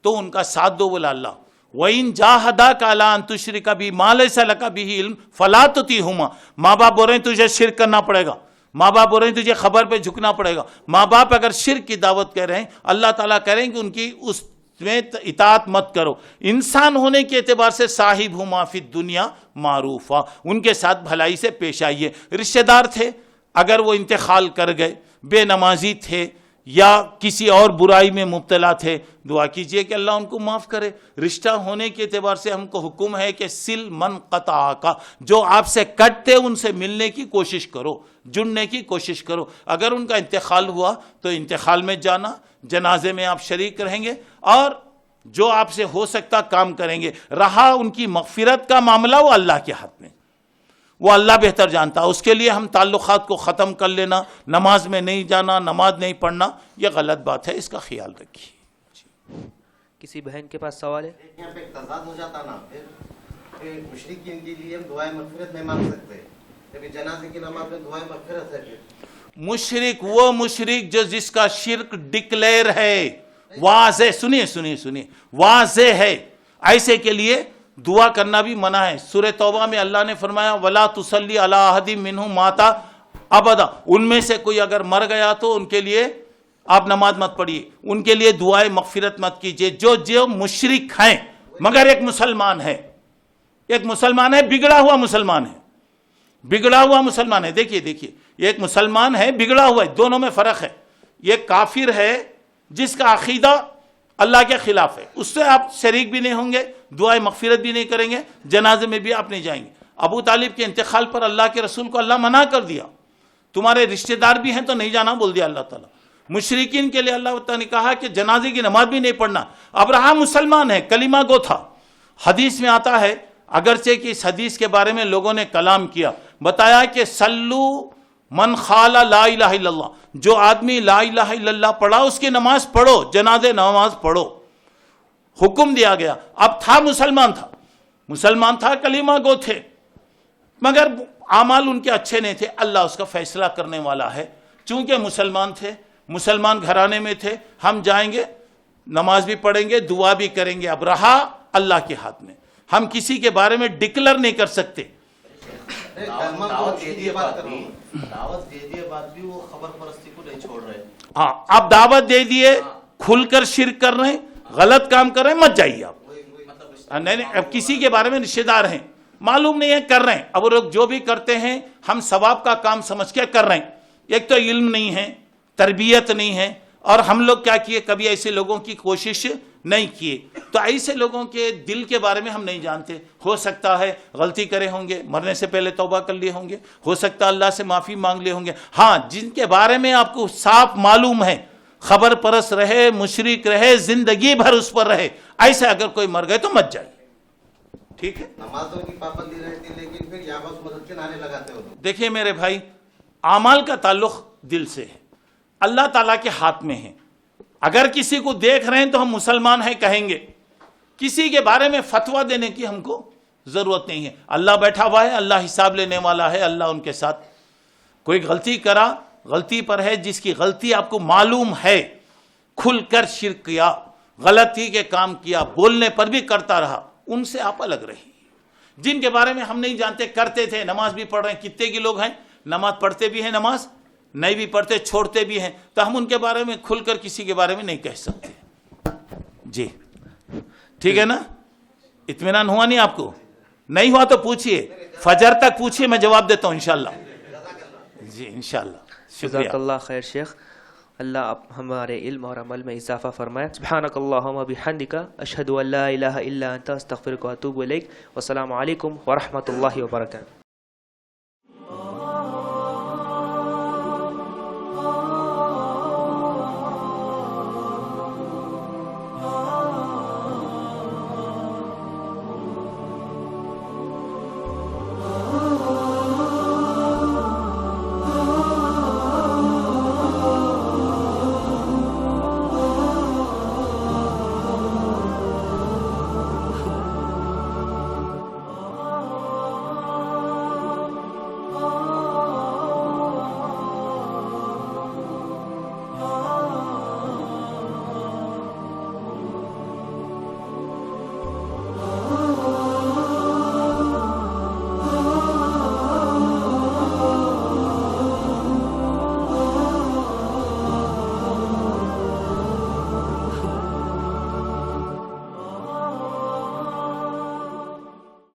تو ان کا ساتھ دو. بولا اللہ وَإِن جَاهَدَاكَ عَلَىٰ أَن تُشْرِكَ بِي مَا لَيْسَ لَكَ بِهِ عِلْمٌ فَلَا تُطِعْهُمَا. ماں باپ بول رہے ہیں تجھے شرک کرنا پڑے گا, ماں باپ بول رہے ہیں تجھے خبر پہ جھکنا پڑے گا. ماں باپ اگر شرک کی دعوت کہہ رہے ہیں, اللہ تعالیٰ کہہ رہے ہیں کہ ان کی اس میں اطاعت مت کرو. انسان ہونے کے اعتبار سے صاحبہما فی الدنیا معروفا, ان کے ساتھ بھلائی سے پیش آئیے. رشتہ دار تھے, اگر وہ انتقال کر گئے, بے نمازی تھے یا کسی اور برائی میں مبتلا تھے, دعا کیجئے کہ اللہ ان کو معاف کرے. رشتہ ہونے کے اعتبار سے ہم کو حکم ہے کہ سل من قطع کا, جو آپ سے کٹتے ان سے ملنے کی کوشش کرو, جڑنے کی کوشش کرو. اگر ان کا انتقال ہوا تو انتقال میں جانا, جنازے میں آپ شریک رہیں گے اور جو آپ سے ہو سکتا کام کریں گے. رہا ان کی مغفرت کا معاملہ, وہ اللہ کے ہاتھ میں, وہ اللہ بہتر جانتا. اس کے لیے ہم تعلقات کو ختم کر لینا, نماز میں نہیں جانا, نماز نہیں پڑھنا, یہ غلط بات ہے, اس کا خیال رکھیے. کسی بہن کے پاس سوال ہے؟ یہاں پہ ایک تضاد ہو جاتا نا, پھر مشرکین کے لیے ہم دعائیں مغفرت نہیں مانگ سکتے, لیکن جنازے کی نماز میں دعائیں مغفرت ہے. مشرک وہ مشرک جو جس کا شرک ڈکلیئر ہے, واضح, سنیے واضح ہے, ایسے کے لیے دعا کرنا بھی منع ہے. سورہ توبہ میں اللہ نے فرمایا وَلَا تُصَلِّ عَلَىٰ أَحَدٍ مِّنْهُمْ مَاتَ أَبَدًا. ان میں سے کوئی اگر مر گیا تو ان کے لیے آپ نماز مت پڑھیے, ان کے لیے دعائے مغفرت مت کیجیے. جو مشرک ہیں مگر ایک مسلمان ہے, بگڑا ہوا مسلمان ہے. دیکھیے ایک مسلمان ہے, بگڑا ہوا ہے, دونوں میں فرق ہے. یہ کافر ہے جس کا عقیدہ اللہ کے خلاف ہے, اس سے آپ شریک بھی نہیں ہوں گے, دعائے مغفرت بھی نہیں کریں گے, جنازے میں بھی آپ نہیں جائیں گے. ابو طالب کے انتقال پر اللہ کے رسول کو اللہ منع کر دیا, تمہارے رشتہ دار بھی ہیں تو نہیں جانا بول دیا اللہ تعالیٰ. مشرکین کے لیے اللہ تعالیٰ نے کہا کہ جنازے کی نماز بھی نہیں پڑھنا. ابراہیم مسلمان ہے, کلمہ گو تھا. حدیث میں آتا ہے, اگرچہ کہ اس حدیث کے بارے میں لوگوں نے کلام کیا, بتایا کہ سلو من خال لا الہ الا اللہ, جو آدمی لا الہ الا اللہ پڑھا اس کی نماز پڑھو, جنازے نماز پڑھو, حکم دیا گیا. اب تھا مسلمان تھا, کلمہ گو تھے, مگر اعمال ان کے اچھے نہیں تھے. اللہ اس کا فیصلہ کرنے والا ہے. چونکہ مسلمان تھے, مسلمان گھرانے میں تھے, ہم جائیں گے, نماز بھی پڑھیں گے, دعا بھی کریں گے. اب رہا اللہ کے ہاتھ میں, ہم کسی کے بارے میں ڈکلر نہیں کر سکتے. دعوت دے دیے بعد بھی وہ خبر پرستی کو نہیں چھوڑ رہے. ہاں, اب دعوت دے دیے, کھل کر شرک کر رہے ہیں, غلط کام کر رہے ہیں, مت جائیے آپ. نہیں, اب کسی کے بارے میں رشتہ دار ہیں, معلوم نہیں ہے, کر رہے ہیں. اب لوگ جو بھی کرتے ہیں ہم ثواب کا کام سمجھ کے کر رہے ہیں. ایک تو علم نہیں ہے, تربیت نہیں ہے, اور ہم لوگ کیا کیے, کبھی ایسے لوگوں کی کوشش نہیں کیے. تو ایسے لوگوں کے دل کے بارے میں ہم نہیں جانتے. ہو سکتا ہے غلطی کرے ہوں گے, مرنے سے پہلے توبہ کر لیے ہوں گے, ہو سکتا ہے اللہ سے معافی مانگ لیے ہوں گے. ہاں, جن کے بارے میں آپ کو صاف معلوم ہے, خبر پرست رہے, مشرک رہے, زندگی بھر اس پر رہے, ایسے اگر کوئی مر گئے تو مت جائیے. ٹھیک ہے, نمازوں کی پابندی رہتی, لیکن پھر یہاں بس مدد کے نعرے لگاتے ہو. دیکھیے میرے بھائی, اعمال کا تعلق دل سے ہے, اللہ تعالیٰ کے ہاتھ میں ہے. اگر کسی کو دیکھ رہے ہیں تو ہم مسلمان ہیں کہیں گے, کسی کے بارے میں فتویٰ دینے کی ہم کو ضرورت نہیں ہے. اللہ بیٹھا ہوا ہے, اللہ حساب لینے والا ہے, اللہ ان کے ساتھ. کوئی غلطی کرا, غلطی پر ہے, جس کی غلطی آپ کو معلوم ہے, کھل کر شرک کیا, غلطی کے کام کیا, بولنے پر بھی کرتا رہا, ان سے آپ الگ رہیے. جن کے بارے میں ہم نہیں جانتے, کرتے تھے, نماز بھی پڑھ رہے ہیں, کتنے کی لوگ ہیں نماز پڑھتے بھی ہیں, نماز نہیں بھی پڑھتے, چھوڑتے بھی ہیں, تو ہم ان کے بارے میں کھل کر کسی کے بارے میں نہیں کہہ سکتے. جی ٹھیک ہے نا, اطمینان ہوا نہیں آپ کو؟ نہیں ہوا تو پوچھئے, فجر تک پوچھئے, میں جواب دیتا ہوں انشاءاللہ. جی انشاءاللہ. جزاک اللہ خیر شیخ, اللہ ہمارے علم اور عمل میں اضافہ فرمائے. سبحانک اللہم و بحمدک, اشہد ان لا الہ الا انت, استغفرک و اتوب الیک. والسلام علیکم ورحمۃ اللہ وبرکاتہ.